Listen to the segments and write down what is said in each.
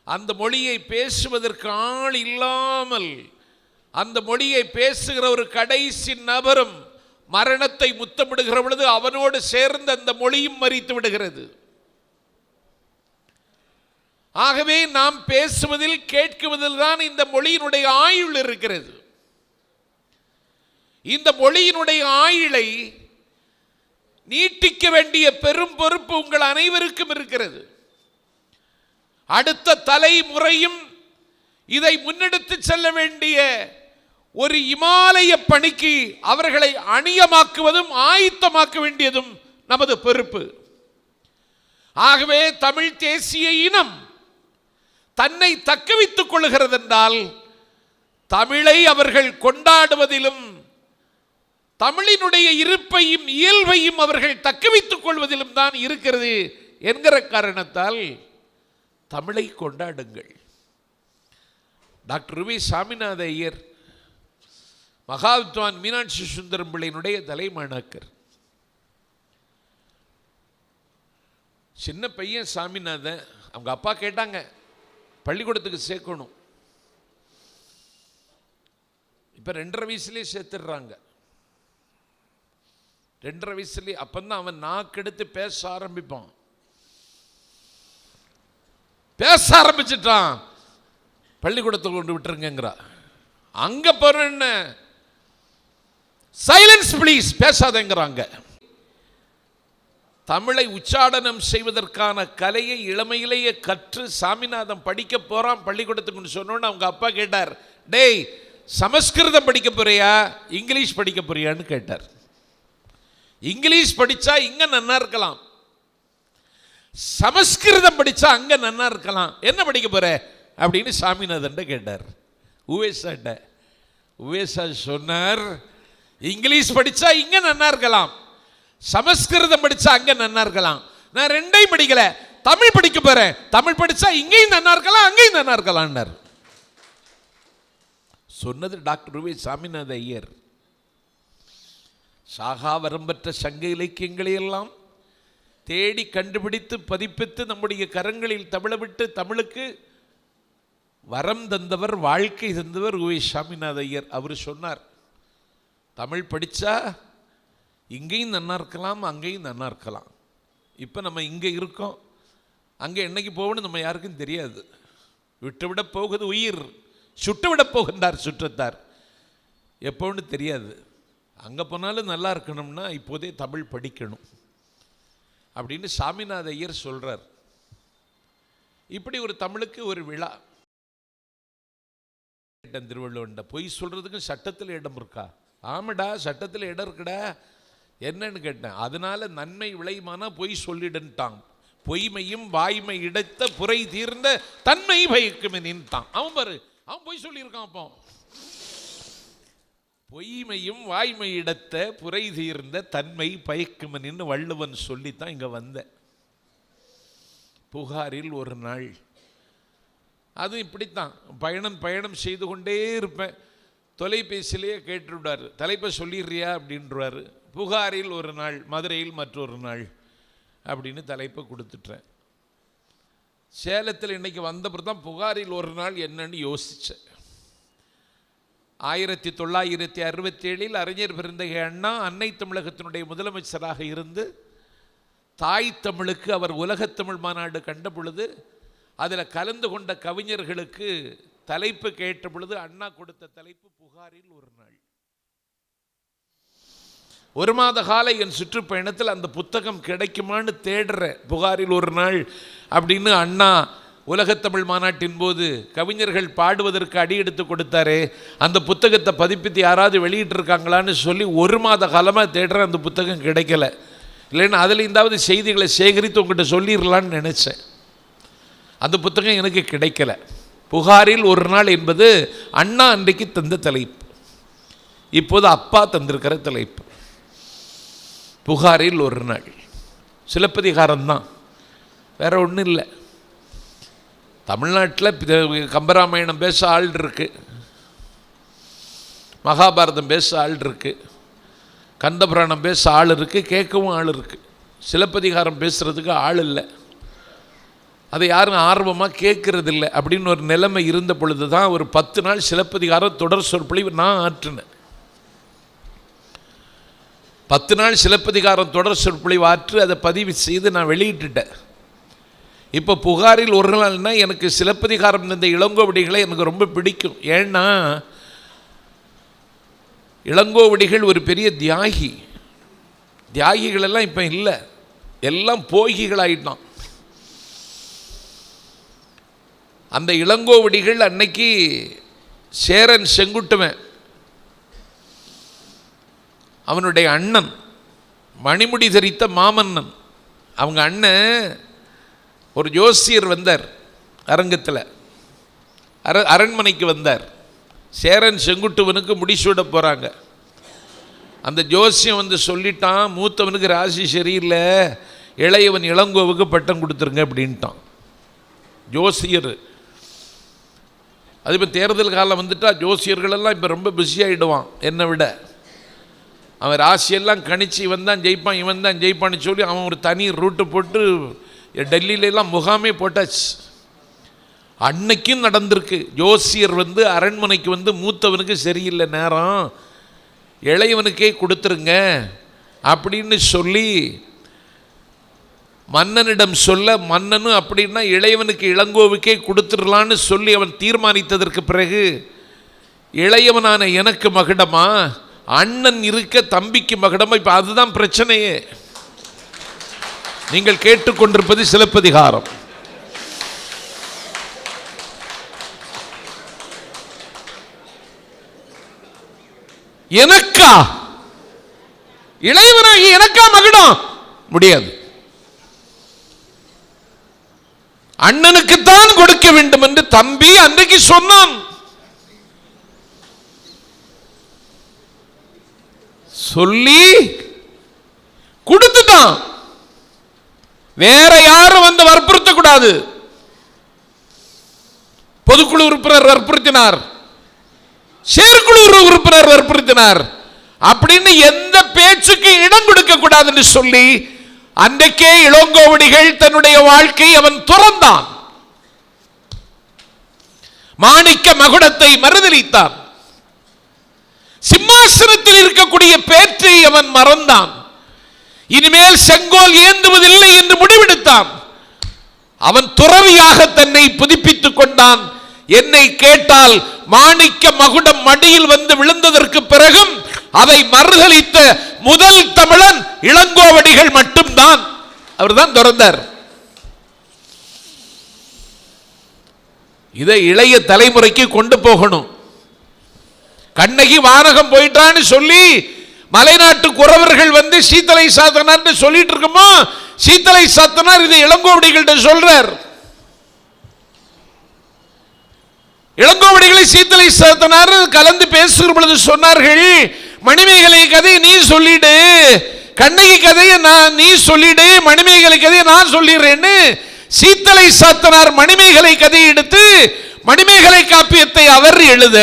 அந்த மொழியை பேசுவதற்கு ஆள் இல்லாமல் அந்த மொழியை பேசுகிற ஒரு கடைசி நபரும் மரணத்தை முத்தமிடுகிற பொழுது அவனோடு சேர்ந்து அந்த மொழியும் மரித்து விடுகிறது. ஆகவே நாம் பேசுவதில் கேட்குவதில் தான் இந்த மொழியினுடைய ஆயுள் இருக்கிறது. இந்த மொழியினுடைய ஆயுளை நீட்டிக்க வேண்டிய பெரும் பொறுப்பு உங்கள் அனைவருக்கும் இருக்கிறது. அடுத்த தலைமுறையும் இதை முன்னெடுத்து செல்ல வேண்டிய ஒரு இமாலய பணிக்கு அவர்களை அணியமாக்குவதும் ஆயத்தமாக்க வேண்டியதும் நமது பொறுப்பு. ஆகவே தமிழ் தேசிய இனம் தன்னை தக்கவைத்துக் கொள்கிறது என்றால் தமிழை அவர்கள் கொண்டாடுவதிலும் தமிழினுடைய இருப்பையும் இயல்பையும் அவர்கள் தக்கவைத்துக் கொள்வதிலும் தான் இருக்கிறது என்கிற காரணத்தால் தமிழை கொண்டாடுங்கள். டாக்டர் வி சாமிநாத ஐயர் மகாவித்வான் மீனாட்சி சுந்தரம் பிள்ளையினுடைய தலைமாணாக்கர். சின்ன பையன் சாமிநாதன். அவங்க அப்பா கேட்டாங்க பள்ளிக்கூடத்துக்கு சேர்க்கணும். இப்போ 2.5 வயசுலேயே சேர்த்துடுறாங்க. 2.5 வயசுலேயே. அப்பந்தான் அவன் நாக்கெடுத்து பேச ஆரம்பிப்பான். பேச ஆரம்பிச்சிட்டான். பள்ளிக்கூடத்தை கொண்டு விட்டுருங்கிறா. அங்க போற என்ன, சைலன்ஸ் ப்ளீஸ், பேசாதேங்கிறாங்க. தமிழை உச்சாடனம் செய்வதற்கான கலையை இளமையிலேயே கற்று சாமிநாதன் படிக்க போறான் பள்ளிக்கூடத்துக்கு சொன்னோன்னு அவங்க அப்பா கேட்டார், டேய் சமஸ்கிருதம் படிக்க போறியா இங்கிலீஷ் படிக்க போறியான்னு கேட்டார். இங்கிலீஷ் படிச்சா இங்க நன்னா இருக்கலாம், சமஸ்கிருதம் படிச்சா அங்க நன்னா இருக்கலாம், என்ன படிக்க போற அப்படின்னு சாமிநாதன் கேட்டார். உவேசா சொன்னார், இங்கிலீஷ் படிச்சா இங்க நன்னா இருக்கலாம், சமஸ்கிருதம் படிச்சா அங்க நன்னா இருக்கலாம், நான் ரெண்டையும் படிக்கல, தமிழ் படிக்க போறேன், தமிழ் படிச்சா இங்கேயும் நன்னா இருக்கலாம் அங்கேயும் நன்னா இருக்கலாம் சொன்னது டாக்டர் வி சாமிநாத ஐயர். சாகா வரம்பற்ற சங்க இலக்கியங்களை எல்லாம் தேடி கண்டுபிடித்து பதிப்பித்து நம்முடைய கரங்களில் தமிழவிட்டு தமிழுக்கு வரம் தந்தவர், வாழ்க்கை தந்தவர் வி சாமிநாத ஐயர். அவர் சொன்னார், தமிழ் படித்தா இங்கேயும் நன்னா இருக்கலாம் அங்கேயும் நன்னா இருக்கலாம். இப்போ நம்ம இங்கே இருக்கோம், அங்கே என்னைக்கு போகணும் நம்ம யாருக்கும் தெரியாது. விட்டுவிட போகுது உயிர், சுட்டுவிட போகின்றார் சுற்றத்தார், எப்போன்னு தெரியாது. அங்கே போனாலும் நல்லா இருக்கணும்னா இப்போதே தமிழ் படிக்கணும் அப்படின்னு சாமிநாத ஐயர் சொல்கிறார். இப்படி ஒரு தமிழுக்கு ஒரு விழா. திருவள்ளுவன்ட பொய் சொல்கிறதுக்கு சட்டத்தில் இடம் இருக்கா? ஆமாடா சட்டத்தில் இடம் இருக்குடா. என்னன்னு கேட்டேன். அதனால நன்மை விளையுமானா பொய் சொல்லிடுன்ட்டான். பொய்மையும் வாய்மை இடத்த புரை தீர்ந்த தன்மை பயக்குமே நின்ட்டான். அவன் பாரு, அவன் பொய் சொல்லியிருக்கான். அப்போ பொய்மையும் வாய்மை இடத்த புரை தீர்ந்த தன்மை பயக்குமனின்னு வள்ளுவன் சொல்லித்தான் இங்கே வந்த. புகாரில் ஒரு நாள், அது இப்படித்தான் பயணம் செய்து கொண்டே இருப்பேன். தொலைபேசியிலேயே கேட்டுவிடார், தலைப்பை சொல்லிடுறியா அப்படின்றாரு. புகாரில் ஒரு நாள், மதுரையில் மற்றொரு நாள் அப்படின்னு தலைப்பை கொடுத்துட்றேன். சேலத்தில் இன்னைக்கு வந்தப்பறம் தான் புகாரில் ஒரு நாள் என்னன்னு யோசித்தேன். 1967 அறிஞர் பெருந்தகை அண்ணா அன்னை தமிழகத்தினுடைய முதலமைச்சராக இருந்து தாய் தமிழுக்கு அவர் உலகத்தமிழ் மாநாடு கண்ட பொழுது அதில் கலந்து கொண்ட கவிஞர்களுக்கு தலைப்பு கேட்ட பொழுது அண்ணா கொடுத்த தலைப்பு புகாரில் ஒரு நாள். 1 மாத கால என் சுற்றுப்பயணத்தில் அந்த புத்தகம் கிடைக்குமான்னு தேடுறேன். புகாரில் ஒரு நாள் அப்படின்னு அண்ணா உலகத்தமிழ் மாநாட்டின் போது கவிஞர்கள் பாடுவதற்கு அடி எடுத்து கொடுத்தாரே, அந்த புத்தகத்தை பதிப்பித்து யாராவது வெளியிட்டிருக்காங்களான்னு சொல்லி 1 மாத காலமாக தேடுறேன். அந்த புத்தகம் கிடைக்கல. இல்லைன்னா அதில் இந்தாவது செய்திகளை சேகரித்து உங்கள்கிட்ட சொல்லிடலான்னு நினச்சேன். அந்த புத்தகம் எனக்கு கிடைக்கல. புகாரில் ஒரு நாள் என்பது அண்ணா அன்றைக்கு தந்த தலைப்பு, இப்போது அப்பா தந்திருக்கிற தலைப்பு. புகாரில் ஒரு நாள் சிலப்பதிகாரம் தான், வேற ஒன்றும் இல்லை. தமிழ்நாட்டில் கம்பராமாயணம் பேச ஆள் இருக்கு, மகாபாரதம் பேச ஆள் இருக்கு, கந்தபுராணம் பேச ஆள் இருக்கு, கேட்கவும் ஆள் இருக்கு. சிலப்பதிகாரம் பேசுறதுக்கு ஆள் இல்லை. அதை யாரும் ஆர்வமாக கேட்கறதில்லை அப்படின்னு ஒரு நிலைமை இருந்த பொழுது தான் ஒரு 10 நாள் சிலப்பதிகாரம் தொடர் சொற்பொழிவு நான் ஆற்றினேன். 10 நாள் சிலப்பதிகாரம் தொடர் சொற்பொழிவு ஆற்று அதை பதிவு செய்து நான் வெளியிட்டுட்டேன். இப்போ புகாரில் ஒரு நாள்னா எனக்கு சிலப்பதிகாரம் இந்த இளங்கோவடிகளை எனக்கு ரொம்ப பிடிக்கும். ஏன்னா இளங்கோவடிகள் ஒரு பெரிய தியாகி. தியாகிகளெல்லாம் இப்போ இல்லை, எல்லாம் போகிகளாயிட்டான். அந்த இளங்கோவடிகள் அன்னைக்கு சேரன் செங்குட்டுவன் அவனுடைய அண்ணன், மணிமுடி தரித்த மாமன்னன். அவங்க அண்ணன் ஒரு ஜோசியர் வந்தார் அரங்கத்தில், அரண்மனைக்கு வந்தார். சேரன் செங்குட்டுவனுக்கு முடிசூட போகிறாங்க. அந்த ஜோசியம் வந்து சொல்லிட்டான், மூத்தவனுக்கு ராசி சரியில்லை, இளையவன் இளங்கோவுக்கு பட்டம் கொடுத்துருங்க அப்படின்ட்டான் ஜோசியர். அது இப்போ தேர்தல் காலம் வந்துட்டா ஜோசியர்களெல்லாம் இப்போ ரொம்ப பிஸியாகிடுவான். என்னை விட அவன் ராசியெல்லாம் கணிச்சு இவன் தான் ஜெயிப்பான் இவன் தான் ஜெயிப்பான்னு சொல்லி அவன் ஒரு தனி ரூட்டு போட்டு டெல்லியிலெல்லாம் முகாமே போட்டாச்சு. அன்னைக்கும் நடந்திருக்கு. ஜோசியர் வந்து அரண்மனைக்கு வந்து மூத்தவனுக்கு சரியில்லை நேரம், இளையவனுக்கே கொடுத்துருங்க அப்படின்னு சொல்லி மன்னனிடம் சொல்ல, மன்னனும் அப்படின்னா இளையவனுக்கு இளங்கோவுக்கே கொடுத்துடலான்னு சொல்லி அவன் தீர்மானித்ததற்கு பிறகு இளையவனான எனக்கு மகுடமா, அண்ணன் இருக்க தம்பிக்கு மகுடமா? இப்போ அதுதான் பிரச்சனையே. நீங்கள் கேட்டுக்கொண்டிருப்பது சிலப்பதிகாரம். எனக்கா இளையவனாகி எனக்கா மகுடம்? முடியாது. அண்ணனுக்குத்தான் கொடுக்க வேண்டும் என்று தம்பி அன்றைக்கு சொன்னான். சொல்லி கொடுத்துட்டான். வேற யாரும் வந்து வற்புறுத்த கூடாது. பொதுக்குழு உறுப்பினர் வற்புறுத்தினார், செயற்குழு உறுப்பினர் வற்புறுத்தினார் அப்படின்னு எந்த பேச்சுக்கு இடம் கொடுக்க கூடாது என்று சொல்லி அன்றைக்கே இளங்கோவடிகள் தன்னுடைய வாழ்க்கை அவன் துறந்தான். மாணிக்க மகுடத்தை மறுதலித்தான். சிம்மாசனத்தில் இருக்கக்கூடிய பேற்றை அவன் மறந்தான். இனிமேல் செங்கோல் ஏந்துவதில்லை என்று முடிவெடுத்தான். அவன் துறவியாக தன்னை புதுப்பித்துக் கொண்டான். என்னை கேட்டால் மாணிக்க மகுடம் மடியில் வந்து விழுந்ததற்கு பிறகும் அதை மறுதலித்த முதல் தமிழன் இளங்கோவடிகள் மட்டும்தான். அவர் தான் துறந்தார். இதை இளைய தலைமுறைக்கு கொண்டு போகணும். கண்ணகி வானகம் போயிட்டான்னு சொல்லி மலைநாட்டு குறவர்கள் வந்து சீத்தலை சாத்தனார் சொல்லிட்டு இருக்குமோ, சீத்தலை சாத்தனார் இதை இளங்கோவடிகள்கிட்ட சொல்றார். இளங்கோவடிகளை சீத்தலை சாத்தனார் கலந்து பேசுகிற பொழுது சொன்னார்கள், மணிமேகலை கதையை நீ சொல்லிடு, கண்ணகி கதையை நீ சொல்லிடு, மணிமேகலை கதையை நான் சொல்லிடுறேன்னு சீத்தலை சாத்தனார் மணிமேகலை கதையை எடுத்து மணிமேகலை காப்பியத்தை அவர் எழுத,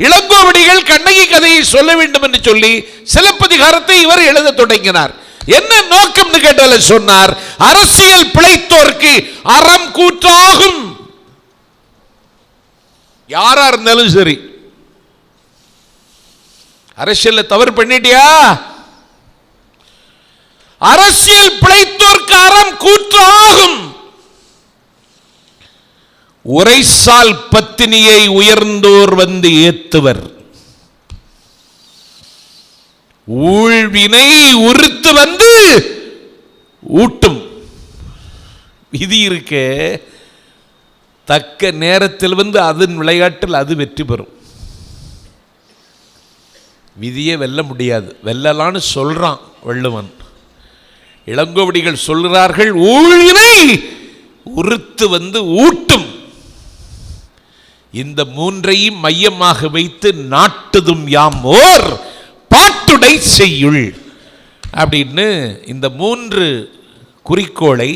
இளங்கோவடிகள் கண்ணகி கதையை சொல்ல வேண்டும் என்று சொல்லி சிலப்பதிகாரத்தை இவர் எழுத தொடங்கினார். என்ன நோக்கம் கேட்டால சொன்னார், அரசியல் பிழைத்தோர்க்கு அறம் கூற்றாகும். யாரா இருந்தாலும் சரி, அரசியல் தவறு பண்ணிட்டியா, அரசியல் பிழைத்தோர்க்கு அறம் கூற்றாகும். உரைசால் பத்தினியை உயர்ந்தோர் வந்து ஏத்துவர், ஊழ்வினை உறுத்து வந்து ஊட்டும். விதி இருக்க தக்க நேரத்தில் வந்து அதன் விளையாட்டில் அது வெற்றி பெறும். விதியை வெல்ல முடியாது, வெல்லலான்னு சொல்றான் வள்ளுவன். இளங்கோவடிகள் சொல்கிறார்கள், ஊழ்வினை உறுத்து வந்து ஊட்டும். இந்த மூன்றையும் மையமாக வைத்து நாட்டுதும் யாம் ஓர் பாட்டுடை செய்யுள் அப்படின்னு இந்த 3 குறிக்கோளை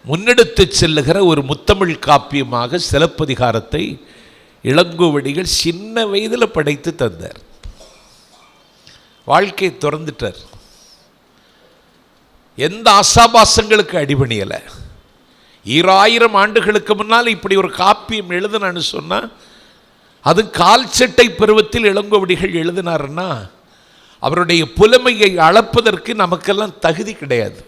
முன்னெடுத்து செல்லுகிற ஒரு முத்தமிழ் காப்பியமாக சிலப்பதிகாரத்தை இளங்கோவடிகள் சின்ன வயதில் படைத்து தந்தார். வாழ்க்கையை திறந்துட்டார். எந்த ஆசாபாசங்களுக்கு அடிபணியலை, 2000 ஆண்டுகளுக்கு முன்னால் இப்படி ஒரு காப்பியம் எழுதினான்னு சொன்னால், அது கால் சட்டை பருவத்தில் இளங்கோவடிகள் எழுதினாருன்னா அவருடைய புலமையை அளப்பதற்கு நமக்கெல்லாம் தகுதி கிடையாது.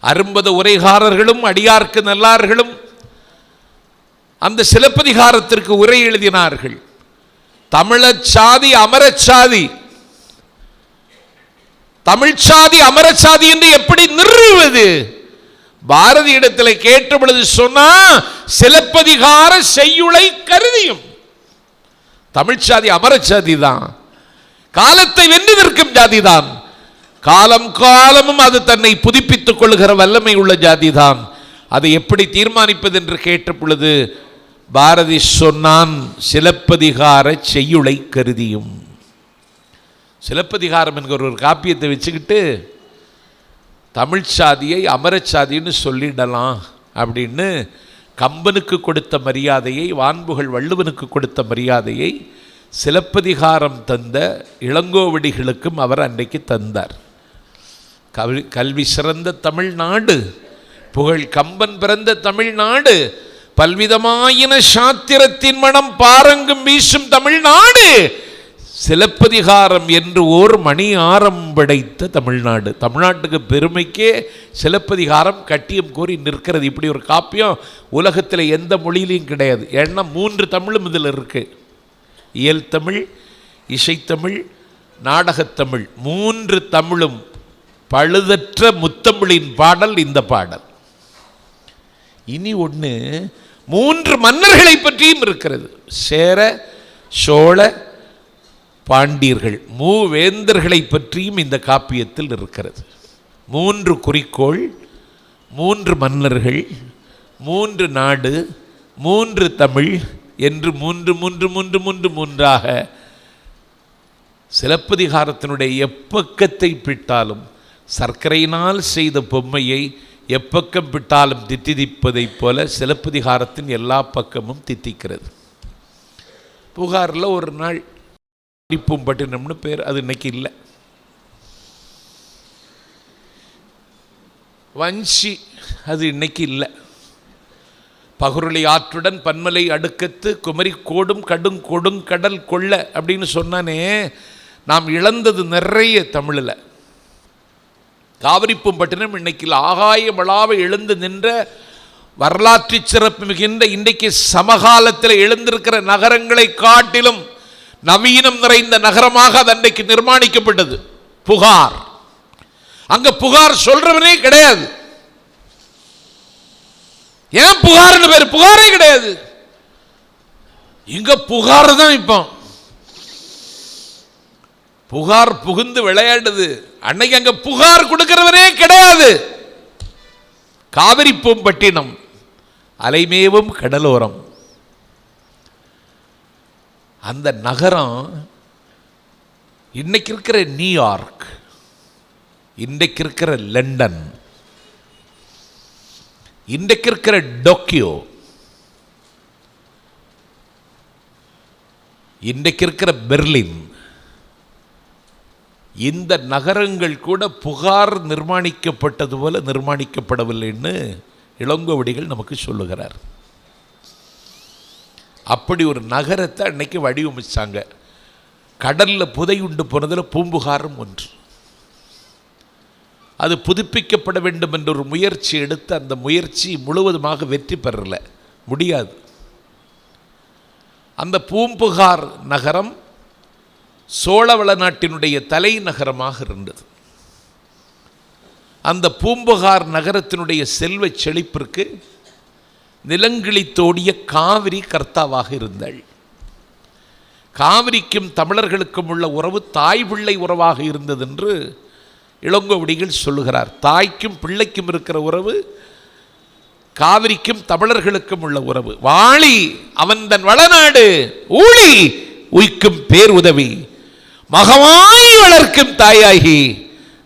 60 உரைகாரர்களும் அடியார்க்கு நல்லார்களும் அந்த சிலப்பதிகாரத்திற்கு உரை எழுதினார்கள். தமிழச்சாதி அமரச்சாதி, தமிழ்ச்சாதி அமரச்சாதி என்று எப்படி நிறுவுவது? பாரதி இடத்தில் கேட்ட பொழுது சொன்னா, சிலப்பதிகார செய்யுளை கருதியும். தமிழ்ச்சாதி அமரச்சாதி தான், காலத்தை வென்று நிற்கும் ஜாதி தான், காலம் காலமும் அது தன்னை புதுப்பித்துக் கொள்கிற வல்லமை உள்ள ஜாதி தான். அதை எப்படி தீர்மானிப்பது என்று கேட்ட பொழுது பாரதி சொன்னான், சிலப்பதிகார செய்யுளை கருதியும். சிலப்பதிகாரம் என்கிற ஒரு காப்பியத்தை வச்சுக்கிட்டு தமிழ்ச்சாதியை அமரச்சாதின்னு சொல்லிடலாம் அப்படின்னு கம்பனுக்கு கொடுத்த மரியாதையை, வான்புகழ் வள்ளுவனுக்கு கொடுத்த மரியாதையை சிலப்பதிகாரம் தந்த இளங்கோவடிகளுக்கும் அவர் அன்றைக்கு தந்தார். கல்வி சிறந்த தமிழ்நாடு, புகழ் கம்பன் பிறந்த தமிழ்நாடு, பல்விதமாயின சாத்திரத்தின் மனம் பாரங்கும் வீசும் தமிழ்நாடு, சிலப்பதிகாரம் என்று ஓர் மணி ஆரம் படைத்த தமிழ்நாடு. தமிழ்நாட்டுக்கு பெருமைக்கே சிலப்பதிகாரம் கட்டியம் கோரி நிற்கிறது. இப்படி ஒரு காப்பியம் உலகத்தில் எந்த மொழியிலையும் கிடையாது. ஏன்னா 3 தமிழும் இதில் இருக்கு. இயல் தமிழ், இசைத்தமிழ், நாடகத்தமிழ், 3 தமிழும் பழுதற்ற முத்தமிழின் பாடல் இந்த பாடல். இனி ஒன்று, 3 மன்னர்களை பற்றியும் இருக்கிறது. சேர, சோழ, பாண்டியர்கள், மூவேந்தர்களை பற்றியும் இந்த காப்பியத்தில் இருக்கிறது. 3 குறிக்கோள், 3 மன்னர்கள், 3 நாடு, 3 தமிழ் என்று 3 சிலப்பதிகாரத்தினுடைய எப்பக்கத்தை பிட்டாலும் சர்க்கரையினால் செய்த பொம்மையை எப்பக்கம் பிட்டாலும் தித்திப்பதைப் போல சிலப்பதிகாரத்தின் எல்லா பக்கமும் தித்திக்கிறது. புகாரில் ஒரு நாள் பூம்பட்டினம்னு பேர், அது இன்னைக்கு இல்லை. வஞ்சி, அது இன்னைக்கு இல்லை. பகுருளி ஆற்றுடன் பன்மலை அடுக்கத்து குமரி கோடும் கடும் கொடுங்கடல் கொள்ள அப்படின்னு சொன்னானே, நாம் இழந்தது நிறைய தமிழில். காவிரிப்பூம்பட்டினம் இன்னைக்கு ஆகாய மளாவை எழுந்து நின்ற வரலாற்று சிறப்பு மிகுந்த, இன்றைக்கு சமகாலத்தில் எழுந்திருக்கிற நகரங்களை காட்டிலும் நவீனம் நிறைந்த நகரமாக அது அன்றைக்கு நிர்மாணிக்கப்பட்டது. புகார், அங்க புகார் சொல்றவனே கிடையாது. ஏன் புகார்னு பேரு? புகாரே கிடையாது. இங்க புகார் தான். இப்போ புகார் புகுந்து விளையாடுது. அன்னைக்கு அங்க புகார் கொடுக்கிறவனே கிடையாது. காவிரிப்பூம்பட்டினம் அலைமேவும் கடலோரம். அந்த நகரம் இன்னைக்கு இருக்கிற நியூயார்க், இன்றைக்கு இருக்கிற லண்டன், இன்றைக்கு இருக்கிற டோக்கியோ, இன்றைக்கு இருக்கிற பெர்லின், இந்த நகரங்கள் கூட புகார் நிர்மாணிக்கப்பட்டது போல நிர்மாணிக்கப்படவில்லைன்னு இளங்கோவடிகள் நமக்கு சொல்லுகிறார். அப்படி ஒரு நகரத்தை அன்னைக்கு வடிவமைச்சாங்க. கடலில் புதையுண்டு போனதில் பூம்புகாரும் ஒன்று. அது புதுப்பிக்கப்பட வேண்டும் என்ற ஒரு முயற்சி எடுத்து அந்த முயற்சி முழுவதுமாக வெற்றி பெறல, முடியாது. அந்த பூம்புகார் நகரம் சோழவள நாட்டினுடைய தலைநகரமாக இருந்தது. அந்த பூம்புகார் நகரத்தினுடைய செல்வ செழிப்பிற்கு நிலங்கிழித்தோடிய காவிரி கர்த்தாவாக இருந்தாள். காவிரிக்கும் தமிழர்களுக்கும் உள்ள உறவு தாய் பிள்ளை உறவாக இருந்தது என்று இளங்கோவடிகள் சொல்லுகிறார். தாய்க்கும் பிள்ளைக்கும் இருக்கிற உறவு காவிரிக்கும் தமிழர்களுக்கும் உள்ள உறவு. வாளி அவன் தன் வளநாடு, ஊழி உய்க்கும் பேர் உதவி, மகவாய் வளர்க்கும் தாயாகி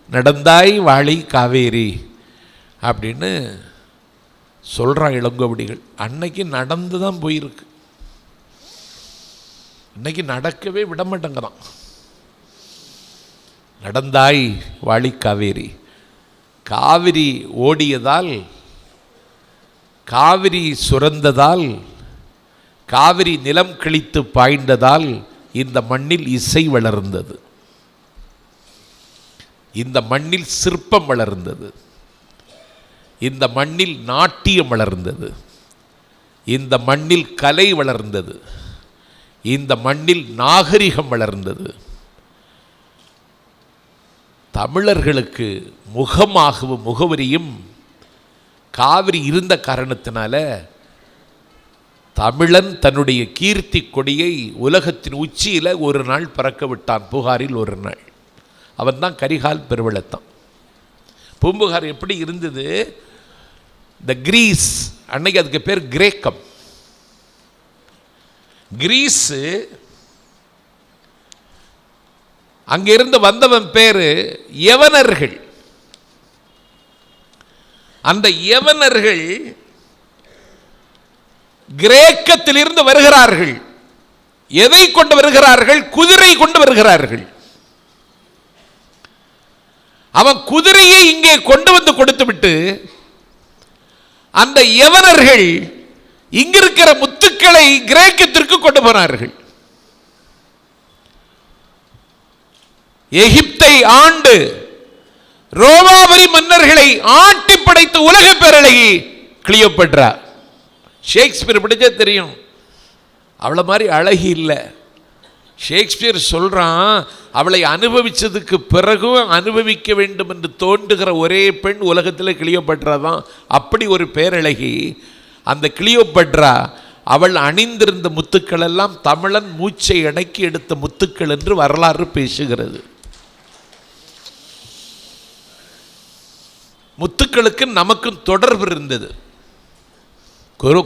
நடந்தாய் வாளி காவேரி அப்படின்னு சொல்கிறான் இளங்கோவடிகள். அன்னைக்கு நடந்து தான் போயிருக்கு, இன்னைக்கு நடக்கவே விட மாட்டேங்கிறான். நடந்தாய் வாளி காவேரி. காவிரி ஓடியதால் காவிரி சுரந்ததால், காவிரி நிலம் கிழித்து பாய்ந்ததால் இந்த மண்ணில் இசை வளர்ந்தது, இந்த மண்ணில் சிற்பம் வளர்ந்தது, இந்த மண்ணில் நாட்டியம் வளர்ந்தது, இந்த மண்ணில் கலை வளர்ந்தது, இந்த மண்ணில் நாகரிகம் வளர்ந்தது. தமிழர்களுக்கு முகமாகவும் முகவரியும் காவிரி இருந்த காரணத்தினால தமிழன் தன்னுடைய கீர்த்தி கொடியை உலகத்தின் உச்சியில் ஒரு நாள் பறக்க விட்டான். புகாரில் ஒரு நாள். அவன் தான் கரிகால் பெருவளத்தான். பூம்புகார் எப்படி இருந்தது? இந்த கிரீஸ், அன்னைக்கு அதுக்கு பேர் கிரேக்கம். கிரீஸு, அங்கிருந்து வந்தவன் பேரு யவனர்கள். அந்த யவனர்கள் கிரேக்கத்திலிருந்து வருகிறார்கள். எதை கொண்டு வருகிறார்கள்? குதிரை கொண்டு வருகிறார்கள். அவன் குதிரையை இங்கே கொண்டு வந்து கொடுத்து விட்டு அந்த யவனர்கள் இங்கிருக்கிற முத்துக்களை கிரேக்கத்திற்கு கொண்டு போனார்கள். எகிப்தை ஆண்டு ரோமாபுரி மன்னர்களை ஆட்டி படைத்த உலக பேரழகி கிளியோபட்ரா. ஷேக்ஸ்பியர் படிச்சா தெரியும், அவளை மாதிரி அழகி இல்லை. ஷேக்ஸ்பியர் சொல்றான், அவளை அனுபவிச்சதுக்கு பிறகும் அனுபவிக்க வேண்டும் என்று தோன்றுகிற ஒரே பெண் உலகத்தில் கிளியோபட்ரா தான். அப்படி ஒரு பேரழகி அந்த கிளியோபட்ரா. அவள் அணிந்திருந்த முத்துக்கள் எல்லாம் தமிழன் மூச்சை அடக்கி எடுத்த முத்துக்கள் என்று வரலாறு பேசுகிறது. முத்துக்களுக்கு நமக்கும் தொடர்பு இருந்தது.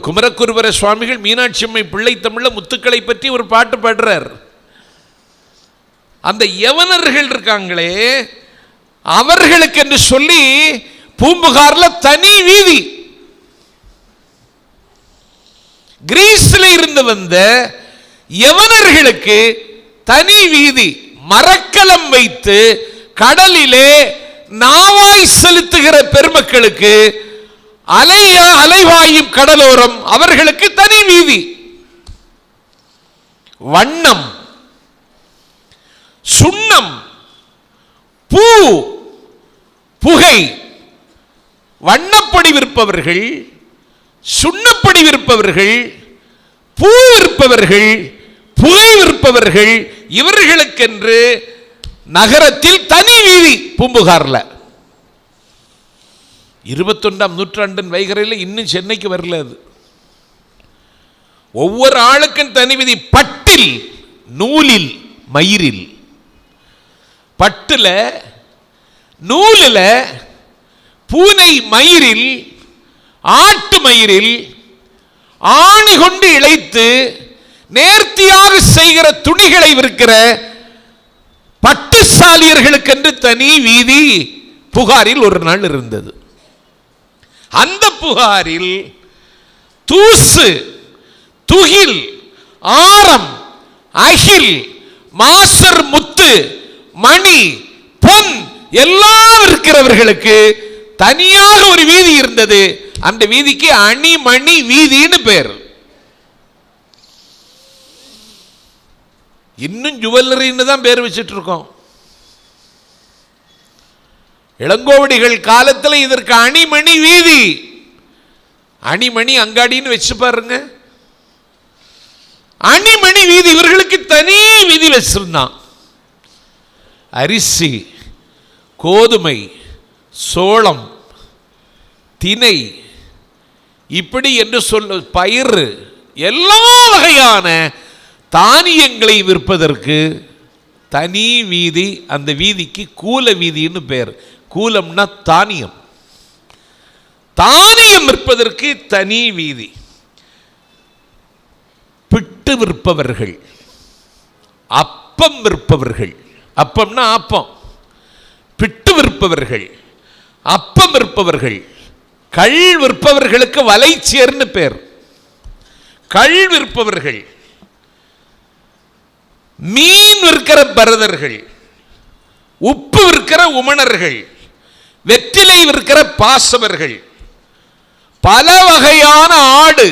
குமரகுருபர சுவாமிகள் மீனாட்சி அம்மை பிள்ளை தமிழ்ல முத்துக்களை பற்றி ஒரு பாட்டு பாடுறார். அந்த யவனர்கள் இருக்காங்களே, அவர்களுக்கு என்று சொல்லி பூம்புகார்ல தனி வீதி. கிரீஸ்ல இருந்து வந்த யவனர்களுக்கு தனி வீதி. மரக்கலம் வைத்து கடலிலே நாவாய் செலுத்துகிற பெருமக்களுக்கு, அலைவாயும் கடலோரம் அவர்களுக்கு தனி வீதி. வண்ணம், சுண்ணம், பூ, புகை, வண்ணப்பொடி விற்பவர்கள், சுண்ணப்பொடி விற்பவர்கள், பூ விற்பவர்கள், புகை விற்பவர்கள், இவர்களுக்கென்று நகரத்தில் தனி வீதி. பூம்புகார்ல 21ஆம் நூற்றாண்டின் வைகரையில் இன்னும் சென்னைக்கு வரல. அது ஒவ்வொரு ஆளுக்கும் தனி வீதி. பட்டில், நூலில், மயிரில், பட்டுல, நூலில், பூனை மயிரில், ஆட்டு மயிரில் ஆணி கொண்டு இழைத்து நேர்த்தியாக செய்கிற துணிகளை விற்கிற பட்டுசாலியர்களுக்கு என்று தனி வீதி புகாரில் ஒரு நாள் இருந்தது. அந்த புகாரில் தூசு, துகில், ஆரம், அகில், மாசர், முத்து, மணி, பொன் எல்லாம் இருக்கிறவர்களுக்கு தனியாக ஒரு வீதி இருந்தது. அந்த வீதிக்கு அணிமணி வீதின்னு பேர். இன்னும் ஜுவல்லரின்னு தான் பேர் வச்சுட்டு இருக்கோம். இளங்கோவடிகள் காலத்தில் இதற்கு அணிமணி வீதி, அணிமணி அங்காடின்னு வச்சு பாருங்க. அணிமணி வீதி இவர்களுக்கு தனி வீதி வச்சிருந்தான். அரிசி, கோதுமை, சோளம், திணை, இப்படி என்று சொல்ல பயிர், எல்லா வகையான தானியங்களை விற்பதற்கு தனி வீதி. அந்த வீதிக்கு கூல வீதின்னு பேர். கூலம்னா தானியம். தானியம் விற்பதற்கு தனி வீதி. பிட்டு விற்பவர்கள், அப்பம் விற்பவர்கள், அப்பம்னா அப்பம், பிட்டு விற்பவர்கள், அப்பம் விற்பவர்கள், கள் விற்பவர்களுக்கு வலைச்சேர்னு பேர். கள் விற்பவர்கள், மீன் விற்கிற பரதர்கள், உப்பு விற்கிற உமணர்கள், வெற்றிலை விற்கிற பாசவர்கள், பல வகையான ஆடு,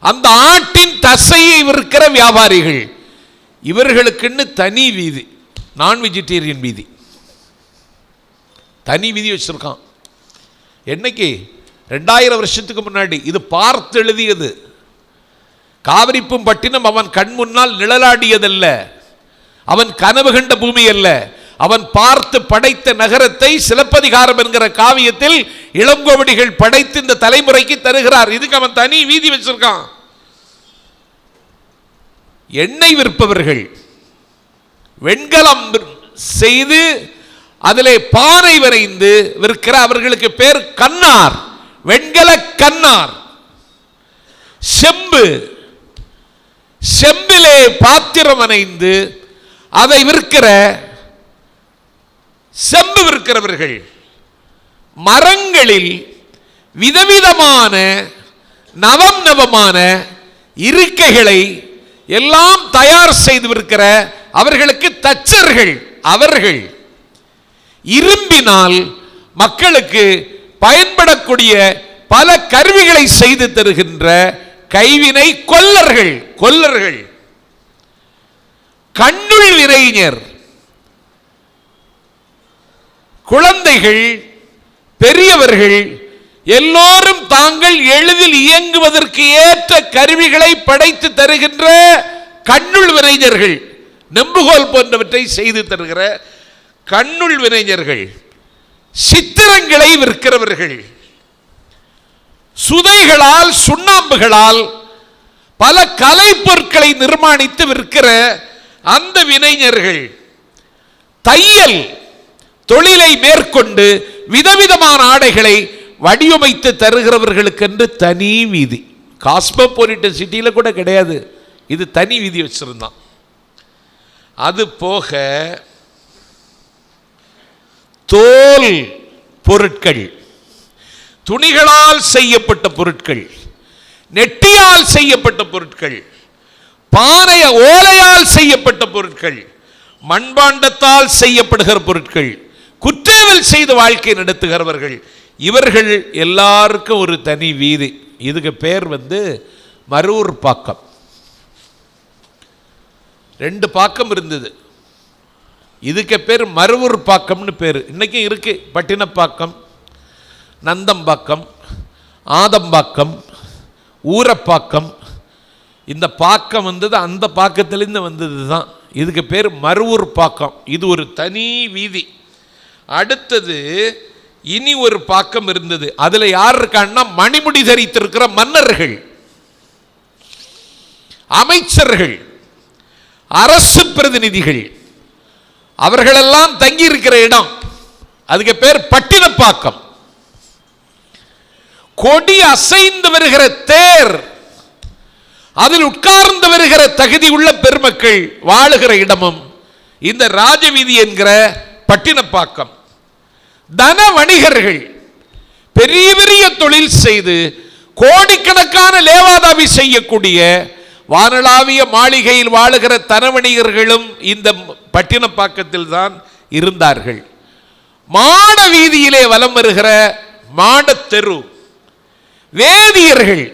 அந்த ஆட்டின் தசையை விற்கிற வியாபாரிகள், இவர்களுக்குன்னு தனி வீதி, நான் வெஜிடேரியன் வீதி, தனி வீதி வச்சிருக்கான். என்னைக்கு 2000 வருஷத்துக்கு முன்னாடி. இது பார்த்து எழுதியது. காவிரிப்பும் பட்டினம் அவன் கண் முன்னால் நிழலாடியதல்ல, அவன் கனவு கண்ட பூமி அல்ல, அவன் பார்த்து படைத்த நகரத்தை சிலப்பதிகாரம் என்கிற காவியத்தில் இளங்கோவடிகள் படைத்து இந்த தலைமுறைக்கு தருகிறார். இதுக்கு அவன் தனி வீதி வச்சிருக்கான். எண்ணெய் விற்பவர்கள், வெண்கலம் செய்து அதிலே பானை வரைந்து விற்கிற அவர்களுக்கு பேர் கண்ணார், வெண்கல கண்ணார். செம்பு, செம்பிலே பாத்திரம் அணைந்து அதை விற்கிற செம்பு விற்கிறவர்கள். மரங்களில் விதவிதமான நவம் நவமான இருக்கைகளை எல்லாம் தயார் செய்து விற்கிற அவர்களுக்கு தச்சர்கள். அவர்கள் இரும்பினால் மக்களுக்கு பயன்படக்கூடிய பல கருவிகளை செய்து தருகின்ற கைவினை கொல்லர்கள். கொல்லர்கள். கண்ணுள் விரைஞர், குழந்தைகள் பெரியவர்கள் எல்லோரும் தாங்கள் எளிதில் இயங்குவதற்கு ஏற்ற கருவிகளை படைத்து தருகின்ற கண்ணுள் விரைஞர்கள், நெம்புகோல் போன்றவற்றை செய்து தருகிற கண்ணுள் விரைஞர்கள். சித்திரங்களை விற்கிறவர்கள், சுதைகளால் சுண்ணாம்புகளால் பல கலை பொருட்களை நிர்மாணித்து விற்கிற அந்த வினைஞர்கள். தையல் தொழிலை மேற்கொண்டு விதவிதமான ஆடைகளை வடிவமைத்து தருகிறவர்களுக்கு என்று தனி வீதி. காஸ்மோபாலிட்டன் சிட்டியில் கூட கிடையாது, இது தனி வீதி வச்சிருந்தான். அது போக தோல் பொருட்கள், துணிகளால் செய்யப்பட்ட பொருட்கள், நெட்டியால் செய்யப்பட்ட பொருட்கள், பானை ஓலையால் செய்யப்பட்ட பொருட்கள், மண்பாண்டத்தால் செய்யப்படுகிற பொருட்கள், குற்றவில் செய்து வாழ்க்கை நடத்துகிறவர்கள், இவர்கள் எல்லாருக்கும் ஒரு தனி வீதி. இதுக்கு பேர் மருவூர் பாக்கம். 2 பாக்கம் இருந்தது, இதுக்கு பேர் மருவூர் பாக்கம்னு பேர். இன்னைக்கும் இருக்கு. பட்டினப்பாக்கம், நந்தம்பாக்கம், ஆதம்பாக்கம், ஊரப்பாக்கம். இந்த பாக்கம் அந்த பாக்கத்திலிருந்து வந்தது தான். இதுக்கு பேர் மருவூர் பாக்கம். இது ஒரு தனி வீதி. அடுத்தது இனி ஒரு பாக்கம் இருந்தது. அதுல யார் இருக்கான்னா மணிமுடி தரித்திருக்கிற மன்னர்கள், அமைச்சர்கள், அரசு பிரதிநிதிகள், அவர்களெல்லாம் தங்கி இருக்கிற இடம். அதுக்கு பேர் பட்டினப்பாக்கம். கொடி அசைந்து வருகிற தேர், அதில் உட்கார்ந்து வருகிற தகுதி உள்ள பெருமக்கள் வாழுகிற இடமும் இந்த ராஜவீதி என்கிற பட்டினப்பாக்கம். தன வணிகர்கள் பெரிய பெரிய தொழில் செய்து கோடிக்கணக்கான லேவாதாவி செய்யக்கூடிய வானளாவிய மாளிகையில் வாழுகிற தனவணிகர்களும் இந்த பட்டினப்பாக்கத்தில் தான் இருந்தார்கள். மாட வீதியிலே வலம் வருகிற மாடத்தெரு, வேதியர்கள்,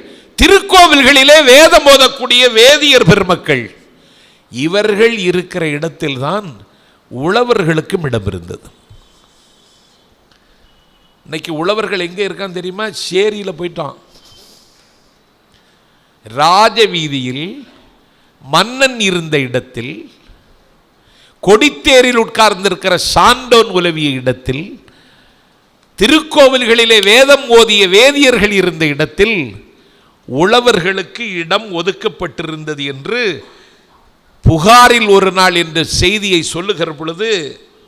திருக்கோவில்களிலே வேதம் ஓதக்கூடிய வேதியர் பெருமக்கள், இவர்கள் இருக்கிற இடத்தில் தான் உழவர்களுக்கும் இடம் இருந்தது. இன்னைக்கு உழவர்கள் எங்கே இருக்கான்னு தெரியுமா? சேரியில் போயிட்டான். ராஜவீதியில் மன்னன் இருந்த இடத்தில், கொடித்தேரில் உட்கார்ந்திருக்கிற சாண்டோன் உலவிய இடத்தில், திருக்கோவில்களிலே வேதம் ஓதிய வேதியர்கள் இருந்த இடத்தில் உழவர்களுக்கு இடம் ஒதுக்கப்பட்டிருந்தது என்று புகாரில் ஒரு நாள் என்ற செய்தியை சொல்லுகிற பொழுது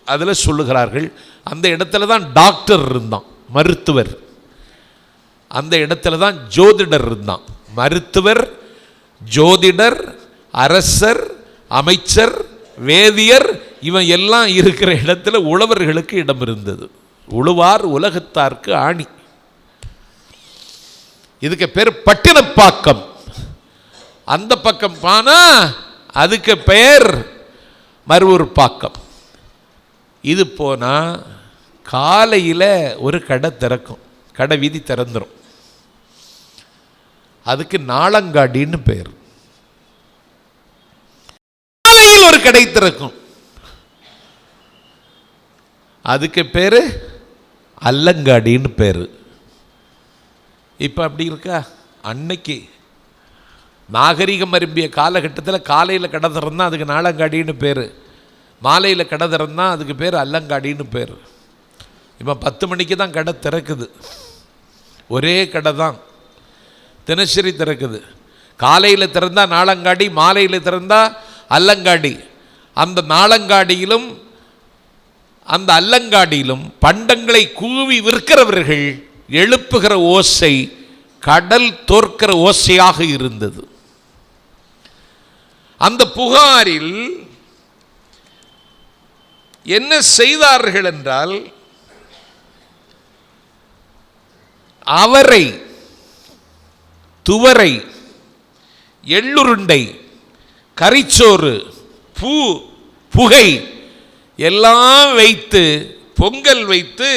அதில் சொல்லுகிறார்கள். அந்த இடத்துல தான் டாக்டர் இருந்தான், மருத்துவர். அந்த இடத்துல தான் ஜோதிடர் இருந்தான். மருத்துவர், ஜோதிடர், அரசர், அமைச்சர், வேதியர், இவன் எல்லாம் இருக்கிற இடத்துல உழவர்களுக்கு இடம் இருந்தது. உழுவார் உலகத்தார்க்கு ஆணி. இதுக்கு பேர் பட்டினப்பாக்கம். அந்த பக்கம் பானா அதுக்கு பெயர் மருவூர் பாக்கம். இது போனால் காலையில் ஒரு கடை திறக்கும், கடை வீதி திறந்துடும். அதுக்கு நாளங்காடின்னு பேர். காலையில் ஒரு கடை திறக்கும், அதுக்கு பேரு அல்லங்காடின்னு பேரு. இப்ப அப்படி இருக்கா? அன்னைக்கு நாகரிகம் அரும்பிய காலகட்டத்தில் காலையில் கடை திறந்தா அதுக்கு நாளங்காடின்னு பேர், மாலையில் கடை திறந்தா அதுக்கு பேர் அல்லங்காடின்னு பேர். இப்போ 10 மணிக்கு தான் கடை திறக்குது, ஒரே கடை தான் தினசரி திறக்குது. காலையில் திறந்தா நாளங்காடி, மாலையில் திறந்தா அல்லங்காடி. அந்த நாளங்காடியிலும் அந்த அல்லங்காடியிலும் பண்டங்களை கூவி விற்கிறவர்கள் எழுப்புகிற ஓசை கடல் தோற்கிற ஓசையாக இருந்தது. அந்த புகாரில் என்ன செய்தார்கள் என்றால், அவரை, துவரை, எள்ளுருண்டை, கரிச்சோறு, பூ, புகை எல்லாம் வைத்து, பொங்கல் வைத்து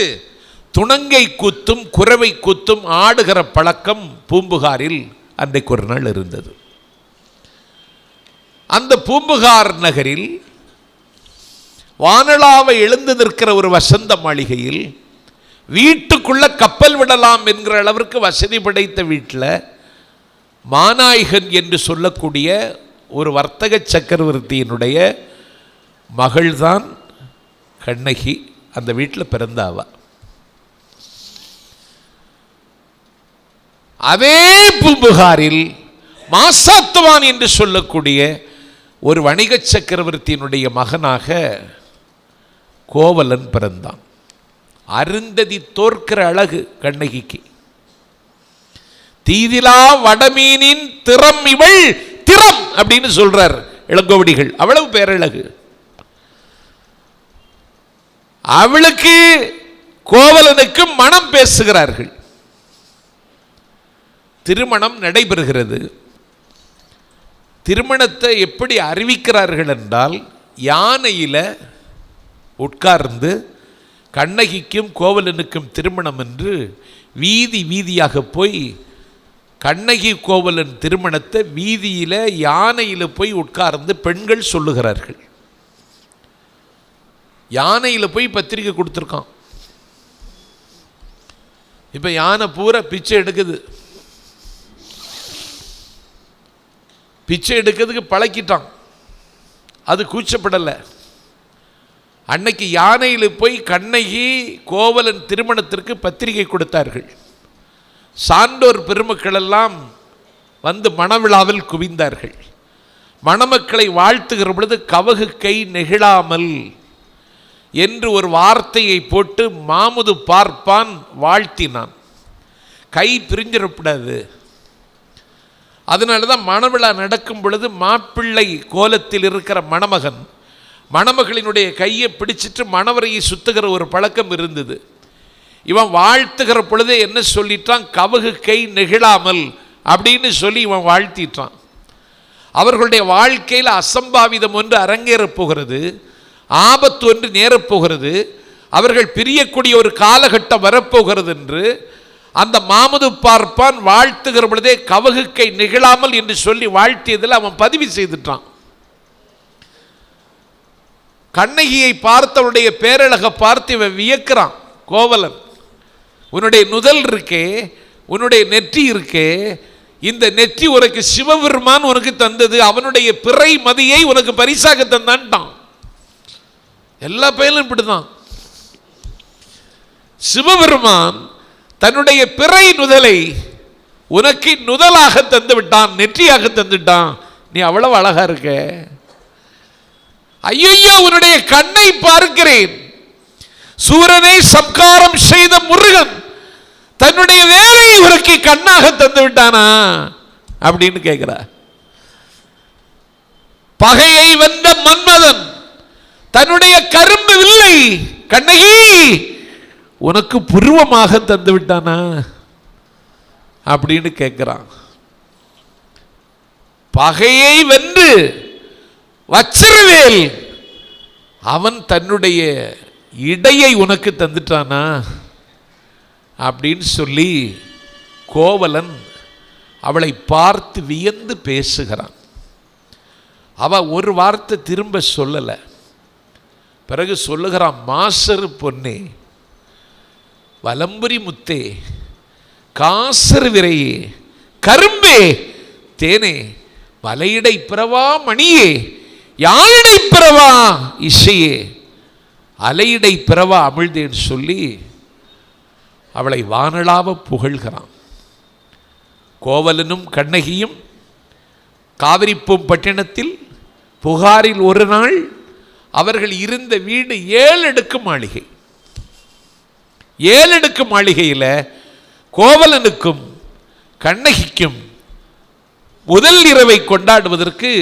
துணங்கை கூத்தும் குரவை கூத்தும் ஆடுகிற பழக்கம் பூம்புகாரில் அன்றைக்கு ஒரு நாள் இருந்தது. அந்த பூம்புகார் நகரில் வானளாவை எழுந்து நிற்கிற ஒரு வசந்த மாளிகையில் வீட்டுக்குள்ள கப்பல் விடலாம் என்கிற அளவிற்கு வசதி படைத்த வீட்டில் மாநாயகன் என்று சொல்லக்கூடிய ஒரு வர்த்தக சக்கரவர்த்தியினுடைய மகள்தான் கண்ணகி. அந்த வீட்டில் பிறந்தாவா. அதே பூம்புகாரில் மாசாத்துவான் என்று சொல்லக்கூடிய ஒரு வணிக சக்கரவர்த்தியினுடைய மகனாக கோவலன் பிறந்தான். அருந்ததி தோற்கிற அழகு கண்ணகிக்கு. தீதிலா வடமீனின் திறம் இவள் திறம் அப்படின்னு சொல்றார் இளங்கோவடிகள். அவ்வளவு பேரழகு. அவளுக்கு கோவலனுக்கு மனம் பேசுகிறார்கள். திருமணம் நடைபெறுகிறது. திருமணத்தை எப்படி அறிவிக்கிறார்கள் என்றால், யானையில் உட்கார்ந்து கண்ணகிக்கும் கோவலனுக்கும் திருமணம் என்று வீதி வீதியாக போய் கண்ணகி கோவலன் திருமணத்தை வீதியில் யானையில் போய் உட்கார்ந்து பெண்கள் சொல்லுகிறார்கள். யானையில் போய் பத்திரிக்கை கொடுத்துருக்கான். இப்போ யானை பூரா பிச்சை எடுக்குது. பிச்சை எடுக்கிறதுக்கு பழக்கிட்டான். அது கூச்சப்படலை. அன்னைக்கு யானையில் போய் கண்ணகி கோவலன் திருமணத்திற்கு பத்திரிகை கொடுத்தார்கள். சான்றோர் பெருமக்கள் எல்லாம் வந்து மணவிழாவில் குவிந்தார்கள். மணமக்களை வாழ்த்துகிற பொழுது கவகு கை நெகிழாமல் என்று ஒரு வார்த்தையை போட்டு மாமுது பார்ப்பான் வாழ்த்தினான். கை பிரிஞ்சிடக்கூடாது. அதனால தான் மணவிழா நடக்கும் பொழுது மாப்பிள்ளை கோலத்தில் இருக்கிற மணமகன் மணமகளினுடைய கையை பிடிச்சிட்டு மணவரையை சுத்துகிற ஒரு பழக்கம் இருந்தது. இவன் வாழ்த்துகிற பொழுதே என்ன சொல்லிட்டான்? கவகு கை நெகிழாமல் அப்படின்னு சொல்லி இவன் வாழ்த்திட்டான். அவர்களுடைய வாழ்க்கையில் அசம்பாவிதம் ஒன்று அரங்கேறப் போகிறது, ஆபத்து ஒன்று நேரப்போகிறது, அவர்கள் பிரியக்கூடிய ஒரு காலகட்டம் வரப்போகிறது என்று அந்த மாமுது பார்ப்பான் வாழ்த்துகிற பொழுதே கவகு கை நிகழாமல் என்று சொல்லி வாழ்த்தியதில் அவன் பதிவு செய்துட்டான். கண்ணகியை பார்த்தவனுடைய பேரழகை பார்த்து இவன் வியக்கிறான். கோவலன், உன்னுடைய நுதல் இருக்கே, உன்னுடைய நெற்றி இருக்கே, இந்த நெற்றி உனக்கு சிவபெருமான் உனக்கு தந்தது, அவனுடைய பிறை மதியை உனக்கு பரிசாக தந்தான்ட்டான். எல்லா பயிலும் இப்படிதான். சிவபெருமான் தன்னுடைய பிறை நுதலை உனக்கு நுதலாக தந்து விட்டான், நெற்றியாக தந்துட்டான். நீ அவ்வளவு அழகா இருக்க. ஐயோ, உன்னுடைய கண்ணை பார்க்கிறேன். சூரனை சம்காரம் செய்த முருகன் தன்னுடைய வேலை உனக்கு கண்ணாக தந்து விட்டானா அப்படின்னு கேட்கிறார். பகையை வென்ற மன்மதன் தன்னுடைய கரும்பு வில்லை கண்ணகி உனக்கு புருவமாக தந்து விட்டானா அப்படின்னு கேட்கிறான். பகையை வென்று வச்சிருவேல் அவன் தன்னுடைய இடையை உனக்கு தந்துட்டானா அப்படின்னு சொல்லி கோவலன் அவளை பார்த்து வியந்து பேசுகிறான். அவ ஒரு வார்த்தை திரும்ப சொல்லலை. பிறகு சொல்லுகிறான், மாசரு பொன்னே, வலம்புரி முத்தே, காசர் விரையே, கரும்பே, தேனே, வலையிடை பிறவா மணியே, யாழிடை பிறவா இசையே, அலையிடை பிறவா அமிழ்தேன்னு சொல்லி அவளை வானளாவ புகழ்கிறான். கோவலனும் கண்ணகியும் காவிரிப்பூம்பட்டினத்தில் புகாரில் ஒரு நாள் அவர்கள் இருந்த வீடு 7 அடுக்கு மாளிகை. 7 அடுக்கு மாளிகையில் கோவலனுக்கும் கண்ணகிக்கும் முதல் இரவை கொண்டாடுவதற்கு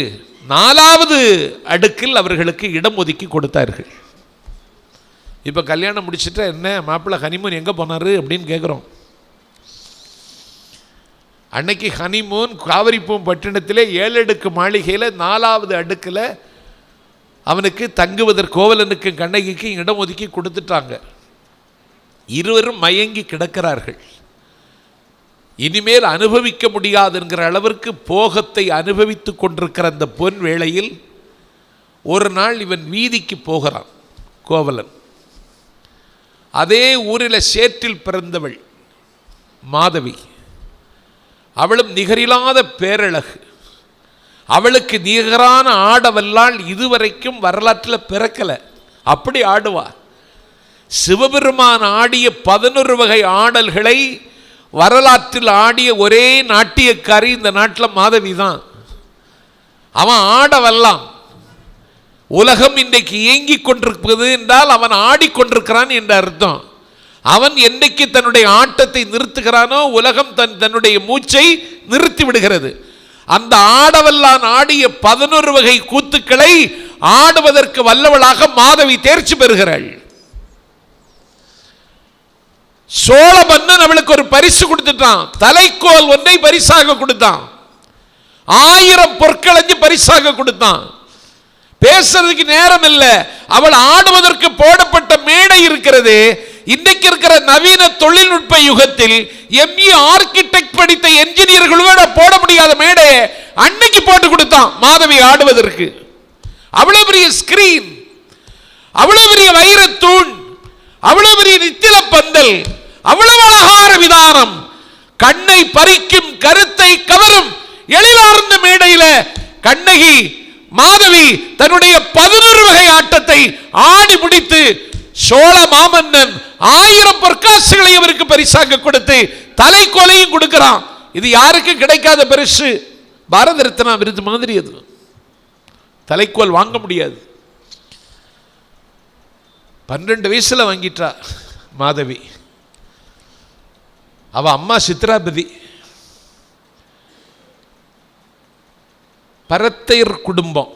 4வது அடுக்கில் அவர்களுக்கு இடம் ஒதுக்கி கொடுத்தார்கள். இப்போ கல்யாணம் முடிச்சுட்டா என்ன மாப்பிள்ளை ஹனிமூன் எங்கே போனார் அப்படின்னு கேட்குறோம். அன்னைக்கு ஹனிமூன் காவிரிப்பூம்பட்டினத்திலே 7 அடுக்கு மாளிகையில் 4வது அடுக்கில் அவனுக்கு தங்குவதற்கு கோவலனுக்கு கண்ணகிக்கு இடம் ஒதுக்கி கொடுத்துட்டாங்க. இருவரும் மயங்கி கிடக்கிறார்கள். இனிமேல் அனுபவிக்க முடியாதுங்கிற அளவிற்கு போகத்தை அனுபவித்து கொண்டிருக்கிற அந்த பொன் வேளையில் ஒரு நாள் இவன் வீதிக்கு போகிறான். கோவலன் அதே ஊரில் சேற்றில் பிறந்தவள் மாதவி. அவளும் நிகரில்லாத பேரழகு. அவளுக்கு நிகரான ஆடவல்லால் இதுவரைக்கும் வரலாற்றில் பிறக்கலை. அப்படி ஆடுவா. சிவபெருமான் ஆடிய 11 வகை ஆடல்களை வரலாற்றில் ஆடிய ஒரே நாட்டியக்காரி இந்த நாட்டில் மாதவி தான். அவன் ஆடவல்லாம். உலகம் இன்றைக்கு இயங்கிக் கொண்டிருப்பது என்றால் அவன் ஆடிக்கொண்டிருக்கிறான் என்ற அர்த்தம். அவன் என்றைக்கு தன்னுடைய ஆட்டத்தை நிறுத்துகிறானோ உலகம் தன்னுடைய மூச்சை நிறுத்தி விடுகிறது. அந்த ஆடவல்லான் ஆடிய 11 வகை கூத்துக்களை ஆடுவதற்கு வல்லவளாக மாதவி தேர்ச்சி பெறுகிறாள். சோழ மன்னன் அவளுக்கு ஒரு பரிசு கொடுத்துட்டான். தலைக்கோல் ஒன்றை பரிசாக கொடுத்தான். 1000 பொற்களஞ்சு பரிசாக கொடுத்தான். பேசுறதுக்கு நேரம் இல்லை. அவள் ஆடுவதற்கு போடப்பட்ட மேடை இருக்கிறது. இன்றைக்கு இருக்கிற நவீன தொழில்நுட்ப யுகத்தில் எம்இ ஆர்கிடெக்ட் படித்த என்ஜினியர்களோட போட முடியாத மேடை அன்னைக்கு போட்டு கொடுத்தான் மாதவி ஆடுவதற்கு. அவ்வளவு பெரிய ஸ்கிரீன், அவ்வளவு பெரிய வைரத்தூண், அவ்வளவு பெரிய நித்தில பந்தல், அவ்வளவு அழகான விதானம், கண்ணை பறிக்கும் கருத்தை கவரும் எழிலார்ந்த மேடையில கண்ணகி மாதவி தன்னுடைய 11 வகை ஆட்டத்தை ஆடி முடித்து சோழ மாமன்னன் 1000 பொற்காசுகளை அவருக்கு பரிசாக கொடுத்து தலைக்கோலையும் கொடுக்கிறான். இது யாருக்கு கிடைக்காத பரிசு. பாரத ரத்னா விருது மாதிரி. அது தலைக்கோல் வாங்க முடியாது. 12 வயசுல வாங்கிட்டா மாதவி. அவ அம்மா சித்ராபதி. பரத்தையர் குடும்பம்.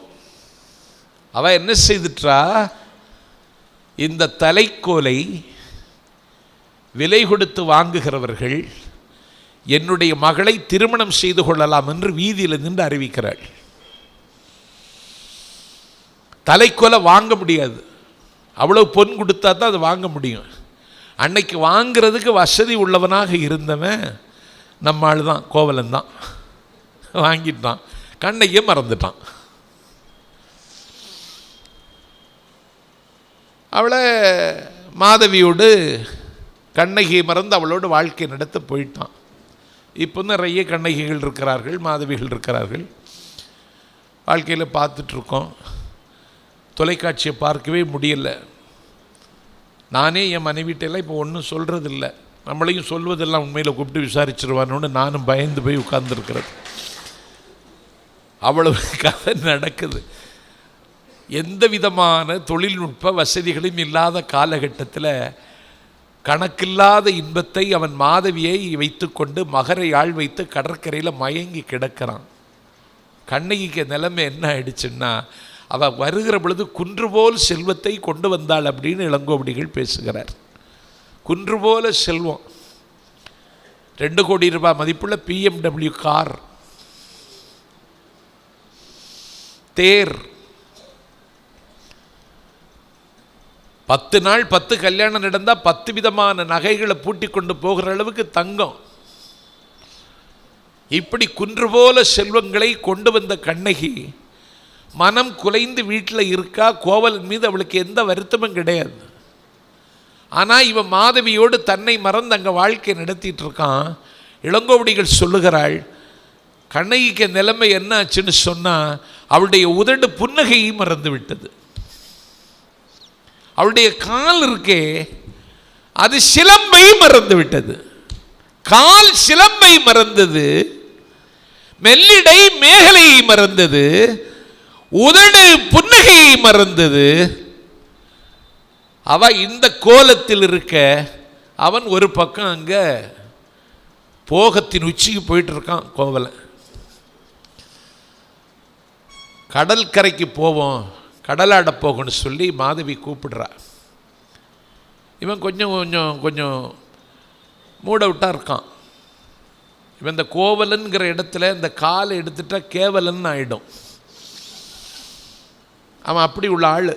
அவ என்ன செய்துட்டா, இந்த தலைக்கோலை விலை கொடுத்து வாங்குகிறவர்கள் என்னுடைய மகளை திருமணம் செய்து கொள்ளலாம் என்று வீதியில் நின்று அறிவிக்கிறாள். தலைக்கோலை வாங்க முடியாது. அவ்வளவு பொன் கொடுத்தா தான் அது வாங்க முடியும். அன்னைக்கு வாங்கிறதுக்கு வசதி உள்ளவனாக இருந்தவன் நம்ம ஆள் தான், கோவலன் தான். வாங்கிட்டான். கண்ணையே மறந்துட்டான். அவளை மாதவியோடு கண்ணகியை மறந்து அவளோடு வாழ்க்கை நடத்த போயிட்டான். இப்போ நிறைய கண்ணகிகள் இருக்கிறார்கள், மாதவிகள் இருக்கிறார்கள். வாழ்க்கையில் பார்த்துட்ருக்கோம். தொலைக்காட்சியை பார்க்கவே முடியலை. நானே என் மனைவிட்டெல்லாம் இப்போ ஒன்றும் சொல்கிறதில்ல. நம்மளையும் சொல்வதெல்லாம் உண்மையில் கூப்பிட்டு விசாரிச்சிருவானோன்னு நானும் பயந்து போய் உட்கார்ந்துருக்கிறது. அவ்வளவு கதை நடக்குது. எந்த விதமான தொழில்நுட்ப வசதிகளும் இல்லாத காலகட்டத்தில் கணக்கில்லாத இன்பத்தை அவன் மாதவியை வைத்துக்கொண்டு மகரை ஆள் வைத்து கடற்கரையில் மயங்கி கிடக்கிறான். கண்ணகிக்கு நிலைமை என்ன ஆயிடுச்சுன்னா, அவள் வருகிற பொழுது குன்று போல் செல்வத்தை கொண்டு வந்தாள் அப்படின்னு இளங்கோவடிகள் பேசுகிறார். குன்று போல செல்வம். 2 கோடி ரூபாய் மதிப்புள்ள BMW கார், தேர், 10 நாள் 10 கல்யாணம் நடந்தால் 10 விதமான நகைகளை பூட்டி கொண்டு போகிற அளவுக்கு தங்கம், இப்படி குன்று போல செல்வங்களை கொண்டு வந்த கண்ணகி மனம் குலைந்து வீட்டில் இருக்கா. கோவலன் மீது அவளுக்கு எந்த வருத்தமும் கிடையாது. ஆனால் இவன் மாதவியோடு தன்னை மறந்து அங்கே வாழ்க்கை நடத்திட்டு இருக்கான். இளங்கோவடிகள் சொல்லுகிறாள், கண்ணகிக்கு நிலைமை என்ன ஆச்சுன்னு சொன்னால் அவளுடைய உதடு புன்னகையை மறந்து விட்டது. அவளுடைய கால் இருக்கே அது சிலம்பை மறந்து விட்டது. கால் சிலம்பை மறந்தது, மெல்லிடை மேகலையை மறந்தது, உதடு புன்னகையை மறந்தது. அவ இந்த கோலத்தில் இருக்க அவன் ஒரு பக்கம் அங்க போகத்தின் உச்சிக்கு போயிட்டு இருக்கான். கோவலன் கடல் கரைக்கு போவோம், கடலாட போகணும்னு சொல்லி மாதவி கூப்பிடுறா. இவன் கொஞ்சம் கொஞ்சம் கொஞ்சம் மூட விட்டா இருக்கான். இவன் இந்த கோவலன்கிற இடத்துல இந்த காலை எடுத்துட்டா கேவலன் ஆயிடும். அவன் அப்படி உள்ள ஆள்.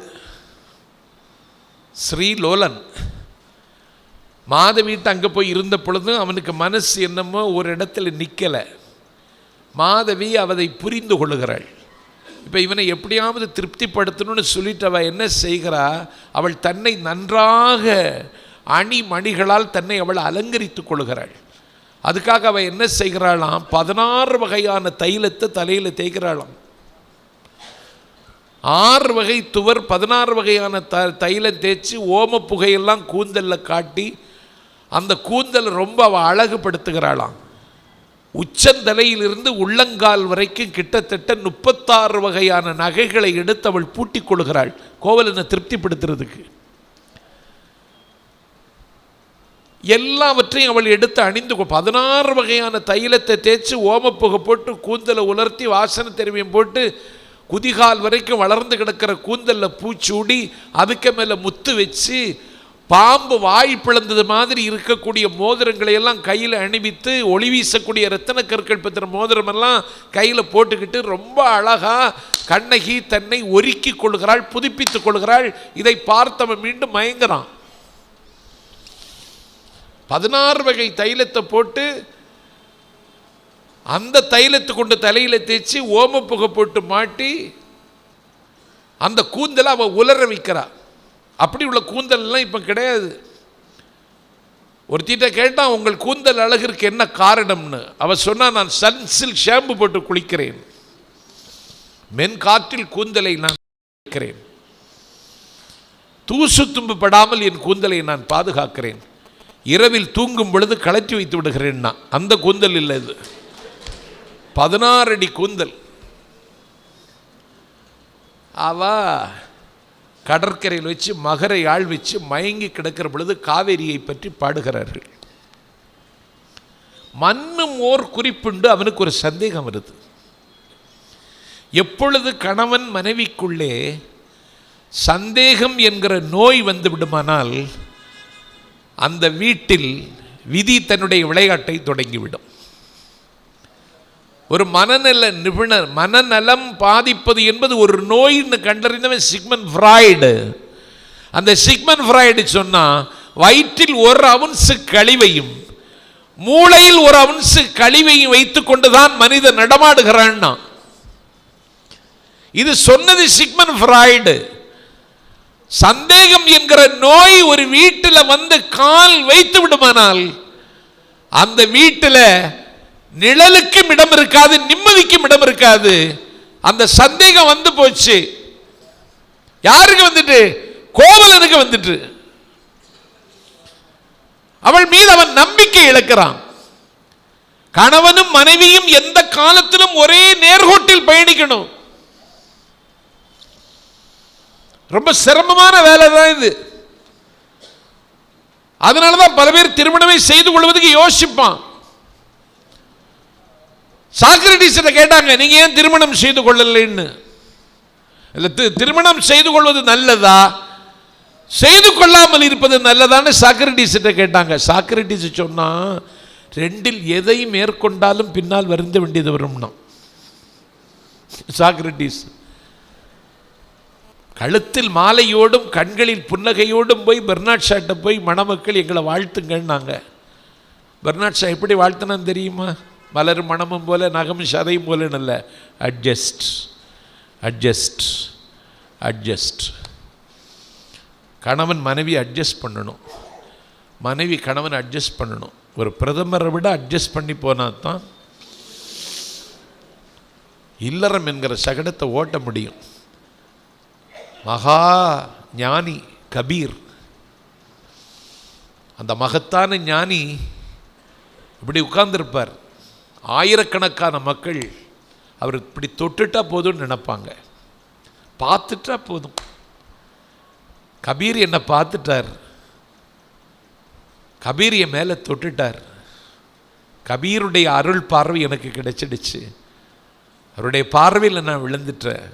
ஸ்ரீலோலன் மாதவிட்டு அங்கே போய் இருந்த பொழுதும் அவனுக்கு மனசு என்னமோ ஒரு இடத்துல நிற்கலை. மாதவி அவதை புரிந்து கொள்ளுகிறாள். இப்போ இவனை எப்படியாவது திருப்திப்படுத்தணும்னு சொல்லிட்டு அவள் என்ன செய்கிறா, அவள் தன்னை நன்றாக அணி மணிகளால் தன்னை அவள் அலங்கரித்து கொள்கிறாள். அதுக்காக அவள் என்ன செய்கிறாளாம், 16 வகையான தைலத்தை தலையில் தேய்கிறாளாம். 6 வகை துவர் 16 வகையான தைலம் தேய்ச்சி ஓம புகையெல்லாம் கூந்தலில் காட்டி அந்த கூந்தல் ரொம்ப அவள் அழகுபடுத்துகிறாளாம். உச்சந்தலையிலிருந்து உள்ளங்கால் வரைக்கும் கிட்டத்தட்ட 36 வகையான நகைகளை எடுத்து அவள் பூட்டிக் கொள்கிறாள் கோவலனை திருப்திப்படுத்துறதுக்கு. எல்லாவற்றையும் அவள் எடுத்து அணிந்து 16 வகையான தைலத்தை தேய்ச்சி ஓமப்புகை போட்டு கூந்தலை உலர்த்தி வாசனை திரவியம் போட்டு குதிகால் வரைக்கும் வளர்ந்து கிடக்கிற கூந்தலில் பூச்சூடி அதுக்கு மேலே முத்து வச்சு பாம்பு வாய் பிளந்தது மாதிரி இருக்கக்கூடிய மோதிரங்களை எல்லாம் கையில் அணிவித்து ஒளி வீசக்கூடிய ரத்தன கற்கள் பத்திர மோதிரமெல்லாம் கையில் போட்டுக்கிட்டு ரொம்ப அழகா கண்ணகி தன்னை ஒருக்கி கொள்கிறாள், புதுப்பித்துக் கொள்கிறாள். இதை பார்த்தவன் மீண்டும் மயங்குறான். 16 வகை தைலத்தை போட்டு அந்த தைலத்தை கொண்டு தலையில தேய்ச்சி ஓம புகை போட்டு மாட்டி அந்த கூந்தலை அவன் உலர வைக்கிறா. அப்படி உள்ள கூந்தல்லாம் இப்போ கிடையாது. ஒருத்திட்ட கேட்டான், உங்கள் கூந்தல் அழகிற்கு என்ன காரணம்னு. அவ சொன்னா, நான் சன்சில்க் ஷாம்பு போட்டு குளிக்கிறேன், மென் காற்றில் கூந்தலை நான் குளிக்கிறேன், தூசு தும்பு படாமல் என் கூந்தலை நான் பாதுகாக்கிறேன், இரவில் தூங்கும் பொழுது கலற்றி வைத்து விடுகிறேன்னா. அந்த கூந்தல் இல்லை இது, 16 அடி கூந்தல். அவ கடற்கரையில் வச்சு மகரை ஆள் வச்சு மயங்கி கிடக்கிற பொழுது காவேரியை பற்றி பாடுகிறார்கள். மண்ணும் ஓர் குறிப்புண்டு அவனுக்கு ஒரு சந்தேகம் வருது. எப்பொழுது கணவன் மனைவிக்குள்ளே சந்தேகம் என்கிற நோய் வந்து விடுமானால் அந்த வீட்டில் விதி தன்னுடைய விளையாட்டை தொடங்கிவிடும். ஒரு மனநல நிபுணர், மனநலம் பாதிப்பது என்பது ஒரு நோயின்னு கண்டறிந்தவன் சிக்மண்ட் ஃப்ராய்டு. அந்த சிக்மண்ட் ஃப்ராய்டு சொன்னா, வயிற்றில் 1 அவுன்ஸ் கழிவையும் மூளையில் 1 அவுன்ஸ் கழிவையும் வைத்துக் கொண்டுதான் மனிதன் நடமாடுகிறான்னா. இது சொன்னது சிக்மண்ட் ஃப்ராய்டு. சந்தேகம் என்கிற நோய் ஒரு வீட்டில் வந்து கால் வைத்து விடுமானால் அந்த வீட்டில் நிழலுக்கும் இடம் இருக்காது, நிம்மதிக்கும் இடம் இருக்காது. அந்த சந்தேகம் வந்து போச்சு. யாருக்கு வந்துட்டு? கோவலனுக்கு வந்துட்டு. அவள் மீது அவன் நம்பிக்கை இழக்கிறான். கணவனும் மனைவியும் எந்த காலத்திலும் ஒரே நேர்கோட்டில் பயணிக்கணும். ரொம்ப சிரமமான வேலை தான் இது. அதனாலதான் பல பேர் திருமணமே செய்து கொள்வதற்கு யோசிப்பான். சாக்ரட்டிஸ் கேட்டாங்க, நீங்க ஏன் திருமணம் செய்து கொள்ளலைன்னு. திருமணம் செய்து கொள்வது நல்லதா, செய்து கொள்ளாமல் இருப்பது நல்லதான்னு சாக்ரட்டிஸ் கேட்டாங்க. சாக்ரட்டிஸ் சொன்னா, 2இல் எதை மேற்கொண்டாலும் பின்னால் வருந்த வேண்டியது வரும்னா. சாக்ரட்டிஸ் கழுத்தில் மாலையோடும் கண்களில் புன்னகையோடும் போய் பெர்னாட் ஷாட்ட போய் மணமக்கள் எங்களை வாழ்த்துங்கன்னாங்க. பெர்னாட் ஷா எப்படி வாழ்த்தினான்னு தெரியுமா? மலரும் மணமும் போல நகம் சதையும் போலன்னு இல்லை, அட்ஜஸ்ட் அட்ஜஸ்ட் அட்ஜஸ்ட். கணவன் மனைவி அட்ஜஸ்ட் பண்ணணும், மனைவி கணவன் அட்ஜஸ்ட் பண்ணணும். ஒரு பிரதமரை விட அட்ஜஸ்ட் பண்ணி போனால் தான் இல்லறம் என்கிற சகடத்தை ஓட்ட முடியும். மகா ஞானி கபீர், அந்த மகத்தான ஞானி இப்படி உட்கார்ந்துருப்பார். ஆயிரக்கணக்கான மக்கள் அவர் இப்படி தொட்டுட்டா போதும்னு நினைப்பாங்க, பார்த்துட்டா போதும். கபீர் என்னை பார்த்துட்டார், கபீர் என் மேலே தொட்டுட்டார். கபீருடைய அருள் பார்வை எனக்கு கிடைச்சிடுச்சு. அவருடைய பார்வையில் நான் விழுந்துட்டேன்.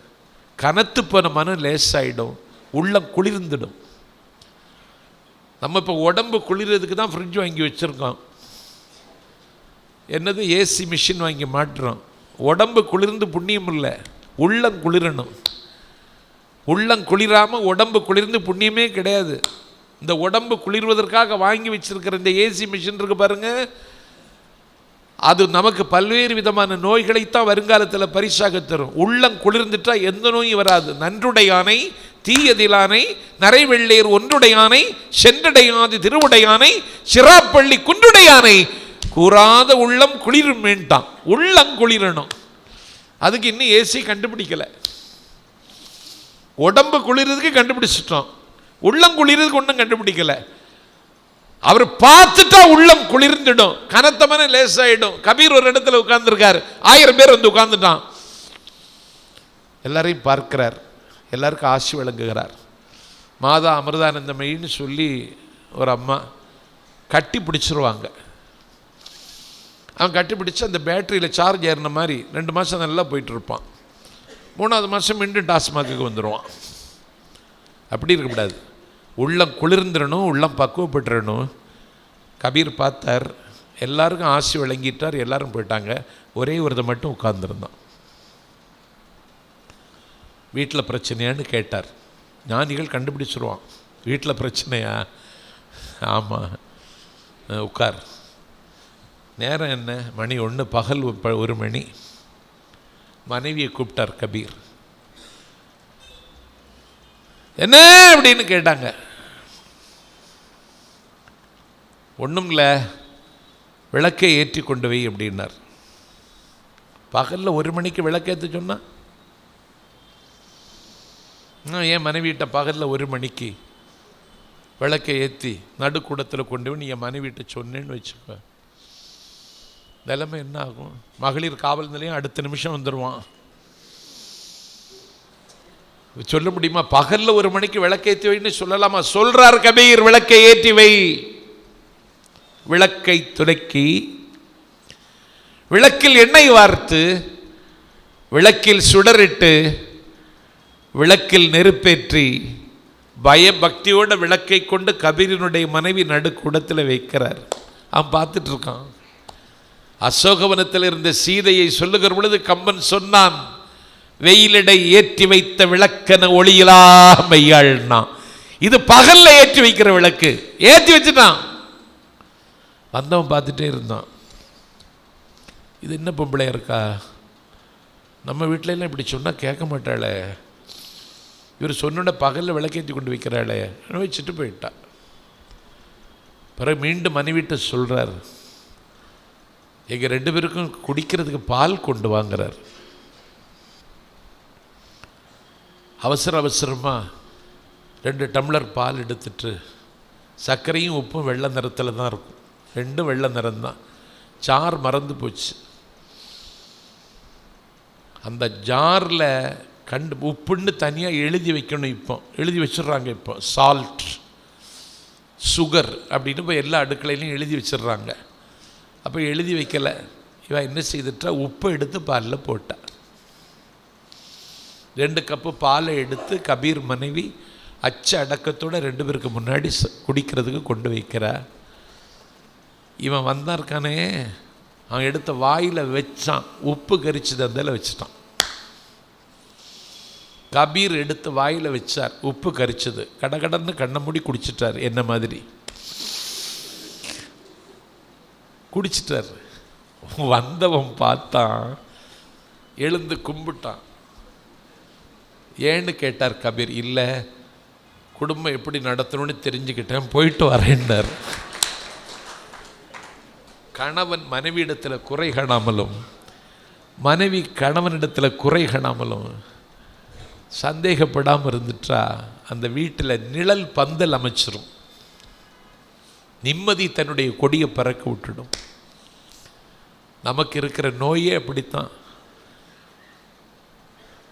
கனத்து போன மனம் லேசாயிடும், உள்ளம் குளிர்ந்துடும். நம்ம இப்போ உடம்பு குளிர்றதுக்கு தான் ஃப்ரிட்ஜ் வாங்கி வச்சுருக்கோம், என்னது ஏசி மிஷின் வாங்கி மாட்டுறோம். உடம்பு குளிர்ந்து புண்ணியம் இல்லை, உள்ளம் குளிரணும். உள்ளம் குளிராமல் உடம்பு குளிர்ந்து புண்ணியமே கிடையாது. இந்த உடம்பு குளிர்வதற்காக வாங்கி வச்சிருக்கிற இந்த ஏசி மிஷின் இருக்கு பாருங்க, அது நமக்கு பல்வேறு விதமான நோய்களைத்தான் வருங்காலத்தில் பரிசாக தரும். உள்ளம் குளிர்ந்துட்டா எந்த நோயும் வராது. நன்றுடையானை தீயதிலானை நரைவெள்ளேர் ஒன்றுடையானை சென்றடையாது திருவுடையானை சிராப்பள்ளி குன்றுடையானை கூறாத உள்ளம் குளிரும் வேண்டாம். உள்ளம் குளிரணும். அதுக்கு இன்னும் ஏசி கண்டுபிடிக்கல. உடம்பு குளிர்றதுக்கு கண்டுபிடிச்சிட்டோம், உள்ளம் குளிர்றதுக்கு ஒன்றும் கண்டுபிடிக்கல. அவர் பார்த்துட்டா உள்ளம் குளிர்ந்துடும், கனத்தமான லேசாயிடும். கபீர் ஒரு இடத்துல உட்கார்ந்துருக்காரு, 1000 பேர் வந்து உட்கார்ந்துட்டான். எல்லாரையும் பார்க்கிறார், எல்லாருக்கும் ஆசி வழங்குகிறார். மாதா அமிர்தானந்தமயின்னு சொல்லி ஒரு அம்மா கட்டி பிடிச்சிருவாங்க. அவன் கட்டி பிடிச்சி அந்த பேட்டரியில் சார்ஜ் ஏறின மாதிரி 2 மாதம் நல்லா போயிட்டு இருப்பான். 3ஆவது மாதம் மீண்டும் டாஸ்மாக்கு வந்துடுவான். அப்படி இருக்கக்கூடாது, உள்ளம் குளிர்ந்துடணும், உள்ளம் பக்குவப்பட்டுறணும். கபீர் பார்த்தார், எல்லாருக்கும் ஆசி வழங்கிட்டார், எல்லாரும் போயிட்டாங்க. ஒரே ஒருத்த மட்டும் உட்கார்ந்துருந்தான். வீட்டில் பிரச்சனையான்னு கேட்டார். ஞானிகள் கண்டுபிடிச்சிருவான், வீட்டில் பிரச்சனையா? ஆமாம், உட்கார். நேரம் என்ன? மணி 1, பகல் 1 மணி. மனைவியை கூப்பிட்டார் கபீர். என்ன அப்படின்னு கேட்டாங்க. ஒன்றும் இல்லை, விளக்கை ஏற்றி கொண்டு வை அப்படின்னார். பகலில் 1 மணிக்கு விளக்கேற்ற சொன்னா என் மனைவிட்ட பகலில் 1 மணிக்கு விளக்கை ஏற்றி நடுக்கூடத்தில் கொண்டு போய் நீ என் மனைவிட்ட சொன்னேன்னு வச்சுக்கோ, நிலைமை என்ன ஆகும்? மகளிர் காவல் நிலையம் அடுத்த நிமிஷம் வந்துடுவான். சொல்ல முடியுமா? பகலில் 1 மணிக்கு விளக்கேற்றி வைன்னு சொல்லலாமா? சொல்றார் கபீர், விளக்கை ஏற்றி வை. விளக்கை துலக்கி விளக்கில் எண்ணெய் வார்த்து விளக்கில் சுடரிட்டு விளக்கில் நெருப்பேற்றி பயபக்தியோட விளக்கை கொண்டு கபீரினுடைய மனைவி நடுக்கூடத்தில் வைக்கிறார். அவன் பார்த்துட்டு இருக்கான். அசோகவனத்தில் இருந்த சீதையை சொல்லுகிற பொழுது கம்பன் சொன்னான், வெயிலிடை ஏற்றி வைத்த விளக்கென ஒளியிலா மையாள்னா. இது பகல்ல ஏற்றி வைக்கிற விளக்கு, ஏற்றி வச்சுட்டான். வந்தவன் பார்த்துட்டே இருந்தான். இது என்ன பொம்பளையா இருக்கா, நம்ம வீட்டிலலாம் இப்படி சொன்னால் கேட்க மாட்டாளே, இவர் சொன்ன பகலில் விளக்கேற்றி கொண்டு வைக்கிறாளே, வச்சுட்டு போயிட்டா. பிறகு மீண்டும் மனைவிட்ட சொல்கிறார், எங்கள் 2 பேருக்கும் குடிக்கிறதுக்கு பால் கொண்டு வாங்குறார். அவசரமாக 2 டம்ளர் பால் எடுத்துட்டு, சர்க்கரையும் உப்பும் வெள்ளை நிறத்தில் தான் இருக்கும், 2 வெள்ளை நிறம்தான். ஜார் மறந்து போச்சு. அந்த ஜாரில் உப்புன்னு தனியாக எழுதி வைக்கணும். இப்போ எழுதி வச்சிடுறாங்க. இப்போ சால்ட், சுகர் அப்படின்னு இப்போ எல்லா அடுக்கலையிலையும் எழுதி வச்சிடுறாங்க. அப்போ எழுதி வைக்கலை. இவன் என்ன செய்துட்டா, உப்பை எடுத்து பாலில் போட்டா. 2 கப்பு பாலை எடுத்து கபீர் மனைவி அச்ச அடக்கத்தோடு 2 பேருக்கு முன்னாடி குடிக்கிறதுக்கு கொண்டு வைக்கிறா. இவன் வந்தாருக்கானே, அவன் எடுத்த வாயில் வச்சான், உப்பு கரிச்சு தந்தால வச்சுட்டான். கபீர் எடுத்து வாயில் வச்சார், உப்பு கரிச்சது, கடகடன்னு கண்ணை மூடி குடிச்சிட்டார். என்ன மாதிரி குடிச்சிட்டார். வந்தவன் பார்த்தான், எழுந்து கும்பிட்டான். ஏன்னு கேட்டார் கபீர். இல்லை, குடும்பம் எப்படி நடத்தணும்னு தெரிஞ்சுக்கிட்டேன், போயிட்டு வரேன்னார். கணவன் மனைவியிடத்தில் குறை காணாமலும் மனைவி கணவனிடத்தில் குறை காணாமலும் சந்தேகப்படாமல் இருந்துட்டா அந்த வீட்டில் நிழல் பந்தல் அமைச்சிரும். நிம்மதி தன்னுடைய கொடியை பறக்க விட்டுடும். நமக்கு இருக்கிற நோயே அப்படித்தான்.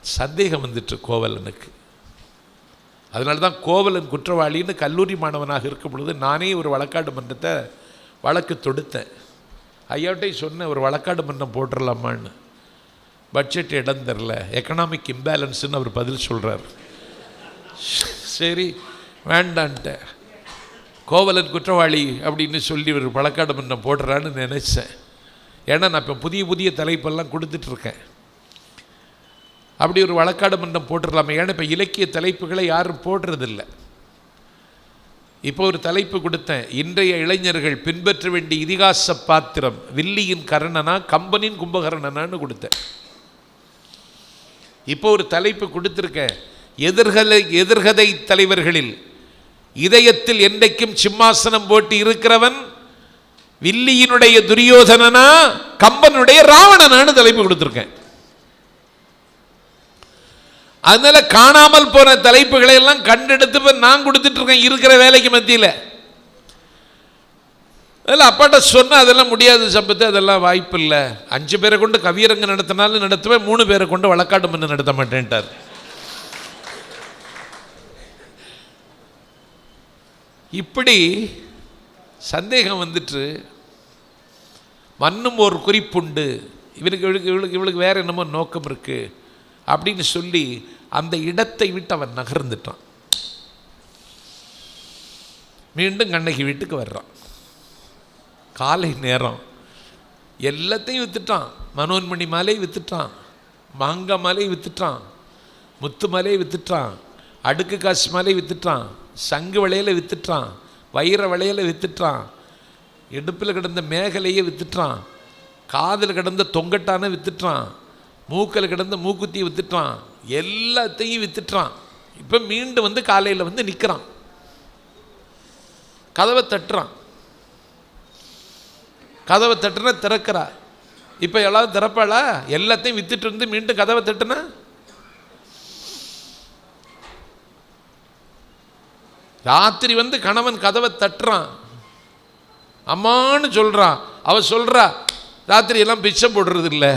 சந்தேகம் வந்துட்டு கோவலனுக்கு. அதனால தான் கோவலன் குற்றவாளின்னு கல்லூரி மாணவனாக இருக்கும் பொழுது நானே ஒரு வழக்காடு மன்றத்தை வழக்கு தொடுத்தேன். ஐயாட்டை சொன்னேன், ஒரு வழக்காடு மன்றம் போட்டுடலாமான்னு. பட்ஜெட் இடம் தரல, எக்கனாமிக் இம்பேலன்ஸ்ன்னு அவர் பதில் சொல்கிறார். சரி வேண்டான்ட்ட. கோவலன் குற்றவாளி அப்படின்னு சொல்லி ஒரு வழக்காடு மன்றம் போடுறான்னு நினச்சேன். ஏன்னா நான் இப்போ புதிய புதிய தலைப்பெல்லாம் கொடுத்துட்ருக்கேன். அப்படி ஒரு வழக்காடு மன்றம் போட்டுடலாமே. ஏன்னா இப்போ இலக்கிய தலைப்புகளை யாரும் போடுறதில்லை. இப்போ ஒரு தலைப்பு கொடுத்தேன், இன்றைய இளைஞர்கள் பின்பற்ற வேண்டிய இதிகாச பாத்திரம் வில்லியின் கர்ணனா கம்பனின் கும்பகர்ணனான்னு கொடுத்தேன். இப்போ ஒரு தலைப்பு கொடுத்துருக்கேன், எதிர்கதை தலைவர்களில் இதயத்தில் என்றைக்கும் சிம்மாசனம் போட்டு இருக்கிறவன் வில்லியினுடைய துரியோதனனா கம்பனுடைய ராவணனான்னு தலைப்பு கொடுத்துருக்கேன். அதனால காணாமல் போன தலைப்புகளை எல்லாம் கண்டெடுத்து நான் கொடுத்துட்டு இருக்கேன் இருக்கிற வேலைக்கு மத்தியில். அதெல்லாம் அப்பாட்ட சொன்ன அதெல்லாம் முடியாது சம்பத்து, அதெல்லாம் வாய்ப்பு இல்லை. 5 பேரை கொண்டு கவியரங்கு நடத்தினாலும் நடத்துவேன், 3 பேரை கொண்டு வழக்காடு மன்றம் நடத்த மாட்டேன்ட்டார். இப்படி சந்தேகம் வந்துட்டு மண்ணும் ஒரு குறிப்புண்டு, இவளுக்கு வேற என்னமோ நோக்கம் இருக்கு அப்படின்னு சொல்லி அந்த இடத்தை விட்டு அவன் நகர்ந்துட்டான். மீண்டும் கண்ணகி வீட்டுக்கு வர்றான். காலை நேரம். எல்லாத்தையும் விற்றுட்டான். மனோன்மணி மாலை விற்றுட்டான், மாங்காய் மாலை விற்றுட்டான், முத்து மாலை விற்றுட்டான், அடுக்கு காசு மாலை விற்றுட்டான், சங்கு வளையலை விற்றுட்டான், வைர வளையலை விற்றுட்டான், இடுப்பில் கிடந்த மேகலையை விற்றுட்டான், காதில் கிடந்த தொங்கட்டான விற்றுட்டான், மூக்கில் கிடந்த மூக்குத்தியை விற்றுட்டான், எல்லாத்தையும் விற்றுட்டான். இப்போ மீண்டும் வந்து காலையில் வந்து நிற்கிறான். கதவை தட்டுறான். கதவை தட்டுனா திறக்கிறா. இப்போ எல்லாரும் திறப்பாளா? எல்லாத்தையும் வித்துட்டு இருந்து மீண்டும் கதவை தட்டுனா ராத்திரி வந்து கணவன் கதவை தட்டுறான். அம்மான்னு சொல்கிறான். அவ சொல்கிறா, ராத்திரி எல்லாம் பிச்சை போடுறது இல்லை.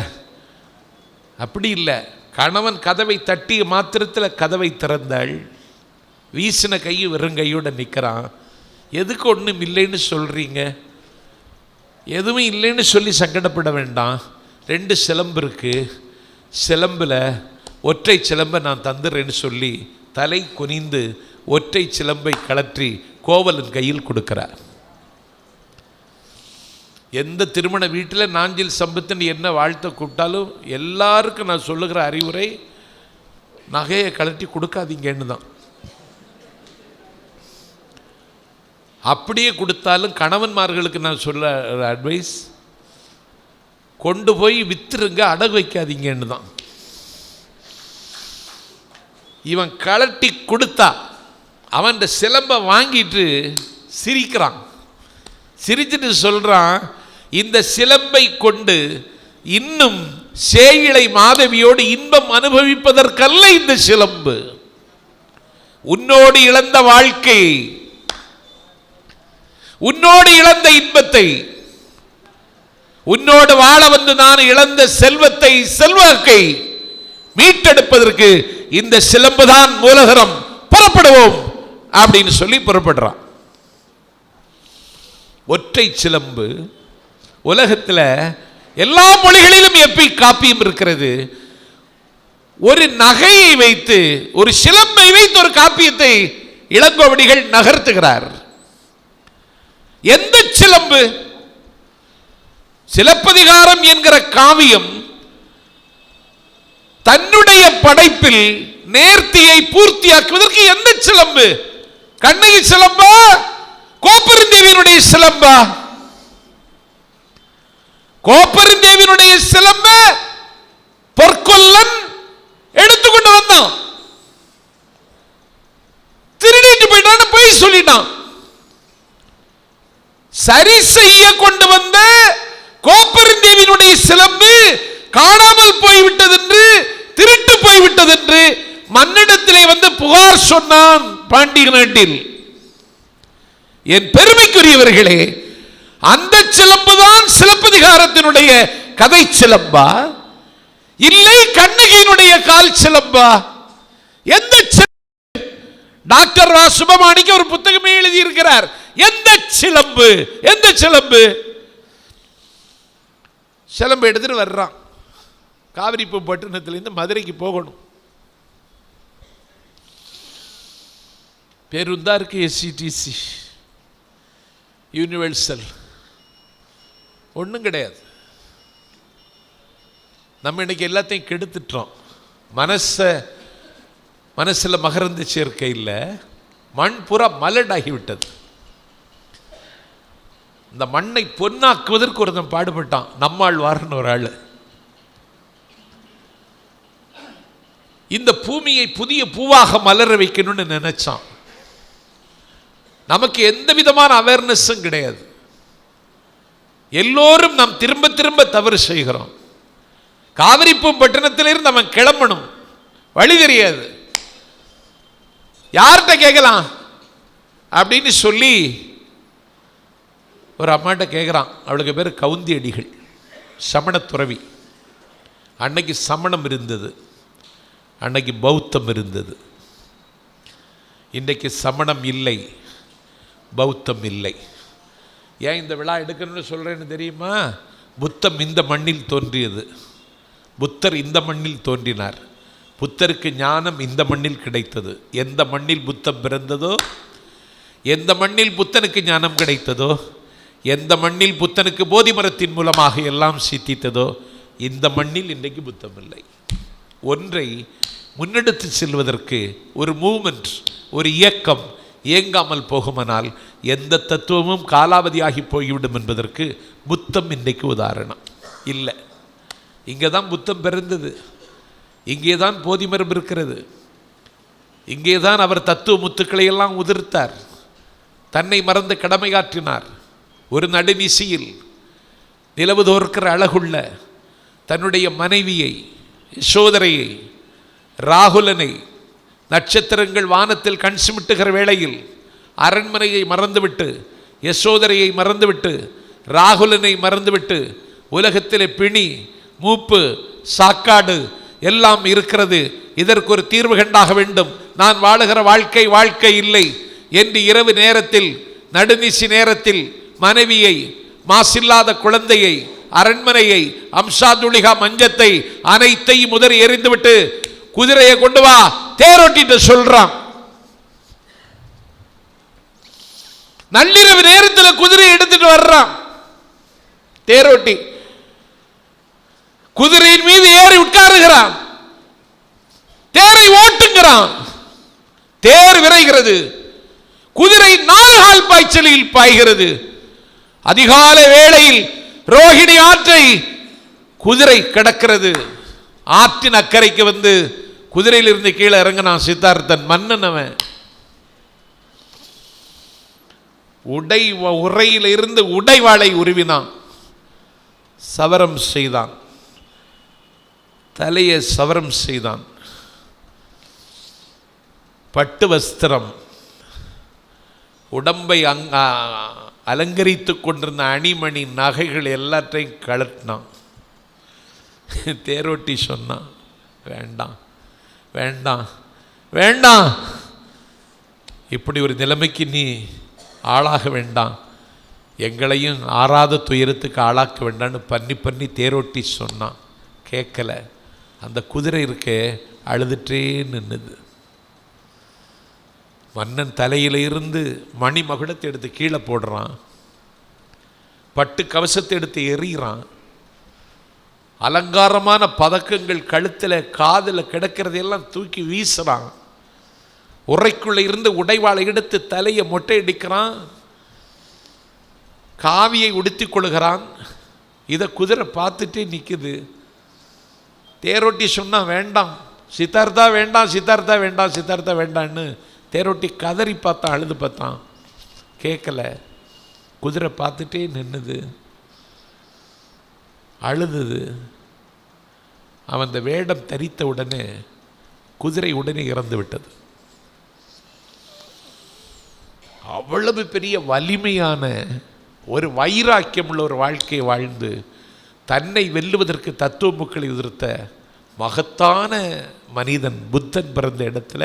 அப்படி இல்லை. கணவன் கதவை தட்டிய மாத்திரத்தில் கதவை திறந்தாள். வீசின கை வெறுங்கையோடு நிற்கிறான். எதுக்கு ஒன்றும் இல்லைன்னு சொல்கிறீங்க? எதுவும் இல்லைன்னு சொல்லி சங்கடப்பட வேண்டாம். 2 சிலம்பு இருக்குது, சிலம்பில் ஒற்றை சிலம்பை நான் தந்துடுறேன்னு சொல்லி தலை குனிந்து ஒற்றை சிலம்பை கலற்றி கோவலன் கையில் கொடுக்கிறார். எந்த திருமண வீட்டில் நாஞ்சில் சம்பத்துன்னு என்ன வாழ்த்தை கூப்பிட்டாலும் எல்லாருக்கும் நான் சொல்லுகிற அறிவுரை, நகையை கலட்டி கொடுக்காதீங்கன்னு தான். அப்படியே கொடுத்தாலும் கணவன்மார்களுக்கு நான் சொல்ல அட்வைஸ், கொண்டு போய் வித்துருங்க, அடகு வைக்காதீங்கன்னு தான். இவன் கலட்டி கொடுத்தா அவன் சிலம்பை வாங்கிட்டு சிரிக்கிறான். சிரிச்சுட்டு சொல்கிறான், இந்த சிலம்பை கொண்டு இன்னும் சேயிழை மாதவியோடு இன்பம் அனுபவிப்பதற்கல்ல இந்த சிலம்பு. உன்னோடு இழந்த வாழ்க்கை, உன்னோடு இழந்த இன்பத்தை, உன்னோடு வாழ வந்து நான் இழந்த செல்வத்தை, செல்வாக்கை மீட்டெடுப்பதற்கு இந்த சிலம்புதான் மூலகரம், புறப்படுவோம் அப்படின்னு சொல்லி புறப்படுறான். ஒற்றை சிலம்பு. உலகத்தில் எல்லா மொழிகளிலும் எப்பிக் காப்பியம் இருக்கிறது. ஒரு நகையை வைத்து, ஒரு சிலம்பை வைத்து ஒரு காப்பியத்தை இளங்கோவடிகள் நகர்த்துகிறார். எந்த சிலம்பு? சிலப்பதிகாரம் என்கிற காவியம் தன்னுடைய படைப்பில் நேர்த்தியை பூர்த்தியாக்குவதற்கு எந்த சிலம்பு? கண்ணகி சிலம்பா, கோப்பெருந்தேவியனுடைய சிலம்பா? கோப்பெருந்தேவினுடைய சிலம்ப பொற்கொல்லன் எடுத்துக்கொண்டு வந்தான். திருடிட்டு போயிட்டான்னு போய் சொல்லிட்டான். சரி செய்ய கொண்டு வந்த கோப்பெருந்தேவினுடைய சிலம்பு காணாமல் போய்விட்டது என்று, திருட்டு போய்விட்டது என்று மன்னிடத்திலே வந்து புகார் சொன்னான் பாண்டிய நாட்டில். என் பெருமைக்குரியவர்களே, அந்த சிலம்புதான் சிலப்பதிகாரத்தினுடைய கதை சிலம்பா, இல்லை கண்ணகியினுடைய கால் சிலம்பா? எந்த டாக்டர் ரா சுபமாணிக்கு ஒரு புத்தகமே எழுதி இருக்கிறார். எந்த சிலம்பு? எந்த சிலம்பு? சிலம்பு எடுத்துட்டு வர்றான். காவிரிப்பூ பட்டணத்திலிருந்து மதுரைக்கு போகணும். பேருந்தா இருக்கு, எஸ்சிடிசி, யூனிவர்சல், ஒன்றும் கிடையாது. நம்ம இன்னைக்கு எல்லாத்தையும் கெடுத்துட்டோம். மனசில் மகரந்த சேர்க்கை இல்லை, மண் புறா மலடாகிவிட்டது. இந்த மண்ணை பொன்னாக்குவதற்கு ஒருத்தன் பாடுபட்டான், நம்மாழ்வார்னு ஒரு ஆள். இந்த பூமியை புதிய பூவாக மலர வைக்கணும்னு நினைச்சான். நமக்கு எந்த விதமான அவேர்னஸும் கிடையாது. எல்லோரும் நாம் திரும்ப திரும்ப தவறு செய்கிறோம். காவிரிப்பூ பட்டணத்திலிருந்து அவன் கிளம்பணும், வழி தெரியாது, யார்கிட்ட கேட்கலாம் அப்படின்னு சொல்லி ஒரு அம்மாட்ட கேட்குறான். அவளுக்கு பேர் கவுந்தி அடிகள், சமண துறவி. அன்னைக்கு சமணம் இருந்தது, அன்னைக்கு பௌத்தம் இருந்தது. இன்றைக்கு சமணம் இல்லை, பௌத்தம் இல்லை. ஏன் இந்த விழா எடுக்கணும்னு சொல்கிறேன்னு தெரியுமா? புத்தம் இந்த மண்ணில் தோன்றியது, புத்தர் இந்த மண்ணில் தோன்றினார், புத்தருக்கு ஞானம் இந்த மண்ணில் கிடைத்தது. எந்த மண்ணில் புத்தம் பிறந்ததோ, எந்த மண்ணில் புத்தனுக்கு ஞானம் கிடைத்ததோ, எந்த மண்ணில் புத்தனுக்கு போதி மரத்தின் மூலமாக எல்லாம் சித்தித்ததோ, இந்த மண்ணில் இன்றைக்கு புத்தம் இல்லை. ஒன்றை முன்னெடுத்து செல்வதற்கு ஒரு மூவ்மெண்ட், ஒரு இயக்கம் இயங்காமல் போகுமானால் எந்த தத்துவமும் காலாவதியாகி போய்விடும் என்பதற்கு புத்தம் இன்றைக்கு உதாரணம். இல்லை, இங்கே தான் புத்தம் பிறந்தது, இங்கே தான் போதிமரம் இருக்கிறது, இங்கே தான் அவர் தத்துவ முத்துக்களை எல்லாம் உதிர்த்தார், தன்னை மறந்து கடமையாற்றினார். ஒரு நடுநிசியில் நிலவு தோற்கிற அழகுள்ள தன்னுடைய மனைவியை, யசோதரையை, ராகுலனை, நட்சத்திரங்கள் வானத்தில் கண் சிமிட்டுகிற வேளையில் அரண்மனையை மறந்துவிட்டு, யசோதரையை மறந்துவிட்டு, ராகுலனை மறந்துவிட்டு, உலகத்திலே பிணி, மூப்பு, சாக்காடு எல்லாம் இருக்கிறது, இதற்கு ஒரு தீர்வு கண்டாக வேண்டும், நான் வாழுகிற வாழ்க்கை வாழ்க்கை இல்லை என்று இரவு நேரத்தில், நடுநிசி நேரத்தில் மனைவியை, மாசில்லாத குழந்தையை, அரண்மனையை, அம்சாதுளிகா மஞ்சத்தை அனைத்தையும் முதறி எறிந்துவிட்டு குதிரையை கொண்டு வா தேரோட்டிட்டு சொல்றான். நள்ளிரவு நேரத்தில் குதிரையை எடுத்துட்டு வர்றான் தேரோட்டி. குதிரையின் மீது ஏறி உட்காருகிறான், தேரை ஓட்டுகிறான், தேர் விரைகிறது, குதிரை 4 கால் பாய்ச்சலில் பாய்கிறது. அதிகாலை வேளையில் ரோஹிணி ஆற்றை குதிரை கிடக்கிறது. ஆற்றின் அக்கறைக்கு வந்து குதிரையிலிருந்து கீழே இறங்கினான் சித்தார்த்தன். மன்னன் அவன். உரையில் இருந்து உடைவாளை உருவினான், சவரம் செய்தான், தலையை சவரம் செய்தான். பட்டு வஸ்திரம், உடம்பை அலங்கரித்து கொண்டிருந்த அணிமணி நகைகள் எல்லாத்தையும் கழட்டினான். தேரோட்டி சொன்னான், வேண்டாம் வேண்டாம் வேண்டாம், இப்படி ஒரு நிலைமைக்கு நீ ஆளாக வேண்டாம், எங்களையும் ஆறாத துயரத்துக்கு ஆளாக்க வேண்டான்னு பண்ணி தேரோட்டி சொன்னான். கேட்கல. அந்த குதிரை இருக்கே அழுதுட்டே நின்னுது. மன்னன் தலையில இருந்து மணி மகுடத்தை எடுத்து கீழே போடுறான், பட்டு கவசத்தை எடுத்து எறிகிறான், அலங்காரமான பதக்கங்கள் கழுத்தில் காதில் கிடக்கிறதையெல்லாம் தூக்கி வீசுறான், உரைக்குள்ள இருந்து உடைவாளை எடுத்து தலையை மொட்டையடிக்கிறான், காவியை உடுத்திக் கொள்கிறான், இதை குதிரை பார்த்துட்டே நிற்குது. தேரோட்டி சொன்னால் வேண்டாம், சித்தார்த்தா வேண்டாம், சித்தார்த்தா வேண்டாம், சித்தார்த்தா வேண்டான்னு தேரோட்டி கதறி பார்த்தான், அழுது பார்த்தான், கேட்கல. குதிரை பார்த்துட்டே நின்னுது, அழுதுது. அவன் அந்த வேடம் தரித்த உடனே குதிரை உடனே இறந்து விட்டது. அவ்வளவு பெரிய வலிமையான ஒரு வைராக்கியம் உள்ள ஒரு வாழ்க்கையை வாழ்ந்து தன்னை வெல்லுவதற்கு தத்துவமுக்களை எதிர்த்த மகத்தான மனிதன் புத்தன் பிறந்த இடத்துல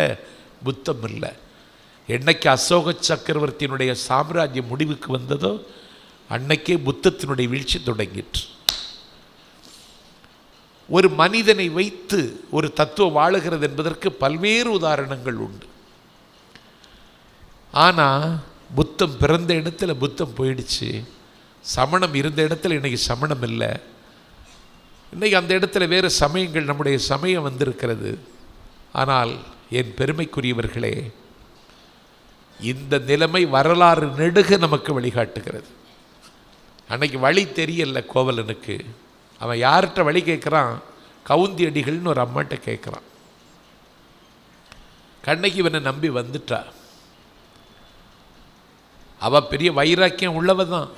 புத்தம் இல்லை. என்னைக்கு அசோக சக்கரவர்த்தியினுடைய சாம்ராஜ்யம் முடிவுக்கு வந்ததோ அன்னைக்கே புத்தத்தினுடைய வீழ்ச்சி தொடங்கிற்று. ஒரு மனிதனை வைத்து ஒரு தத்துவம் வாழுகிறது என்பதற்கு பல்வேறு உதாரணங்கள் உண்டு. ஆனால் புத்தம் பிறந்த இடத்துல புத்தம் போயிடுச்சு, சமணம் இருந்த இடத்துல இன்றைக்கி சமணம் இல்லை. இன்றைக்கி அந்த இடத்துல வேறு சமயங்கள், நம்முடைய சமயம் வந்திருக்கிறது. ஆனால் என் பெருமைக்குரியவர்களே, இந்த நிலைமை வரலாறு நெடுக நமக்கு வழிகாட்டுகிறது. அன்னைக்கு வழி தெரியல கோவலனுக்கு. அவன் யார்கிட்ட வழி கேட்குறான்? கவுந்தி அடிகள்னு ஒரு அம்மாட்ட கேட்குறான். கண்ணகி இவனை நம்பி வந்துட்டா. அவள் பெரிய வைராக்கியம் உள்ளவ தான்.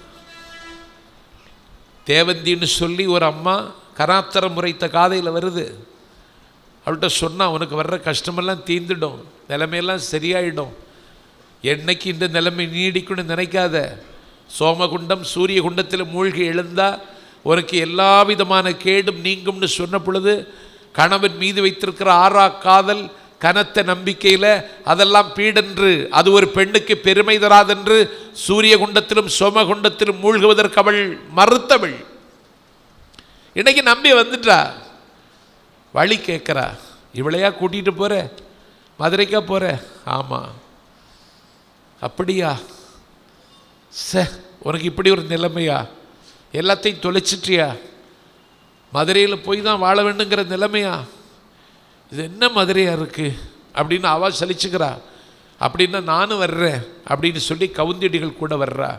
தேவந்தின்னு சொல்லி ஒரு அம்மா கராத்தரம் முறைத்த காதையில் வருது. அவள்கிட்ட சொன்னால் உனக்கு வர்ற கஷ்டமெல்லாம் தீர்ந்துடும், நிலைமையெல்லாம் சரியாயிடும். என்னைக்கு இந்த நிலைமை நீடிக்குன்னு நினைக்காத. சோமகுண்டம் சூரிய குண்டத்தில் மூழ்கி எழுந்தால் உனக்கு எல்லா விதமான கேடும் நீங்கும்னு சொன்ன பொழுது கணவன் மீது வைத்திருக்கிற ஆறா காதல், கனத்த நம்பிக்கையில் அதெல்லாம் பீடென்று, அது ஒரு பெண்ணுக்கு பெருமை தராதென்று சூரிய குண்டத்திலும் சோமகுண்டத்திலும் மூழ்குவதற்கு அவள் மறுத்தவள். இன்னைக்கு நம்பி வந்துட்டா. வழி கேட்குறா. இவளையா கூட்டிகிட்டு போகிற? மதுரைக்கா போகிற? ஆமாம். அப்படியா? உனக்கு இப்படி ஒரு நிலைமையா? எல்லாத்தையும் தொலைச்சிட்டியா? மதுரையில் போய் தான் வாழ வேண்டுங்கிற நிலைமையா? இது என்ன மதுரையாக இருக்குது அப்படின்னு அவள் சலிச்சுக்கிறா. அப்படின்னா நானும் வர்றேன் அப்படின்னு சொல்லி கவுந்தியடிகள் கூட வர்றா.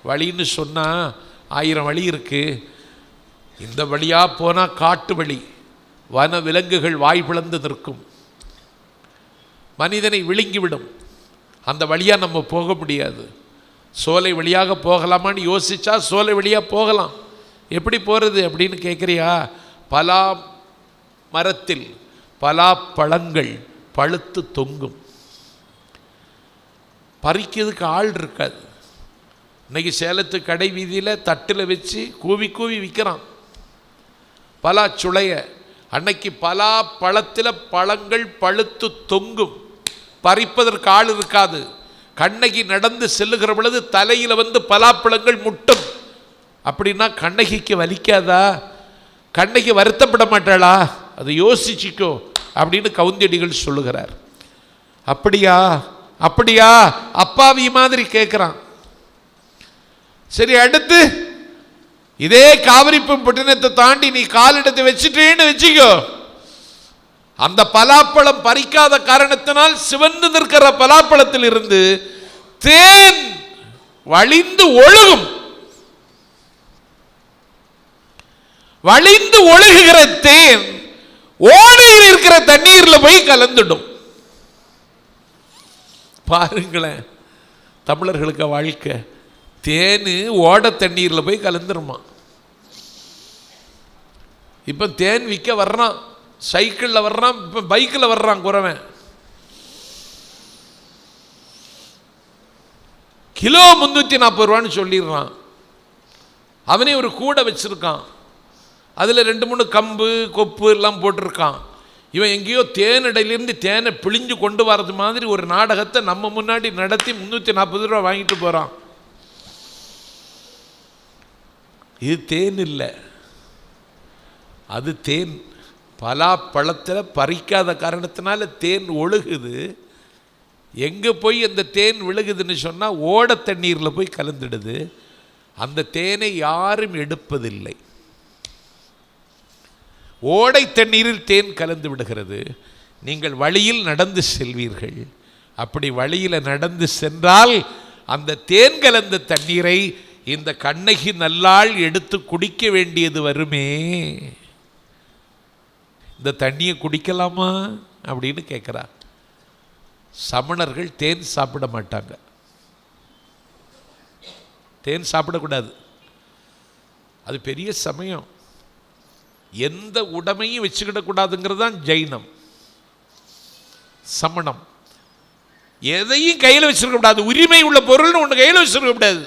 வழின்னு சொன்னால் 1000 வழி இருக்குது. இந்த வழியாக போனால் காட்டு வழி, வன விலங்குகள் வாய் பிளந்து நிற்கும், மனிதனை விழுங்கிவிடும். அந்த வழியாக நம்ம போக முடியாது. சோலை வழியாக போகலாமான்னு யோசித்தா சோலை வழியாக போகலாம். எப்படி போகிறது அப்படின்னு கேட்குறியா? பலா மரத்தில் பலா பழங்கள் பழுத்து தொங்கும், பறிக்கிறதுக்கு ஆள் இருக்காது. இன்றைக்கி சேலத்து கடை வீதியில் தட்டில் வச்சு கூவி கூவி விற்கிறான் பலா சுளைய. அன்னைக்கு பலா பழத்தில் பழங்கள் பழுத்து தொங்கும், பறிப்பதற்கு ஆள் இருக்காது. கண்ணகி நடந்து செல்லுகிற பொழுது தலையில் வந்து பலாப்பழங்கள் முட்டும். அப்படின்னா கண்ணகிக்கு வலிக்காதா? கண்ணகி வருத்தப்பட மாட்டாளா? அதை யோசிச்சுக்கோ அப்படின்னு கவுந்தியடிகள் சொல்லுகிறார். அப்படியா அப்படியா அப்பாவி மாதிரி கேட்குறான். சரி, அடுத்து இதே காவிரிப்பட்டினத்தை தாண்டி நீ காலிடத்தை வச்சுட்டேன்னு வச்சுக்கோ. அந்த பலாப்பழம் பறிக்காத காரணத்தினால் சிவந்து நிற்கிற பலாப்பழத்தில் இருந்து தேன் வழிந்து ஒழுகும். வழிந்து ஒழுகுகிற தேன் ஓடையில் இருக்கிற தண்ணீர்ல போய் கலந்துடும். பாருங்களேன், தமிழர்களுக்கு வாழ்க்கை. தேனு ஓட தண்ணீரில் போய் கலந்துருமா. இப்போ தேன் விற்க வர்றான், சைக்கிளில் வர்றான், இப்போ பைக்கில் வர்றான் குறவன். கிலோ 340 ரூபான்னு சொல்லிடுறான். அவனே ஒரு கூடை வச்சிருக்கான், அதில் 2-3 கம்பு கொப்பு எல்லாம் போட்டிருக்கான். இவன் எங்கேயோ தேனிடையிலிருந்து தேனை பிழிஞ்சு கொண்டு வர்றது மாதிரி ஒரு நாடகத்தை நம்ம முன்னாடி நடத்தி 340 ரூபா வாங்கிட்டு போகிறான். இது தேன் இல்லை, அது தேன். பலாப்பழத்தில் பறிக்காத காரணத்தினால தேன் ஒழுகுது. எங்கே போய் அந்த தேன் விழுகுதுன்னு சொன்னால் ஓட தண்ணீரில் போய் கலந்துடுது. அந்த தேனை யாரும் எடுப்பதில்லை. ஓடை தண்ணீரில் தேன் கலந்து விடுகிறது. நீங்கள் வழியில் நடந்து செல்வீர்கள். அப்படி வழியில் நடந்து சென்றால் அந்த தேன் கலந்த தண்ணீரை இந்த கண்ணகி நல்லாள் எடுத்து குடிக்க வேண்டியது வருமே, இந்த தண்ணியை குடிக்கலாமா அப்படின்னு கேட்குறா. சமணர்கள் தேன் சாப்பிட மாட்டாங்க, தேன் சாப்பிடக்கூடாது, அது பெரிய சமயம். எந்த உடமையும் வச்சுக்கிடக்கூடாதுங்கிறது தான் ஜெயினம். சமணம் எதையும் கையில் வச்சிருக்க கூடாது, உரிமை உள்ள பொருள்னு ஒன்று கையில் வச்சிருக்க கூடாது.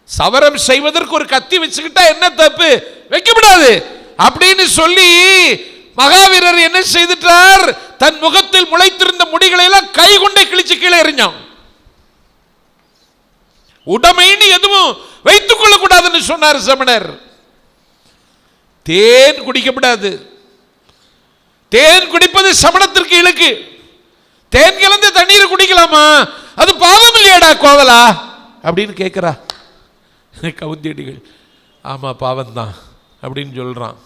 சவரம் செய்வதற்கு ஒரு கத்தி வச்சுக்கிட்டா என்ன தப்பு, வைக்கப்படாது அப்படின்னு சொல்லி மகாவீரர் என்ன செய்துட்டார், தன் முகத்தில் முளைத்திருந்த முடிகளை எல்லாம் கை கொண்டே கிழிச்சு கீழே எறிஞ்சான். உடமைன்னு எதுவும் வைத்துக் கொள்ளக்கூடாதுன்னு சொன்னார் சமணர். தேன் குடிக்கப்படாது, தேன் குடிப்பது சமணத்திற்கு இழுக்கு. தேன் கலந்து தண்ணீரை குடிக்கலாமா, அது பாவம் இல்லையாடா கோவலா அப்படின்னு கேட்கிறா. கவுந்தியடிகள் ஆமா பாவம்தான் அப்படின்னு சொல்றான்.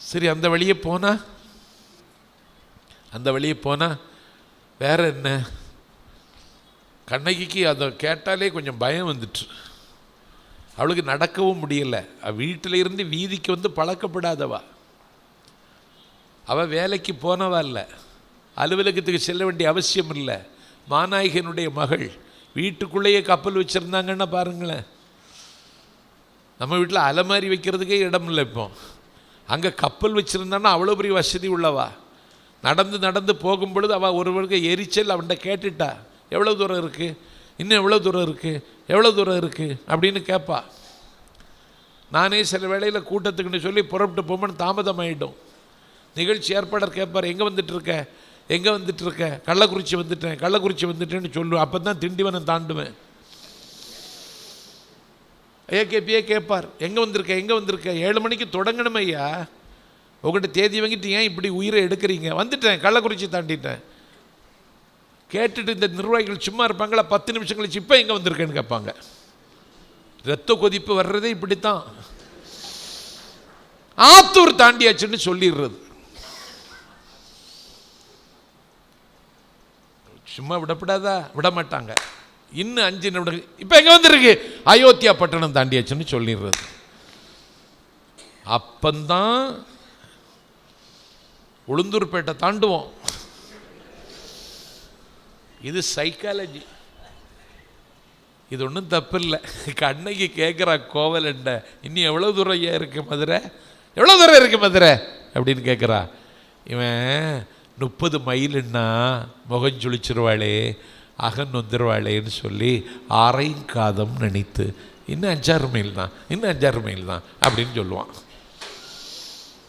சரி, அந்த வழியே போனா வேற என்ன, கண்ணகிக்கு அதை கேட்டாலே கொஞ்சம் பயம் வந்துட்டு, அவளுக்கு நடக்கவும் முடியல. வீட்டில் இருந்து வீதிக்கு வந்து பழக்கப்படாதவா, அவள் வேலைக்கு போனவா இல்லை, அலுவலகத்துக்கு செல்ல வேண்டிய அவசியம் இல்லை. மாநாயகனுடைய மகள், வீட்டுக்குள்ளேயே கப்பல் வச்சுருந்தாங்கன்னா பாருங்களேன். நம்ம வீட்டில் அலமாரி வைக்கிறதுக்கே இடம் இல்லை, இப்போ அங்கே கப்பல் வச்சுருந்தான்னா அவ்வளோ பெரிய வசதி உள்ளவா. நடந்து போகும் பொழுது அவள் ஒருவருக்கு எரிச்சல் அவன்கிட்ட கேட்டுட்டா, எவ்வளோ தூரம் இருக்குது, இன்னும் எவ்வளோ தூரம் இருக்குது அப்படின்னு கேட்பா. நானே சில வேளையில் கூட்டத்துக்குன்னு சொல்லி புறப்பட்டு போகும்போது தாமதம் ஆகிடும். நிகழ்ச்சி ஏற்பாடர் கேட்பார், எங்கே வந்துட்டு இருக்க, கள்ளக்குறிச்சி வந்துட்டேன்னு சொல்லுவேன். அப்போ தான் திண்டிவனம் தாண்டுவேன். ஏகேபியே கேட்பார், எங்கே வந்திருக்க 7 மணிக்கு தொடங்கணும் ஐயா, உங்கள்கிட்ட தேதி வாங்கிட்டு ஏன் இப்படி உயிரை எடுக்கிறீங்க, வந்துட்டேன் கள்ளக்குறிச்சி தாண்டிட்டேன். கேட்டுட்டு இந்த நிர்வாகிகள் சும்மா இருப்பாங்களா, 10 நிமிஷம் கழிச்சு இப்போ எங்கே வந்திருக்கேன்னு கேட்பாங்க. ரத்த கொதிப்பு வர்றதே இப்படித்தான். ஆத்தூர் தாண்டியாச்சுன்னு சொல்லிடுறது, சும்மா விடப்படாதா, விட மாட்டாங்க. இன்னும் 5 நிமிடம் இப்போ எங்கே வந்திருக்கு, அயோத்தியா பட்டணம் தாண்டியாச்சுன்னு சொல்லிடுறது. அப்பந்தான் உளுந்தூர்பேட்டை தாண்டுவோம். இது சைக்காலஜி, இது ஒன்றும் தப்பு இல்லை. கண்ணகி கேட்குறா கோவலண்ட, இன்னும் எவ்வளோ தூரம் இருக்குது மதுரை அப்படின்னு கேட்குறா. இவன் 30 மைலுன்னா முகஞ்சொலிச்சிருவாளே, அகன் வந்துடுவாளேன்னு சொல்லி ஆரையும் காதம் நினைத்து இன்னும் 5-6 மைல் தான் அப்படின்னு சொல்லுவான்.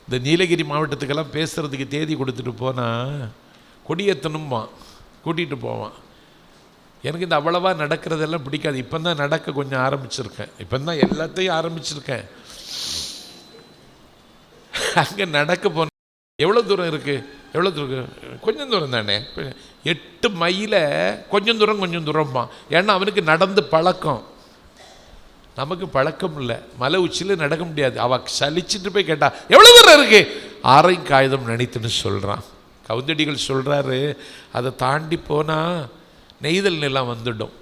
இந்த நீலகிரி மாவட்டத்துக்கெல்லாம் பேசுகிறதுக்கு தேதி கொடுத்துட்டு போனால் கொடியேற்றணுமா கூட்டிகிட்டு போவான். எனக்கு இந்த அவ்வளவா நடக்கிறதெல்லாம் பிடிக்காது. இப்போ தான் நடக்க கொஞ்சம் ஆரம்பிச்சிருக்கேன், இப்போ தான் எல்லாத்தையும் ஆரம்பிச்சிருக்கேன். அங்கே நடக்க போன எவ்வளோ தூரம் இருக்குது, கொஞ்சம் தூரம் தானே, 8 மைல கொஞ்சம் தூரம்மா. ஏன்னா அவனுக்கு நடந்து பழக்கம், நமக்கு பழக்கம் இல்லை. மலை உச்சியில் நடக்க முடியாது. அவள் சலிச்சுட்டு போய் கேட்டா எவ்வளோ தூரம் இருக்குது, ஆரையும் காகிதம் நினைத்துன்னு சொல்கிறான். கவுந்தடிகள் சொல்கிறாரு, அதை தாண்டி போனால் நெய்தல் நிலம் வந்துடும்.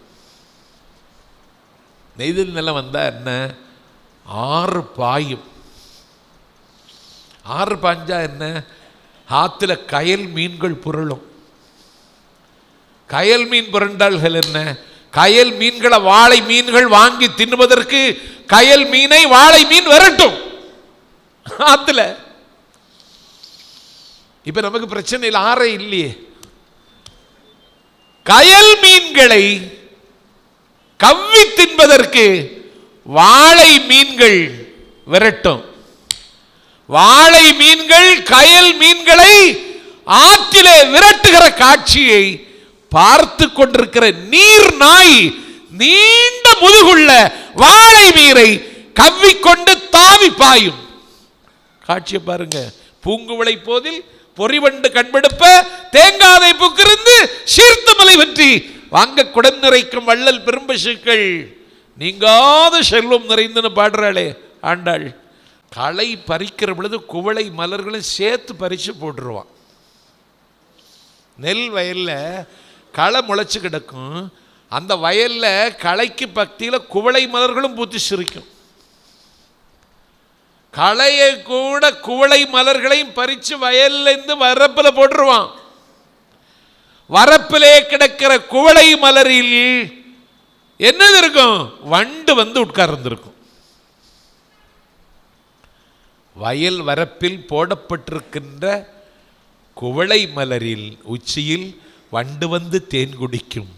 நெய்தல் நிலம் வந்தால் என்ன, 6 பாயும். 6 பாஞ்சா என்ன, ஆற்றுல கயல் மீன்கள் புரளும். கயல் மீன் புரண்டாள்கள் என்ன, கயல் மீன்களை வாழை மீன்கள் வாங்கி தின்னுவதற்கு கயல் மீனை வாழை மீன் வரட்டும் ஆற்றுல. இப்ப நமக்கு பிரச்சனை இல்லை, ஆறே இல்லையே. கயல் மீன்களை கவ்வி தின்பதற்கு வாழை மீன்கள் விரட்டும். வாழை மீன்கள் கயல் மீன்களை ஆற்றிலே விரட்டுகிற காட்சியை பார்த்து கொண்டிருக்கிற நீர் நாய் நீண்ட முதுகுள்ள வாழை மீனை கவ்விக்கொண்டு தாவி பாயும் காட்சியை பாருங்க. பூங்குவளை போதில் பொறிவண்டு கண்பெடுப்ப தேங்காதை புக்கிருந்து சீர்த்த மலை பற்றி வாங்க குடம் நிறைக்கும் வள்ளல் பெரும்பசுக்கள் நீங்காத செல்வம் நிறைந்துன்னு பாடுறாளே ஆண்டாள். களை பறிக்கிற பொழுது குவளை மலர்களும் சேர்த்து பறித்து போட்டுருவான். நெல் வயலில் களை முளைச்சு கிடக்கும். அந்த வயலில் களைக்கு பக்தியில் குவளை மலர்களும் பூத்து சிரிக்கும். களையை கூட குவளை மலர்களையும் பறித்து வயல்லேருந்து வரப்பில் போட்டுருவான். வரப்பிலே கிடக்கிற குவளை மலரில் என்னது இருக்கும்? வண்டு வந்து உட்கார்ந்திருக்கும். வயல் வரப்பில் போடப்பட்டிருக்கின்ற குவளை மலரில் உச்சியில் வண்டு வந்து தேன் குடிக்கும்.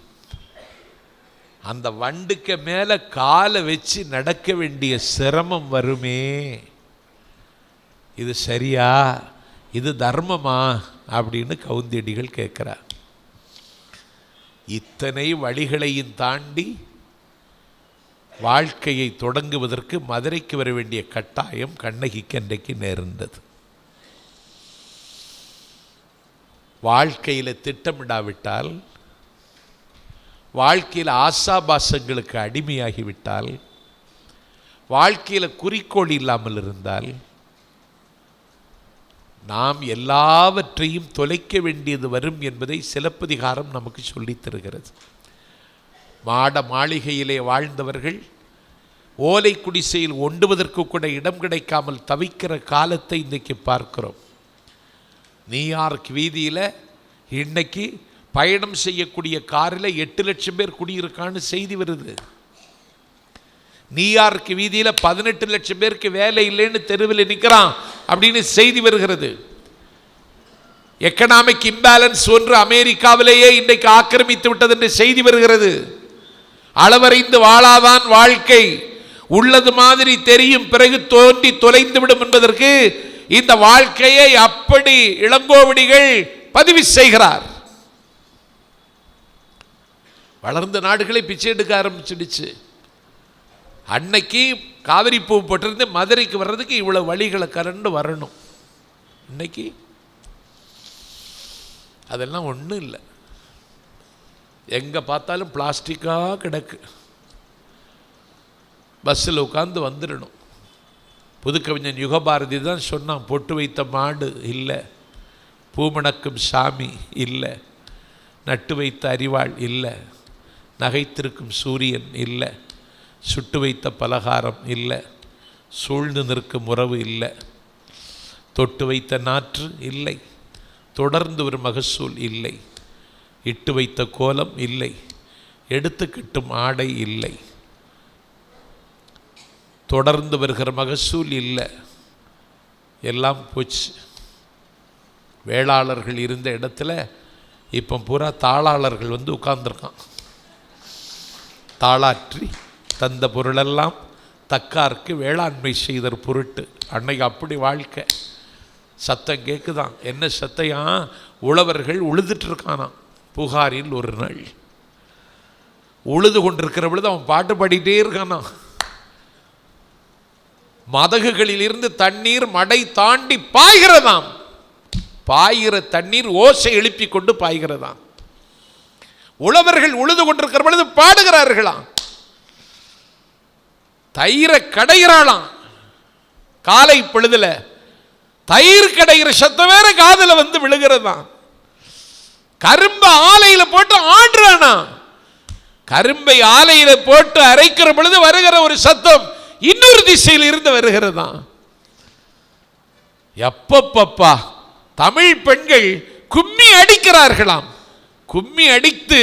அந்த வண்டுக்கு மேலே காலை வச்சு நடக்க வேண்டிய சிரமம் வருமே. இது சரியா? இது தர்மமா அப்படின்னு கவுந்தியடிகள் கேட்கிறார். இத்தனை வழிகளையும் தாண்டி வாழ்க்கையை தொடங்குவதற்கு மதுரைக்கு வர வேண்டிய கட்டாயம் கண்ணகிக்கு அன்றைக்கு நேர்ந்தது. வாழ்க்கையில் திட்டமிடாவிட்டால், வாழ்க்கையில் ஆசாபாசங்களுக்கு அடிமையாகிவிட்டால், வாழ்க்கையில் குறிக்கோள் இல்லாமல் இருந்தால் நாம் எல்லாவற்றையும் தொலைக்க வேண்டியது வரும் என்பதை சிலப்பதிகாரம் நமக்கு சொல்லித் தருகிறது. மாட மாளிகையிலே வாழ்ந்தவர்கள் ஓலை குடிசையில் ஒண்டுவதற்கு கூட இடம் கிடைக்காமல் தவிக்கிற காலத்தை இன்றைக்கு பார்க்கிறோம். நியூயார்க் வீதியில் இன்னைக்கு பயணம் செய்யக்கூடிய காரில் 8 லட்சம் பேர் குடியிருக்கான்னு செய்தி வருது. நியூயார்க் வீதியில் 18 லட்சம் பேருக்கு வேலை இல்லைன்னு தெருவில் நிற்கிறான் அப்படின்னு செய்தி வருகிறது. எக்கனாமிக் இம்பேலன்ஸ் ஒன்று அமெரிக்காவிலேயே இன்றைக்கு ஆக்கிரமித்து விட்டது என்று செய்தி வருகிறது. அளவறிந்து வாழாதான் வாழ்க்கை, உள்ளது மாதிரி தெரியும் பிறகு தோன்றி தொலைந்துவிடும் என்பதற்கு இந்த வாழ்க்கையை அப்படி இளங்கோவடிகள் பதிவு செய்கிறார். வளர்ந்த நாடுகளை பிச்சை எடுக்க ஆரம்பிச்சிடுச்சு. அன்னைக்கு காவிரி பூ போட்டிருந்து மதுரைக்கு வர்றதுக்கு இவ்வளவு வழிகளை கரண்டு வரணும். இன்னைக்கு அதெல்லாம் ஒன்றும் இல்லை. எங்கே பார்த்தாலும் பிளாஸ்டிக்காக கிடக்கு. பஸ்ஸில் உட்காந்து வந்துடணும். புதுக்கவிஞன் யுகபாரதி தான் சொன்னான், பொட்டு வைத்த மாடு இல்லை, பூமணக்கும் சாமி இல்லை, நட்டு வைத்த அரிவாள் இல்லை, நகைத்திருக்கும் சூரியன் இல்லை, சுட்டு வைத்த பலகாரம் இல்லை, சூழ்ந்து நிற்கும் உறவு இல்லை, தொட்டு வைத்த நாற்று இல்லை, தொடர்ந்து ஒரு மகசூல் இல்லை, இட்டு வைத்த கோலம் இல்லை, எடுத்து கட்டும் ஆடை இல்லை, தொடர்ந்து வருகிற மகசூல் இல்லை, எல்லாம் போச்சு. வேளாளர்கள் இருந்த இடத்துல இப்போ பூரா தாளாளர்கள் வந்து உட்கார்ந்துருக்கான். தாளாற்றி தந்த பொருளெல்லாம் தக்காருக்கு வேளாண்மை செய்தர் பொருட்டு. அன்னைக்கு அப்படி வாழ்க்கை. சத்தம் கேட்குதான். என்ன சத்தையான்? உழவர்கள் உழுதுட்டு இருக்கானா. புகாரில் ஒரு நாள் உழுது கொண்டிருக்கிற பொழுது அவன் பாட்டு பாடிட்டே இருக்கானா. மதகுகளில் இருந்து தண்ணீர் மடை தாண்டி பாய்கிறதாம். பாய்கிற தண்ணீர் ஓசை எழுப்பி கொண்டு பாய்கிறதாம். உழவர்கள் உழுது கொண்டிருக்கிற பொழுது பாடுகிறார்களாம். தயிரை கடைகிறாளாம். காலை பொழுதுல தயிர் கடைகிற சத்தம் வேற காதல வந்து விழுகிறதாம். கரும்பு ஆலையில போட்டு ஆடுறானா. கரும்பை ஆலையில போட்டு அரைக்கிற பொழுது வருகிற ஒரு சத்தம் இன்னொரு திசையில் இருந்து வருகிறதாம். எப்பப்பா தமிழ் பெண்கள் கும்மி அடிக்கிறார்களாம். கும்மி அடித்து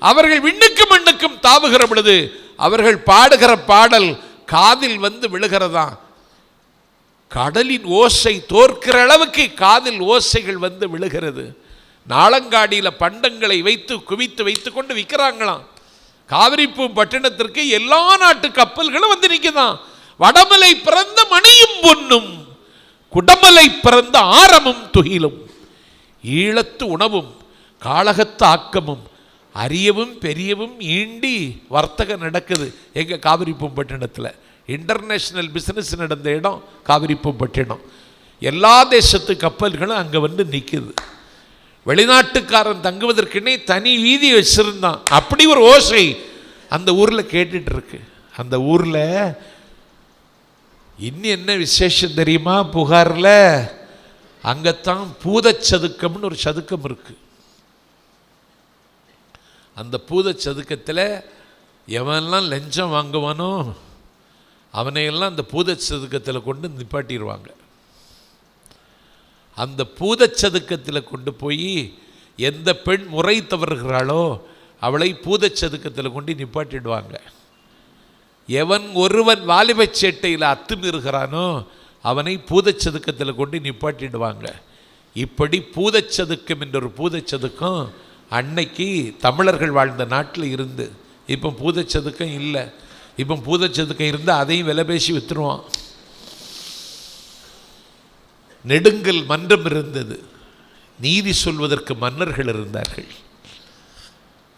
அவர்கள் விண்ணுக்கும் மண்ணுக்கும் தாவுகிற பொழுது அவர்கள் பாடுகிற பாடல் காதில் வந்து விழுகிறதாம். கடலின் ஓசை தோற்கிற அளவுக்கு காதில் ஓசைகள் வந்து விழுகிறது. நாளங்காடியில் பண்டங்களை வைத்து குவித்து வைத்து கொண்டு விற்கிறாங்களாம். காவிரிப்பூ பட்டினத்திற்கு எல்லா நாட்டு கப்பல்களும் வந்து நிற்குதான். வடமலை பிறந்த மணியும் பொன்னும், குடமலை பிறந்த ஆரமும் துகிலும், ஈழத்து உணவும் காளகத்து ஆக்கமும், அரியவும் பெரியவும் ஈண்டி வர்த்தகம் நடக்குது எங்க காவிரிப்பூ பட்டினத்தில். இன்டர்நேஷனல் பிசினஸ் நடந்த இடம் காவிரிப்பூ பட்டினம். எல்லா தேசத்து கப்பல்களும் அங்கே வந்து நிற்குது. வெளிநாட்டுக்காரன் தங்குவதற்குன்னே தனி வீதி வச்சிருந்தான். அப்படி ஒரு ஓசை அந்த ஊரில் கேட்டுட்டு இருக்கு. அந்த ஊரில் இன்னும் என்ன விசேஷம் தெரியுமா? புகாரில் அங்கத்தான் பூதச்சதுக்கம்னு ஒரு சதுக்கம் இருக்கு. அந்த பூத சதுக்கத்தில் எவன்லாம் லஞ்சம் வாங்குவானோ அவனையெல்லாம் அந்த பூத சதுக்கத்தில் கொண்டு நிப்பாட்டிடுவாங்க. அந்த பூத சதுக்கத்தில் கொண்டு போய் எந்த பெண் முறை தவறுகிறாளோ அவளை பூத சதுக்கத்தில் கொண்டு நிப்பாட்டிடுவாங்க. எவன் ஒருவன் வாலிபச் சேட்டையில் அத்துமீறுகிறானோ அவனை பூதச்சதுக்கத்தில் கொண்டு நிப்பாட்டிடுவாங்க. இப்படி பூதச்சதுக்கம் என்ற ஒரு பூதச்சதுக்கம் அன்னைக்கு தமிழர்கள் வாழ்ந்த நாட்டில் இருந்து. இப்போ பூதச்சதுக்கம் இல்லை. இப்போ பூதச்சதுக்கம் இருந்தால் அதையும் விலை பேசி விற்றுருவான். நெடுங்கல் மன்றம் இருந்தது. நீதி சொல்வதற்கு மன்னர்கள் இருந்தார்கள்.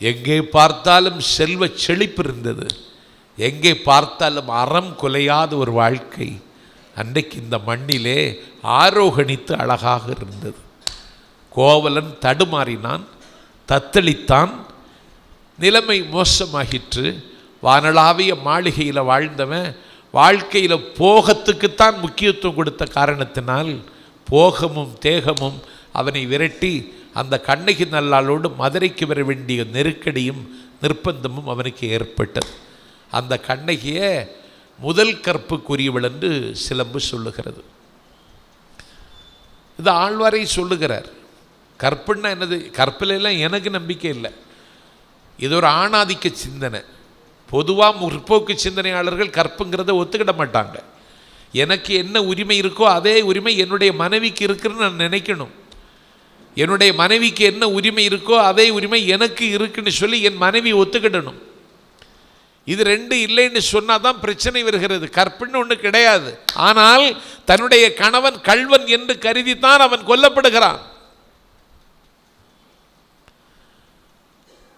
எங்கே பார்த்தாலும் செல்வ செழிப்பு இருந்தது. எங்கே பார்த்தாலும் அறம் குலையாத ஒரு வாழ்க்கை அன்றைக்கு இந்த மண்ணிலே ஆரோகணித்து அழகாக இருந்தது. கோவலன் தடுமாறினான், தத்தளித்தான். நிலைமை மோசமாகிற்று. வானளாவிய மாளிகையில் வாழ்ந்தவன் வாழ்க்கையில் போகத்துக்குத்தான் முக்கியத்துவம் கொடுத்த காரணத்தினால் போகமும் தேகமும் அவனை விரட்டி அந்த கண்ணகி நல்லாளோடு மதுரைக்கு வர வேண்டிய நெருக்கடியும் நிர்பந்தமும் அவனுக்கு ஏற்பட்டது. அந்த கண்ணகியை முதல் கற்புக்குரியவள் என்று சிலம்பு சொல்லுகிறது. இது ஆழ்வாரை சொல்லுகிறார். கற்புன்னா என்னது? கற்பிலெல்லாம் எனக்கு நம்பிக்கை இல்லை. இது ஒரு ஆணாதிக்க சிந்தனை. பொதுவாக முற்போக்கு சிந்தனையாளர்கள் கற்புங்கிறத ஒத்துக்கிட மாட்டாங்க. எனக்கு என்ன உரிமை இருக்கோ அதே உரிமை என்னுடைய மனைவிக்கு இருக்குன்னு நான் நினைக்கணும். என்னுடைய மனைவிக்கு என்ன உரிமை இருக்கோ அதே உரிமை எனக்கு இருக்குன்னு சொல்லி என் மனைவி ஒத்துக்கிடணும். இது ரெண்டு இல்லைன்னு சொன்னால் தான் பிரச்சனை வருகிறது. கற்புன்னு ஒன்று கிடையாது. ஆனால் தன்னுடைய கணவன் கள்வன் என்று கருதித்தான் அவன் கொல்லப்படுகிறான்.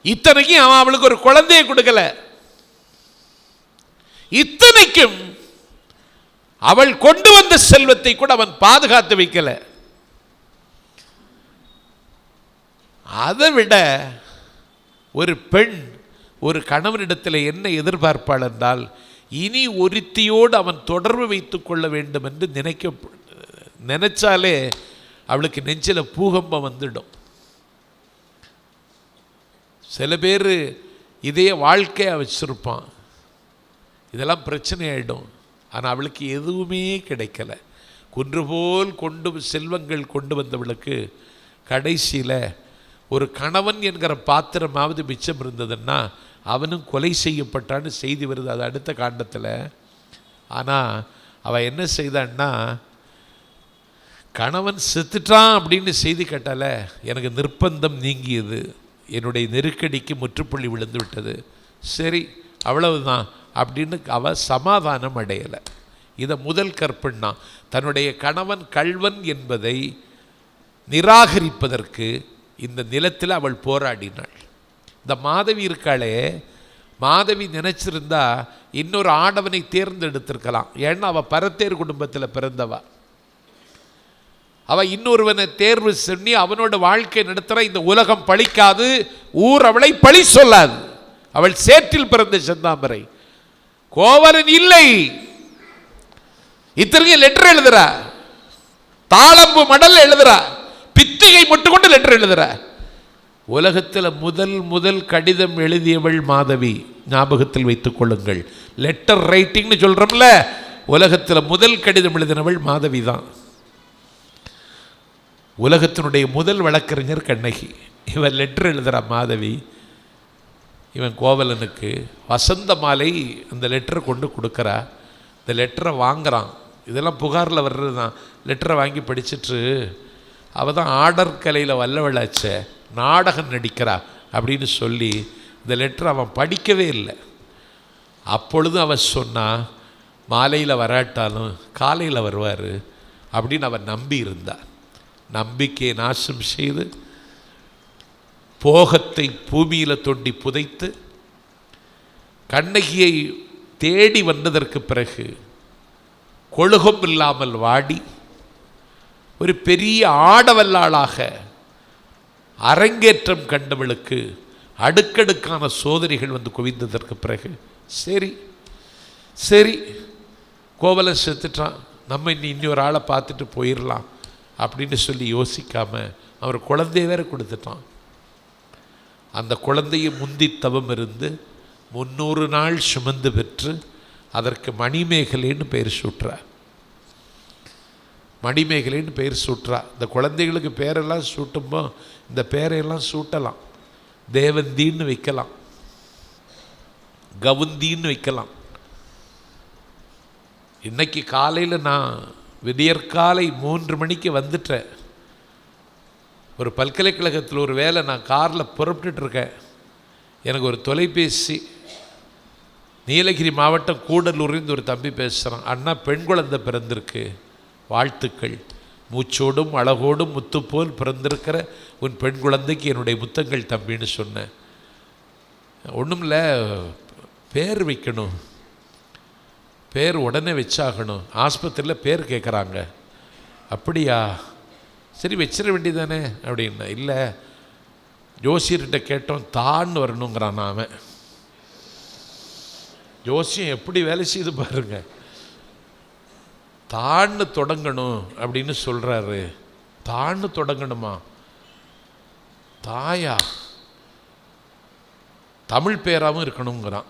இத்தனைக்கும் அவன் அவளுக்கு ஒரு குழந்தையை கொடுக்கல. இத்தனைக்கும் அவள் கொண்டு வந்த செல்வத்தை கூட அவன் பாதுகாத்து வைக்கல. அதை விட ஒரு பெண் ஒரு கணவனிடத்தில் என்ன எதிர்பார்ப்பாள் என்றால், இனி ஒருத்தியோடு அவன் தொடர்பு வைத்து கொள்ள வேண்டும் என்று நினைச்சாலே அவளுக்கு நெஞ்சில் பூகம்பம் வந்துடும். சில பேர் இதே வாழ்க்கையாக வச்சிருப்பான். இதெல்லாம் பிரச்சனை ஆகிடும். ஆனால் அவளுக்கு எதுவுமே கிடைக்கல. குன்றுபோல் செல்வங்கள் கொண்டு வந்தவளுக்கு கடைசியில் ஒரு கணவன் என்கிற பாத்திரமாவது மிச்சம் இருந்ததுன்னா அவனும் கொலை செய்யப்பட்டான்னு செய்தி வருது. அது அடுத்த காண்டத்தில். ஆனால் அவள் என்ன செய்தான்னா, கணவன் செத்துட்டான் அப்படின்னு செய்தி கேட்டால எனக்கு நிர்பந்தம் நீங்கியது, என்னுடைய நெருக்கடிக்கு முற்றுப்புள்ளி விழுந்து விட்டது, சரி அவ்வளவுதான் அப்படின்னு அவள் சமாதானம் அடையலை. இதை முதல் கற்புன்னா தன்னுடைய கணவன் கள்வன் என்பதை நிராகரிப்பதற்கு இந்த நிலத்தில் அவள் போராடினாள். இந்த மாதவி இருக்காளே, மாதவி நினைச்சிருந்தா இன்னொரு ஆடவனை தேர்ந்தெடுத்திருக்கலாம். ஏன்னா அவள் பரத்தேர் குடும்பத்தில் பிறந்தவா. அவள் இன்னொருவனை தேர்வு பண்ணி அவனோட வாழ்க்கை நடத்துகிற இந்த உலகம் பழிக்காது, ஊர் அவளை பழி சொல்லாது. அவள் சேற்றில் பிறந்த செந்தாமரை. கோவலன் இல்லை. இத்தனைக்கும் லெட்டர் எழுதுறா, தாளம்பு மடல் எழுதுறா, பித்திகை மட்டும் கொண்டு லெட்டர் எழுதுற. உலகத்தில் முதல் கடிதம் எழுதியவள் மாதவி. ஞாபகத்தில் வைத்துக் கொள்ளுங்கள். லெட்டர் ரைட்டிங்னு சொல்றோம்ல, உலகத்தில் முதல் கடிதம் எழுதினவள் மாதவி தான். உலகத்தினுடைய முதல் வழக்கறிஞர் கண்ணகி. இவன் லெட்டர் எழுதுறா மாதவி. இவன் கோவலனுக்கு வசந்த மாலை அந்த லெட்டரை கொண்டு கொடுக்குறா. இந்த லெட்டரை வாங்குறான். இதெல்லாம் புகாரில் வர்றது தான். லெட்டரை வாங்கி படிச்சுட்டு அவள் தான் ஆடர் கலையில் வல்லவளாச்ச, நாடகம் நடிக்கிறா அப்படின்னு சொல்லி இந்த லெட்டரை அவன் படிக்கவே இல்லை. அப்பொழுது அவன் சொன்னான், மாலையில் வராட்டாலும் காலையில் வருவார் அப்படின்னு அவன் நம்பி இருந்தான். நம்பிக்கையை நாசம் செய்து போகத்தை பூமியில் தொண்டி புதைத்து கண்ணகியை தேடி வந்ததற்கு பிறகு கொழுகம் இல்லாமல் வாடி ஒரு பெரிய ஆடவல்லாளாக அரங்கேற்றம் கண்டவளுக்கு அடுக்கடுக்கான சோதனைகள் வந்து குவிந்ததற்கு பிறகு சரி கோவலன் செத்துட்டான், நம்ம இன்னொரு ஆளை பார்த்துட்டு போயிடலாம் அப்படின்னு சொல்லி யோசிக்காமல் அவர் குழந்தைய வேற கொடுத்துட்டான். அந்த குழந்தையை முந்தி தவம் இருந்து 300 நாள் சுமந்து பெற்று அதற்கு மணிமேகலைன்னு பெயர் சூட்டுறா. மணிமேகலைன்னு பெயர் சூட்டுறா. இந்த குழந்தைகளுக்கு பேரெல்லாம் சூட்டும்போ இந்த பேரையெல்லாம் சூட்டலாம். தேவந்தின்னு வைக்கலாம், கவுந்தின்னு வைக்கலாம். இன்னைக்கு காலையில் நான் விடியற்காலை 3 மணிக்கு வந்துட்டேன். ஒரு பல்கலைக்கழகத்தில் ஒரு வேலை, நான் காரில் புறப்பட்டுருக்கேன். எனக்கு ஒரு தொலைபேசி, நீலகிரி மாவட்டம் கூடலூரிலிருந்து ஒரு தம்பி பேசுகிறான். அண்ணா, பெண் குழந்தை பிறந்திருக்கு, வாழ்த்துக்கள். மூச்சோடும் அழகோடும் முத்து போல் பிறந்திருக்கிற உன் பெண் குழந்தைக்கு என்னுடைய முத்தங்கள் தம்பின்னு சொன்னேன். ஒன்றும் இல்லை, பேர் வைக்கணும், பேர் உடனே வச்சாகணும், ஆஸ்பத்திரியில் பேர் கேட்குறாங்க. அப்படியா, சரி வச்சிட வேண்டியதானே அப்படின்னா. இல்லை, ஜோசியர்கிட்ட கேட்டோம், தான்னு வரணுங்கிறான். அவன் ஜோசியம் எப்படி வேலை செய்து பாருங்க, தான்னு தொடங்கணும் அப்படின்னு சொல்கிறாரு. தான்னு தொடங்கணுமா? தாயா? தமிழ் பேராகவும் இருக்கணுங்கிறான்.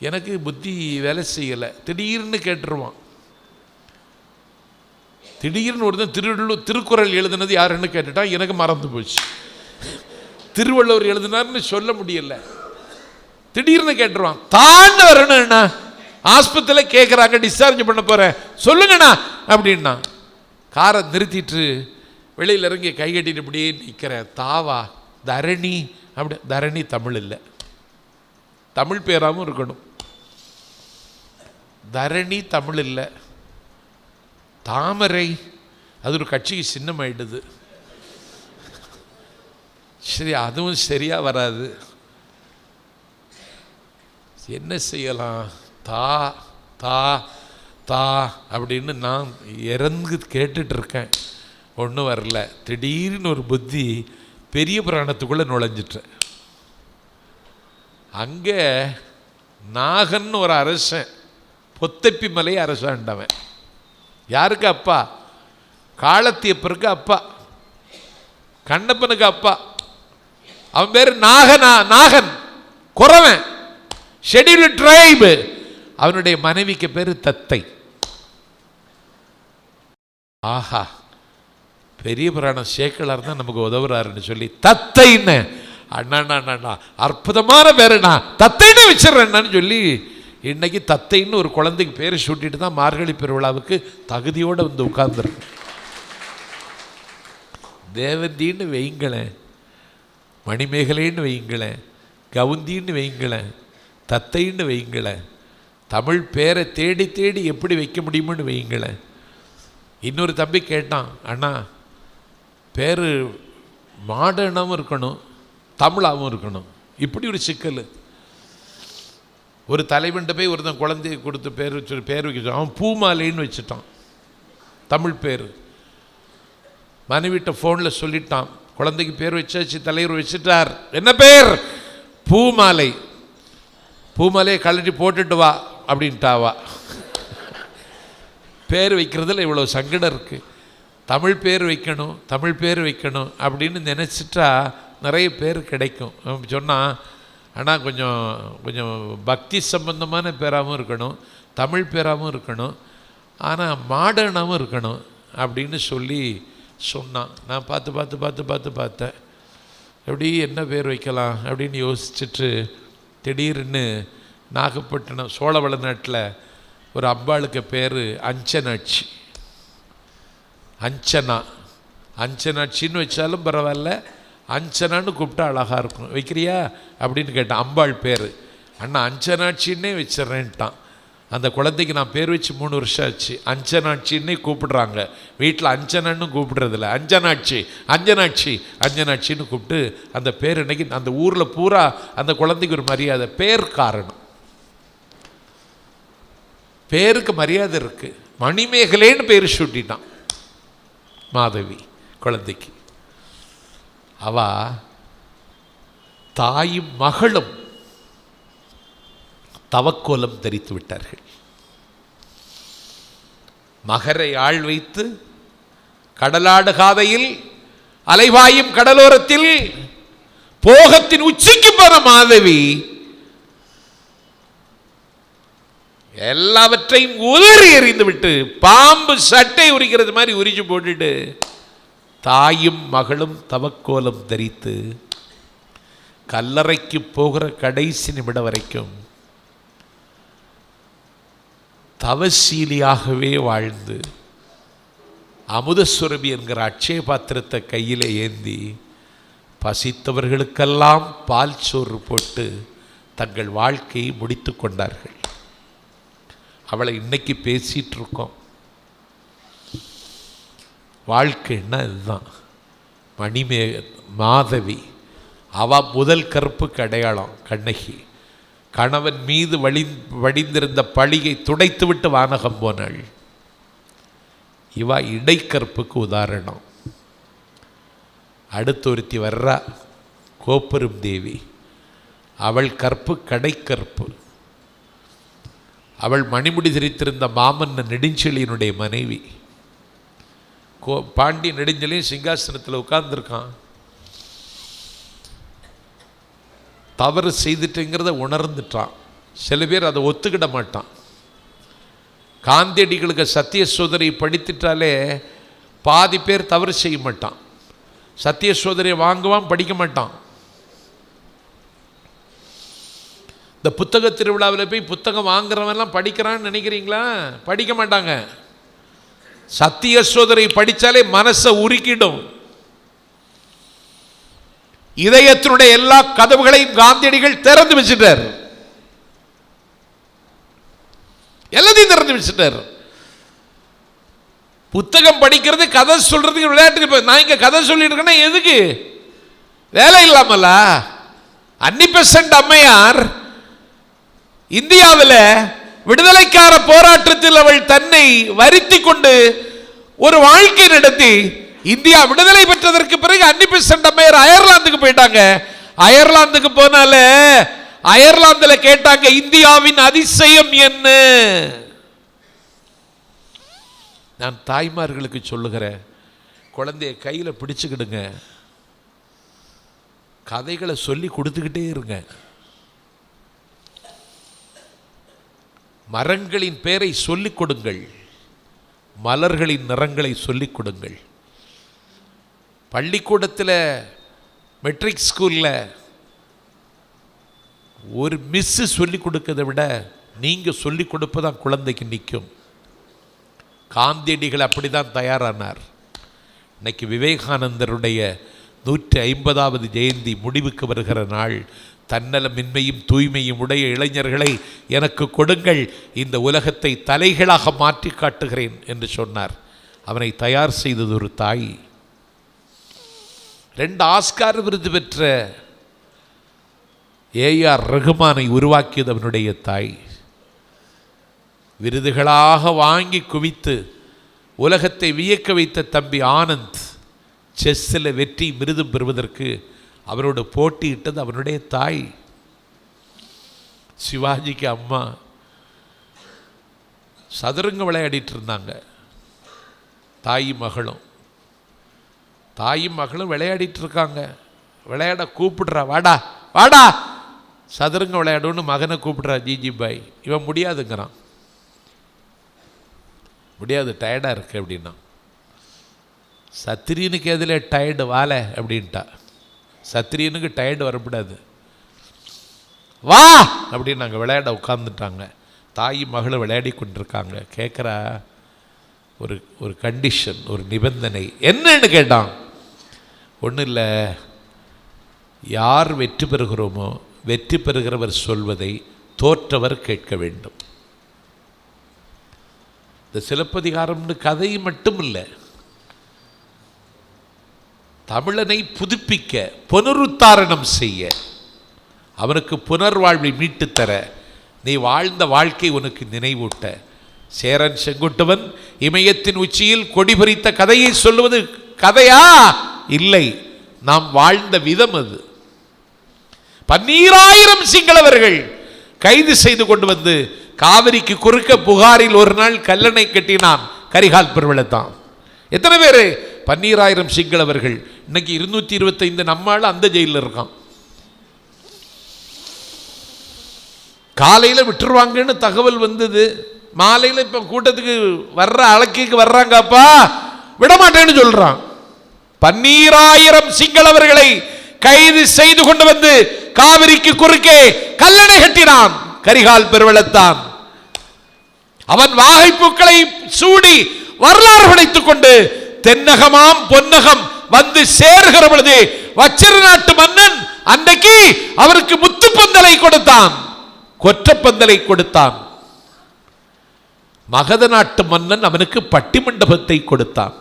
எனக்கு புத்தி வேலை செய்யலை. திடீர்னு கேட்டுருவான். திடீர்னு ஒருத்தன் திருக்குறள் எழுதுனது யாருன்னு கேட்டுட்டா எனக்கு மறந்து போச்சு. திருவள்ளுவர் எழுதினார்னு சொல்ல முடியல. திடீர்னு கேட்டுருவான். தான்னு வரணும்ண்ணா, ஆஸ்பத்திரியில் கேட்குறாங்க, டிஸ்சார்ஜ் பண்ண போகிறேன், சொல்லுங்கண்ணா அப்படின்னா. காரை நிறுத்திட்டு வெளியில் இறங்கி கை கட்டிட்டு இப்படியே நிற்கிறேன். தாவா? தரணி. அப்படி தரணி தமிழ் இல்லை, தமிழ் பேராகவும் இருக்கணும். தரணி தமிழ் இல்லை. தாமரை அது ஒரு கட்சிக்கு சின்னமாயிடுது. சரி, அதுவும் சரியாக வராது. என்ன செய்யலாம்? தா தா தா அப்படின்னு நான் இறந்து கேட்டுட்ருக்கேன், ஒன்றும் வரல. திடீர்னு ஒரு புத்தி பெரிய புராணத்துக்குள்ளே நுழைஞ்சிட்டேன். அங்கே நாகன்னு ஒரு அரசன், பொத்தப்பி மலையை அரசாண்டவன். யாருக்கு அப்பா? காலத்தியப்பருக்கு அப்பா, கண்ணப்பனுக்கு அப்பா. அவன் பேர் நாகனா, நாகன், குறவன், ஷெட்யூல்டு ட்ரைபு. அவனுடைய மனைவிக்கு பேர் தத்தை. ஆஹா, பெரிய புராணம் சேக்கலார் தான் நமக்கு உதவுறாருன்னு சொல்லி தத்தைன்னு, அண்ணா அற்புதமான பேருண்ணா, தத்தைன்னு வச்சிடறேன்னு சொல்லி இன்னைக்கு தத்தைன்னு ஒரு குழந்தைக்கு பேர் சூட்டிட்டு தான் மார்கழி பெருவிழாவுக்கு தகுதியோடு வந்து உட்கார்ந்துருக்கு. தேவந்தின்னு வைங்களேன், மணிமேகலைன்னு வைங்களேன், கவுந்தின்னு வைங்களேன், தத்தைன்னு வைங்களேன். தமிழ் பேரை தேடி தேடி எப்படி வைக்க முடியும்னு வைங்களேன். இன்னொரு தம்பி கேட்டான், அண்ணா பேர் மாடர்னாகவும் இருக்கணும், தமிழாகவும் இருக்கணும். இப்படி ஒரு சிக்கல். ஒரு தலைவன்ட்ட போய் ஒருத்தன் குழந்தைய கொடுத்து பேர் வைக்க, அவன் பூமாலைன்னு வச்சுட்டான் தமிழ் பேர். மனைவிட்ட ஃபோனில் சொல்லிட்டான், குழந்தைக்கு பேர் வச்சாச்சு, தலைவர் வச்சுட்டார், என்ன பேர்? பூமாலை. பூமாலையை கழட்டி போட்டுட்டு வா அப்படின்ட்டாவா. பேர் வைக்கிறதுல இவ்வளோ சங்கடம் இருக்குது. தமிழ் பேர் வைக்கணும், தமிழ் பேர் வைக்கணும் அப்படின்னு நினச்சிட்டா நிறைய பேர் கிடைக்கும். சொன்னால் ஆனால் கொஞ்சம் கொஞ்சம் பக்தி சம்பந்தமான பேராகவும் இருக்கணும், தமிழ் பேராகவும் இருக்கணும், ஆனால் மாடர்னாகவும் இருக்கணும் அப்படின்னு சொல்லி சொன்னான். நான் பார்த்தேன், எப்படி என்ன பேர் வைக்கலாம் அப்படின்னு யோசிச்சுட்டு திடீர்னு நாகப்பட்டினம் சோழவள நாட்டில் ஒரு அம்பாளுக்கு பேர் அஞ்சனாட்சி. அஞ்சனாட்சின்னு வச்சாலும் பரவாயில்ல, அஞ்சனான்னு கூப்பிட்டா அழகாக இருக்கும், வைக்கிறியா அப்படின்னு கேட்டான். அம்பாள் பேர். அண்ணா அஞ்சனாட்சின்னே வச்சிட்றேன்ட்டான். அந்த குழந்தைக்கு நான் பேர் வச்சு 3 வருஷம் ஆச்சு. அஞ்சனாட்சின்னே கூப்பிடுறாங்க வீட்டில், அஞ்சனன்னு கூப்பிடுறதில்ல, அஞ்சனாட்சின்னு கூப்பிட்டு அந்த பேர் இன்னைக்கு அந்த ஊரில் பூரா அந்த குழந்தைக்கு ஒரு மரியாதை. பேர் காரணம், பேருக்கு மரியாதை இருக்குது. மணிமேகலைன்னு பேர் சூட்டிட்டான் மாதவி குழந்தைக்கு. அவ தாயும் மகளும் தவக்கோலம் தரித்து விட்டார்கள். மகரை ஆள் வைத்து கடலாடு காதையில் அலைவாயும் கடலோரத்தில் போகத்தின் உச்சிக்கு போன மாதவி எல்லாவற்றையும் உதறி எறிந்து விட்டு பாம்பு சட்டை உரிக்கிறது மாதிரி உரிச்சு போட்டுட்டு தாயும் மகளும் தவக்கோலம் தரித்து கல்லறைக்கு போகிற கடைசி நிமிடம் வரைக்கும் தவசீலியாகவே வாழ்ந்து அமுதசுரபி என்கிற அட்சய பாத்திரத்தை கையில் ஏந்தி பசித்தவர்களுக்கெல்லாம் பால் சோறு போட்டு தங்கள் வாழ்க்கையை முடித்து கொண்டார்கள். அவளை இன்னைக்கு பேசிட்டு இருக்கோம். வாழ்க்கைன்னா இதுதான். மாதவி அவ முதல் கற்புக்கு அடையாளம் கண்ணகி. கணவன் மீது வடிந்திருந்த பழியை துடைத்து விட்டு வானகம் போனாள். இவ இடைக்கற்புக்கு உதாரணம். அடுத்து ஒருத்தி வர்றா, கோப்பெரும் தேவி. அவள் கற்பு கடைக்கற்பு. அவள் மணிமுடி திரித்திருந்த மாமன்ன நெடுஞ்செழியனுடைய மனைவி. பாண்டி நெடுஞ்செழியன் சிங்காசனத்தில் உட்கார்ந்துருக்கான். தவறு செய்துட்டுங்கிறத உணர்ந்துட்டான். சில பேர் அதை ஒத்துக்கிட மாட்டான். காந்தியடிகளுக்கு சத்திய சோதனை படித்துட்டாலே பாதி பேர் தவறு செய்ய மாட்டான். சத்திய சோதனை வாங்குவான், படிக்க மாட்டான். இந்த புத்தக திருவிழாவில் போய் புத்தகம் வாங்குறவெல்லாம் படிக்கிறான்னு நினைக்கிறீங்களா? படிக்க மாட்டாங்க. சத்திய சோதனை படித்தாலே மனசை உருக்கிடும். இதயத்தினுடைய எல்லா கதவுகளையும் காந்தியடிகள் திறந்து வச்சுட்டார். எல்லாத்தையும் திறந்து வச்சுட்டார். புத்தகம் படிக்கிறது, கதை சொல்றதுக்கு, விளையாட்டுக்கு. நான் இங்க கதை சொல்லிட்டு இருக்கேன்னா எதுக்கு? வேலை இல்லாமல. அன்னி பெசன்ட் அம்மையார் இந்தியாவில் விடுதலைக்கார போராட்டத்தில் அவள் தன்னை வருத்தி கொண்டு ஒரு வாழ்க்கை நடத்தி இந்தியா விடுதலை பெற்றதற்கு பிறகு அன்னி பெசன்ட் அம்மையார் அயர்லாந்துக்கு போயிட்டாங்க. அயர்லாந்துக்கு போனால அயர்லாந்துல கேட்டாங்க, இந்தியாவின் அதிசயம் என்ன? நான் தாய்மார்களுக்கு சொல்லுகிறேன், குழந்தைய கையில் பிடிச்சுக்கிடுங்க, கதைகளை சொல்லி கொடுத்துக்கிட்டே இருங்க. மரங்களின் பெயரை சொல்லிக் கொடுங்கள், மலர்களின் நிறங்களை சொல்லிக் கொடுங்கள். பள்ளிக்கூடத்தில் மெட்ரிக் ஸ்கூலில் ஒரு மிஸ்ஸு சொல்லிக் கொடுக்கறதை விட நீங்கள் சொல்லிக் கொடுப்பதான் குழந்தைக்கு நிற்கும். காந்தியடிகள் அப்படி தான் தயாரானார். இன்னைக்கு விவேகானந்தருடைய 150வது ஜெயந்தி முடிவுக்கு வருகிற நாள். தன்னலமின்மையும் தூய்மையும் உடைய இளைஞர்களை எனக்கு கொடுங்கள், இந்த உலகத்தை தலைகளாக மாற்றி காட்டுகிறேன் என்று சொன்னார். அவனை தயார் செய்தது ஒரு தாய். 2 ஆஸ்கார் விருது பெற்ற ஏஆர் ரகுமானை உருவாக்கியது அவனுடைய தாய். விருதுகளாக வாங்கி குவித்து உலகத்தை வியக்க வைத்த தம்பி ஆனந்த் செஸ்ஸில் வெற்றி விருதும் பெறுவதற்கு அவரோடு போட்டியிட்டது அவனுடைய தாய். சிவாஜிக்கு அம்மா சதுரங்க விளையாடிட்டு இருந்தாங்க. தாயும் மகளும் விளையாடிட்டு இருக்காங்க. விளையாட கூப்பிடுறா, வாடா வாடா சதுரங்க விளையாடுன்னு மகனை கூப்பிடுறா ஜிஜி பாய். இவன் முடியாதுங்கிறான். முடியாது, டயர்டாக இருக்கு அப்படின்னா. சத்திரியனுக்கு எதில் டயர்டு வாழை அப்படின்ட்டா. சத்திரியனுக்கு டயர்டு வரக்கூடாது, வா அப்படின்னு நாங்கள் விளையாட உட்காந்துட்டாங்க. தாயும் மகளும் விளையாடி கொண்டிருக்காங்க. கேட்குறா ஒரு கண்டிஷன், ஒரு நிபந்தனை. என்னன்னு கேட்டான். ஒன்றும் இல்லை, யார் வெற்றி பெறுகிறோமோ வெற்றி பெறுகிறவர் சொல்வதை தோற்றவர் கேட்க வேண்டும். இந்த சிலப்பதிகாரம்னு கதை மட்டும் இல்லை, தமிழனை புதுப்பிக்க, புனருத்தாரணம் செய்ய, அவனுக்கு புனர்வாழ்வை மீட்டுத்தர, நீ வாழ்ந்த வாழ்க்கை உனக்கு நினைவூட்ட. சேரன் செங்குட்டுவன் இமயத்தின் உச்சியில் கொடி பறித்த கதையை சொல்லுவது கதையா? இல்லை, நாம் வாழ்ந்த விதம் அது. 12000 சிங்களவர்கள் கைது செய்து கொண்டு வந்து காவிரிக்கு குறுக்க புகாரில் ஒரு நாள் கல்லணை கட்டினான். கரிகால் பெருவளத்தான். எத்தனை பேர்? 12000 சிங்களவர்கள். இன்னைக்கு 225 நம்மால் அந்த ஜெயிலில் இருக்கான். காலையில் விட்டுருவாங்கன்னு தகவல் வந்தது. மாலையில் இப்போ கூட்டத்துக்கு வர்ற அழைக்கைக்கு வர்றாங்கப்பா, விடமாட்டேன்னு சொல்றான். 12,000 சிங்களவர்களை கைது செய்து கொண்டு வந்து காவிரிக்கு குறுக்கே கல்லணை கட்டினான். கரிகால் பெருவெள்ளத்தான் அவன் வாகைப்பூக்களை சூடி வரலாறு படைத்துக் கொண்டு தென்னகமாம் பொன்னகம் வந்து சேர்கிற பொழுது வச்சிர நாட்டு மன்னன் அன்றைக்கு அவருக்கு முத்துப்பந்தலை கொடுத்தான், கொற்றப்பந்தலை கொடுத்தான். மகத நாட்டு மன்னன் அவனுக்கு பட்டிமண்டபத்தை கொடுத்தான்.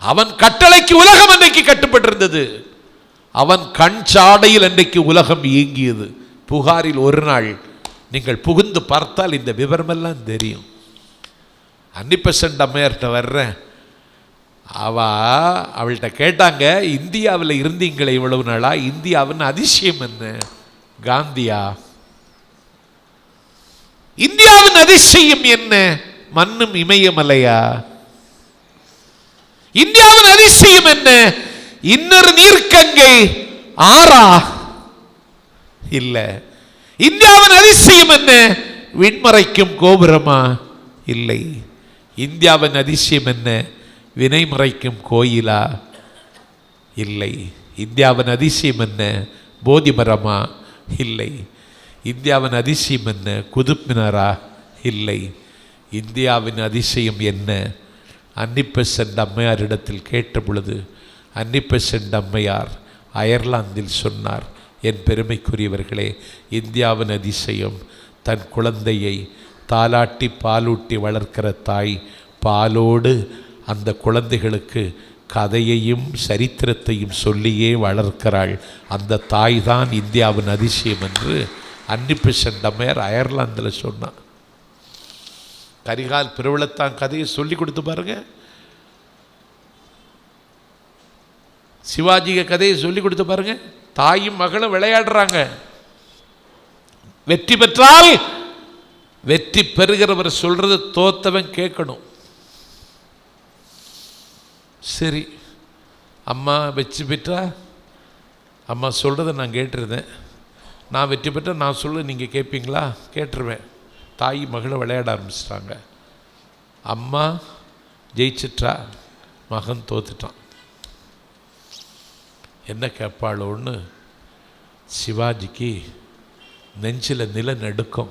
அவன் கட்டளைக்கு உலகம் அன்றைக்கு கட்டுப்பட்டிருந்தது. அவன் கண் சாடையில் அன்றைக்கு உலகம் இயங்கியது. புகாரில் ஒரு நாள் நீங்கள் புகுந்து பார்த்தால் இந்த விவரமெல்லாம் தெரியும். அன்னிபெசன்ட் அம்மையார்கிட்ட வர்றேன். அவள்கிட்ட கேட்டாங்க, இந்தியாவில் இருந்தீங்களே இவ்வளவு நாளா, இந்தியாவின் அதிசயம் என்ன? காந்தியா? இந்தியாவின் அதிசயம் என்ன? மண்ணும் இமயமலையா? இந்தியாவின் அதிசயம் என்ன? இன்னொரு நீர்க்கங்கை ஆறா? இல்ல. இந்தியாவின் அதிசயம் என்ன? விண்மறைக்கும் கோபுரமா? இல்லை. இந்தியாவின் அதிசயம் என்ன? வினை மறைக்கும் கோயிலா? இல்லை. இந்தியாவின் அதிசயம் என்ன? போதி மரமா? இல்லை. இந்தியாவின் அதிசயம் என்ன? குதுப் மினாரா? இல்லை. இந்தியாவின் அதிசயம் என்ன? அன்னிபெசன்ட் அம்மையாரிடத்தில் கேட்ட பொழுது அன்னிபெசன்ட் அம்மையார் அயர்லாந்தில் சொன்னார், என் பெருமைக்குரியவர்களே, இந்தியாவின் அதிசயம் தன் குழந்தையை தாலாட்டி பாலூட்டி வளர்க்கிற தாய் பாலோடு அந்த குழந்தைகளுக்கு கதையையும் சரித்திரத்தையும் சொல்லியே வளர்க்கிறாள். அந்த தாய் தான் இந்தியாவின் அதிசயம் என்று அன்னிபெசன்ட் அம்மையார் அயர்லாந்தில் சொன்னான். கரிகால் பெருவெள்ளத்தான் கதையை சொல்லி கொடுத்து பாருங்க. சிவாஜிக கதையை சொல்லி கொடுத்து பாருங்க. தாயும் மகளும் விளையாடுறாங்க. வெற்றி பெற்றால் வெற்றி பெறுகிறவர் சொல்றது தோத்தவன் கேட்கணும். சரி, அம்மா வெற்றி பெற்றா அம்மா சொல்றதை நான் கேட்டிருந்தேன். நான் வெற்றி பெற்ற நான் சொல்ல நீங்கள் கேட்பீங்களா? கேட்டுருவேன். தாய் மகளை விளையாட ஆரம்பிச்சிட்டாங்க. அம்மா ஜெயிச்சிட்டா, மகன் தோத்துட்டான். என்ன கேட்பாளோன்னு சிவாஜிக்கு நெஞ்சில் நிலநடுக்கம்.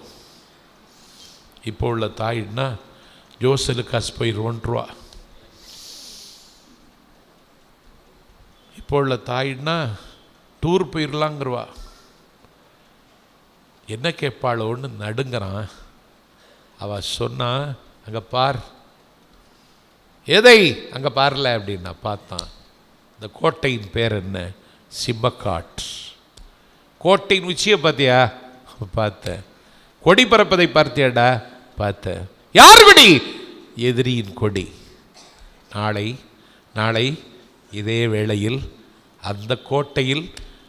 இப்போ உள்ள தாயின்னா ஜோசலுக்காஸ் போய் ₹1. இப்போ உள்ள தாயின்னா டூர் போயிடலாங்கிறவா. என்ன கேட்பாளோன்னு நடுங்கிறான். அவ சொன்னா, அங்கே பார். எதை? அங்கே பாரல அப்படின்னா பார்த்தான். இந்த கோட்டையின் பேர் என்ன? சிம்மக்காட். கோட்டையின் உச்சியை பார்த்தியா? பார்த்தேன். கொடி பறப்பதை பார்த்தியாடா? பார்த்தேன். யார் கொடி? எதிரியின் கொடி. நாளை நாளை இதே வேளையில் அந்த கோட்டையில்,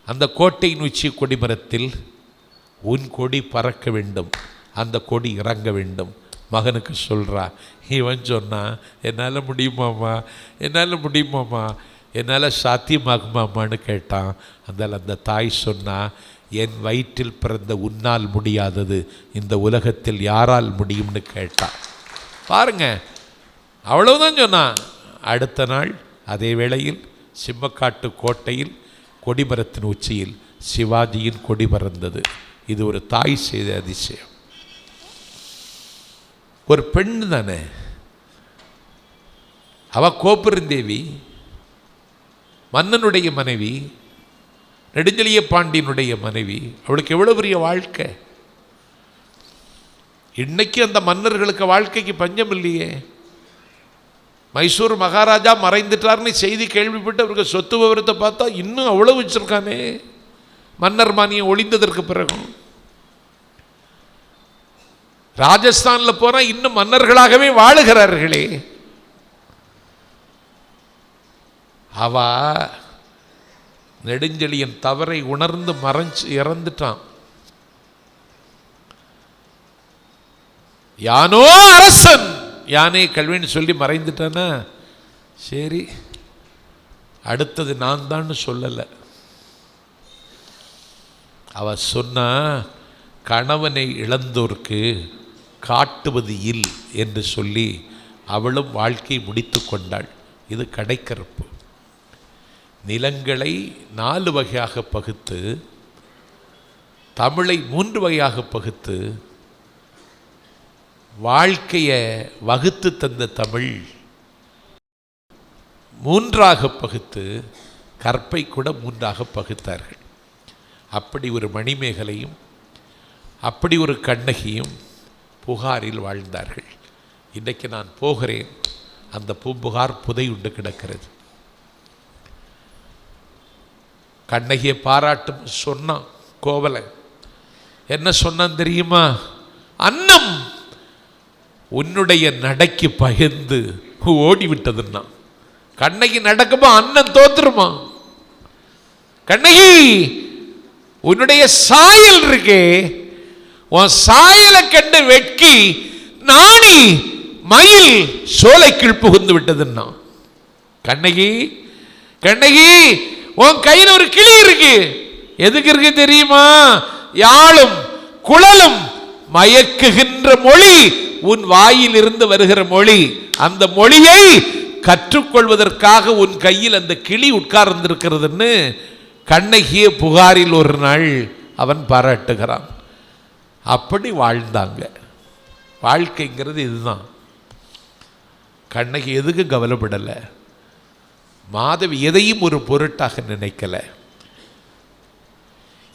அந்த கோட்டையின் உச்சி கொடிமரத்தில் உன் கொடி பறக்க வேண்டும், அந்த கொடி இறங்க வேண்டும். மகனுக்கு சொல்கிறா. இவன் சொன்னான், என்னால் முடியுமாம்மா, என்னால் முடியுமாம்மா, என்னால் சாத்தியமாகுமாம்மான்னு கேட்டான். அந்த தாய் சொன்னா, என் வயிற்றில் பிறந்த உன்னால் முடியாதது இந்த உலகத்தில் யாரால் முடியும்னு கேட்டான். பாருங்க, அவ்வளவுதான் சொன்னான். அடுத்த நாள் அதே வேளையில் சிம்மக்காட்டு கோட்டையில் கொடிமரத்தின் உச்சியில் சிவாஜியின் கொடி பறந்தது. இது ஒரு தாய் செய்த அதிசயம். ஒரு பெண் தானே அவ, கோப்பெருந்தேவி மன்னனுடைய மனைவி, நெடுஞ்செழிய பாண்டியனுடைய மனைவி. அவளுக்கு எவ்வளவு பெரிய வாழ்க்கை. இன்னைக்கு அந்த மன்னர்களுக்கு வாழ்க்கைக்கு பஞ்சம் இல்லையே. மைசூர் மகாராஜா மறைந்துட்டார்னு செய்தி கேள்விப்பட்டு அவருக்கு சொத்து விவரத்தை பார்த்தா இன்னும் அவ்வளவு வச்சிருக்கானே. மன்னர் மானியம் ஒளிந்ததற்கு பிறகும் ராஜஸ்தானில் போனா இன்னும் மன்னர்களாகவே வாழுகிறார்களே. அவ நெடுஞ்செழியன் தவறை உணர்ந்து மறைஞ்சு இறந்துட்டான். யானோ அரசன், யானே கல்வின்னு சொல்லி மறைந்துட்டானா, சரி அடுத்தது நான் தான் சொல்லலை. அவ சொன்னா, கணவனை இழந்தோர்க்கு காட்டுவது இல் என்று சொல்லி அவளும் வாழ்க்கையை முடித்து கொண்டாள். இது கடைக்கருப்பு. நிலங்களை 4 வகையாக பகுத்து, தமிழை 3 வகையாக பகுத்து, வாழ்க்கையை வகுத்து தந்த தமிழ் 3ஆக பகுத்து, கற்பை கூட 3ஆக பகுத்தார்கள். அப்படி ஒரு மணிமேகலையும் அப்படி ஒரு கண்ணகியும் புகாரில் வாழ்ந்தார்கள். இன்றைக்கு நான் போகிறேன், அந்த பூம்புகார் புதையுண்டு கிடக்கிறது. கண்ணகியை பாராட்டும் சொன்னான் கோவலை. என்ன சொன்னான் தெரியுமா? அன்னம் உன்னுடைய நடைக்கு பயந்து ஓடிவிட்டதுன்னா. கண்ணகி நடக்குமா அன்னம் தோத்துருமா? கண்ணகி உன்னுடைய சாயல் இருக்கே, உன் சாயலை கண்டு வெட்கி நாணி மயில் சோலைக்குள் புகுந்து விட்டதுன்னா. கண்ணகி கண்ணகி உன் கையில் ஒரு கிளி இருக்கு. எதுக்கு இருக்கு தெரியுமா? யாழும் குழலும் மயக்குகின்ற மொழி உன் வாயில் இருந்து வருகிற மொழி. அந்த மொழியை கற்றுக்கொள்வதற்காக உன் கையில் அந்த கிளி உட்கார்ந்திருக்கிறதுன்னு கண்ணகிய புகாரில் ஒரு நாள் அவன் பாராட்டுகிறான். அப்படி வாழ்ந்தாங்க. வாழ்க்கைங்கிறது இதுதான். கண்ணகி எதுக்கு கவலைப்படலை. மாதவி எதையும் ஒரு பொருட்டாக நினைக்கல.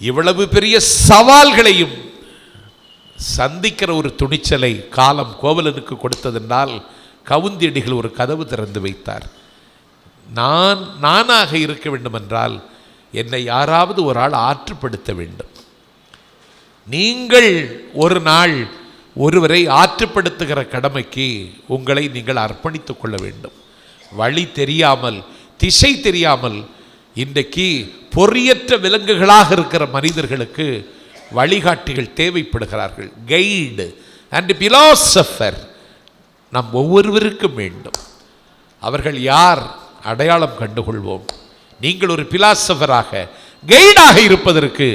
இவ்வளவு பெரிய சவால்களையும் சந்திக்கிற ஒரு துணிச்சலை காலம் கோவலனுக்கு கொடுத்ததென்றால் கவுந்தியடிகள் ஒரு கதவு திறந்து வைத்தார். நானாக இருக்க வேண்டும் என்றால் என்னை யாராவது ஒரு ஆள் ஆற்றுப்படுத்த வேண்டும். நீங்கள் ஒரு நாள் ஒருவரை ஆற்றுப்படுத்துகிற கடமைக்கு உங்களை நீங்கள் அர்ப்பணித்துக் கொள்ள வேண்டும். வழி தெரியாமல், திசை தெரியாமல் இன்றைக்கு பொறியற்ற விலங்குகளாக இருக்கிற மனிதர்களுக்கு வழிகாட்டிகள் தேவைப்படுகிறார்கள். கைடு அண்ட் பிலாசபர் நம் ஒவ்வொருவருக்கும் வேண்டும். அவர்கள் யார் அடையாளம் கண்டுகொள்வோம். நீங்கள் ஒரு பிலாசபராக, கைடாக இருப்பதற்கு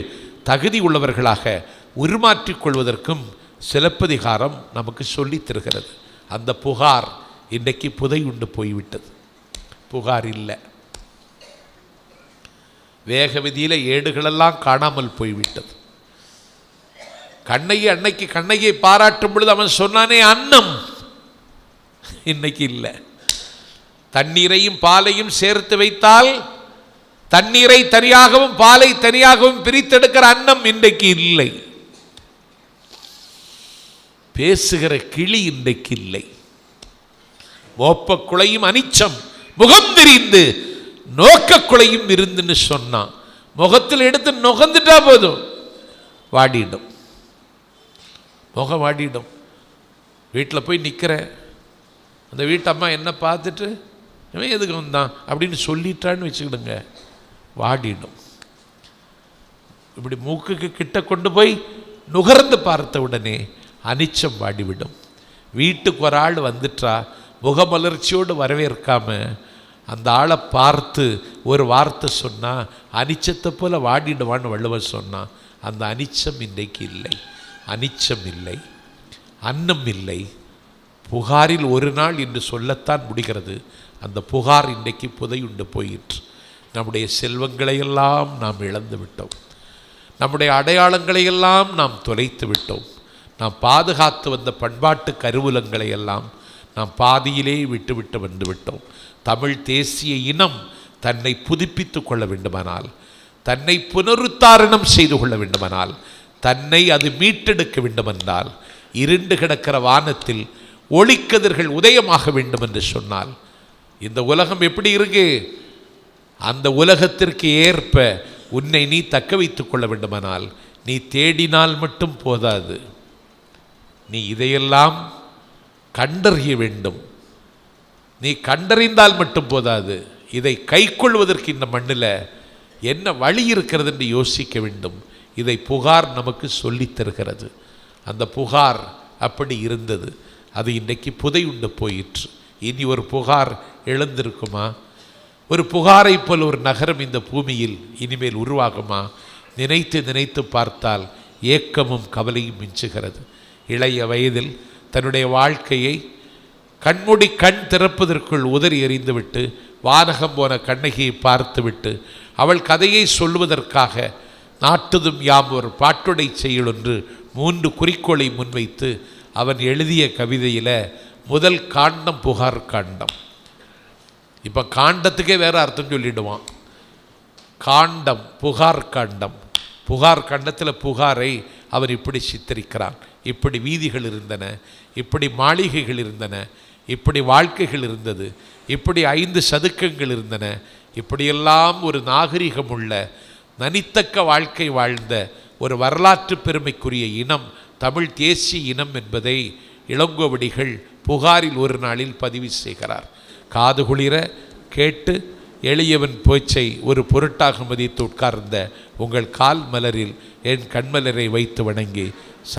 தகுதி உள்ளவர்களாக உருமாற்றிக் கொள்வதற்கும் சிலப்பதிகாரம் நமக்கு சொல்லித் தருகிறது. அந்த புகார் இன்றைக்கு புதை உண்டு போய்விட்டது. புகார் இல்லை. வேக விதியில் ஏடுகளெல்லாம் காணாமல் போய்விட்டது. அன்னைக்கு கண்ணகியை பாராட்டும் பொழுது அவன் சொன்னானே அன்னம், இன்னைக்கு இல்லை. தண்ணீரையும் பாலையும் சேர்த்து வைத்தால் தண்ணீரை தனியாகவும் பாலை தனியாகவும் பிரித்தெடுக்கிற அன்னம் இன்றைக்கு இல்லை. பேசுகிற கிளி இன்றைக்கு இல்லை. மோப்ப குலையும் அனிச்சம் முகம் திரிந்து நோக்க குலையும் இருந்துன்னு சொன்னான். முகத்தில் எடுத்து நுகர்ந்துட்டா போதும், வாடிடும், முகம் வாடிடும். வீட்டில் போய் நிற்கிறேன், அந்த வீட்டு அம்மா என்ன பார்த்துட்டு இவன் எதுக்கு வந்தான் அப்படின்னு சொல்லிட்டான்னு வச்சுக்கிடுங்க, வாடிடும். இப்படி மூக்குக்கு கிட்ட கொண்டு போய் நுகர்ந்து பார்த்த உடனே அனிச்சம் வாடிவிடும். வீட்டுக்கு ஒரு ஆள் வந்துட்டா முகமலர்ச்சியோடு வரவேற்காம அந்த ஆளை பார்த்து ஒரு வார்த்தை சொன்னால் அனிச்சத்தை போல வாடிடுவான்னு வள்ளுவர் சொன்னான். அந்த அனிச்சம் இன்றைக்கு இல்லை. அனிச்சம் இல்லை, அன்னம் இல்லை. புகாரில் ஒரு நாள் என்று சொல்லத்தான் முடிகிறது. அந்த புகார் இன்றைக்கு புதையுண்டு போயிற்று. நம்முடைய செல்வங்களையெல்லாம் நாம் இழந்து விட்டோம். நம்முடைய அடையாளங்களையெல்லாம் நாம் தொலைத்து விட்டோம். நாம் பாதுகாத்து வந்த பண்பாட்டு கருவூலங்களையெல்லாம் நாம் பாதியிலே விட்டுவிட்டு வந்து விட்டோம். தமிழ் தேசிய இனம் தன்னை புதுப்பித்து கொள்ள வேண்டுமானால், தன்னை புனருத்தாரணம் செய்து கொள்ள வேண்டுமானால், தன்னை அது மீட்டெடுக்க வேண்டுமென்றால், இருண்டு கிடக்கிற வானத்தில் ஒளிக்கதிர்கள் உதயமாக வேண்டும் என்று சொன்னால், இந்த உலகம் எப்படி இருக்கு? அந்த உலகத்திற்கு ஏற்ப உன்னை நீ தக்க வைத்துக் கொள்ள வேண்டுமானால் நீ தேடினால் மட்டும் போதாது, நீ இதையெல்லாம் கண்டறிய வேண்டும். நீ கண்டறிந்தால் மட்டும் போதாது, இதை கைக்கொள்வதற்கு இந்த மண்ணில் என்ன வழி இருக்கிறது என்று யோசிக்க வேண்டும். இதை புகார் நமக்கு சொல்லித் தருகிறது. அந்த புகார் அப்படி இருந்தது. அது இன்றைக்கு புதையுண்டு போயிற்று. இனி ஒரு புகார் எழுந்திருக்குமா? ஒரு புகாரை போல் ஒரு நகரம் இந்த பூமியில் இனிமேல் உருவாகுமா? நினைத்து நினைத்து பார்த்தால் ஏக்கமும் கவலையும் மிஞ்சுகிறது. இளைய வயதில் தன்னுடைய வாழ்க்கையை கண்மூடி கண் திறப்பதற்குள் உதறி எறிந்துவிட்டு வானகம் போன கண்ணகியை பார்த்துவிட்டு அவள் கதையை சொல்வதற்காக நாட்டுதும் யாம் ஒரு பாட்டுடை செயல் ஒன்று 3 குறிக்கோளை முன்வைத்து அவன் எழுதிய கவிதையில் முதல் காண்டம் புகார் காண்டம். இப்போ காண்டத்துக்கே வேறு அர்த்தம் சொல்லிடுவான். காண்டம் புகார் காண்டம். புகார் காண்டத்தில் புகாரை அவர் இப்படி சித்தரிக்கிறான். இப்படி வீதிகள் இருந்தன, இப்படி மாளிகைகள் இருந்தன, இப்படி வாழ்க்கைகள் இருந்தது, இப்படி 5 சதுக்கங்கள் இருந்தன, இப்படியெல்லாம் ஒரு நாகரிகம் உள்ள நனித்தக்க வாழ்க்கை வாழ்ந்த ஒரு வரலாற்று பெருமைக்குரிய இனம் தமிழ் தேசிய இனம் என்பதை இளங்கோவடிகள் புகாரில் ஒரு நாளில் பதிவு செய்கிறார். காது குளிர கேட்டு எளியவன் பேச்சை ஒரு பொருட்டாக மதித்து உட்கார்ந்த உங்கள் கால் மலரில் என் கண்மலரை வைத்து வணங்கி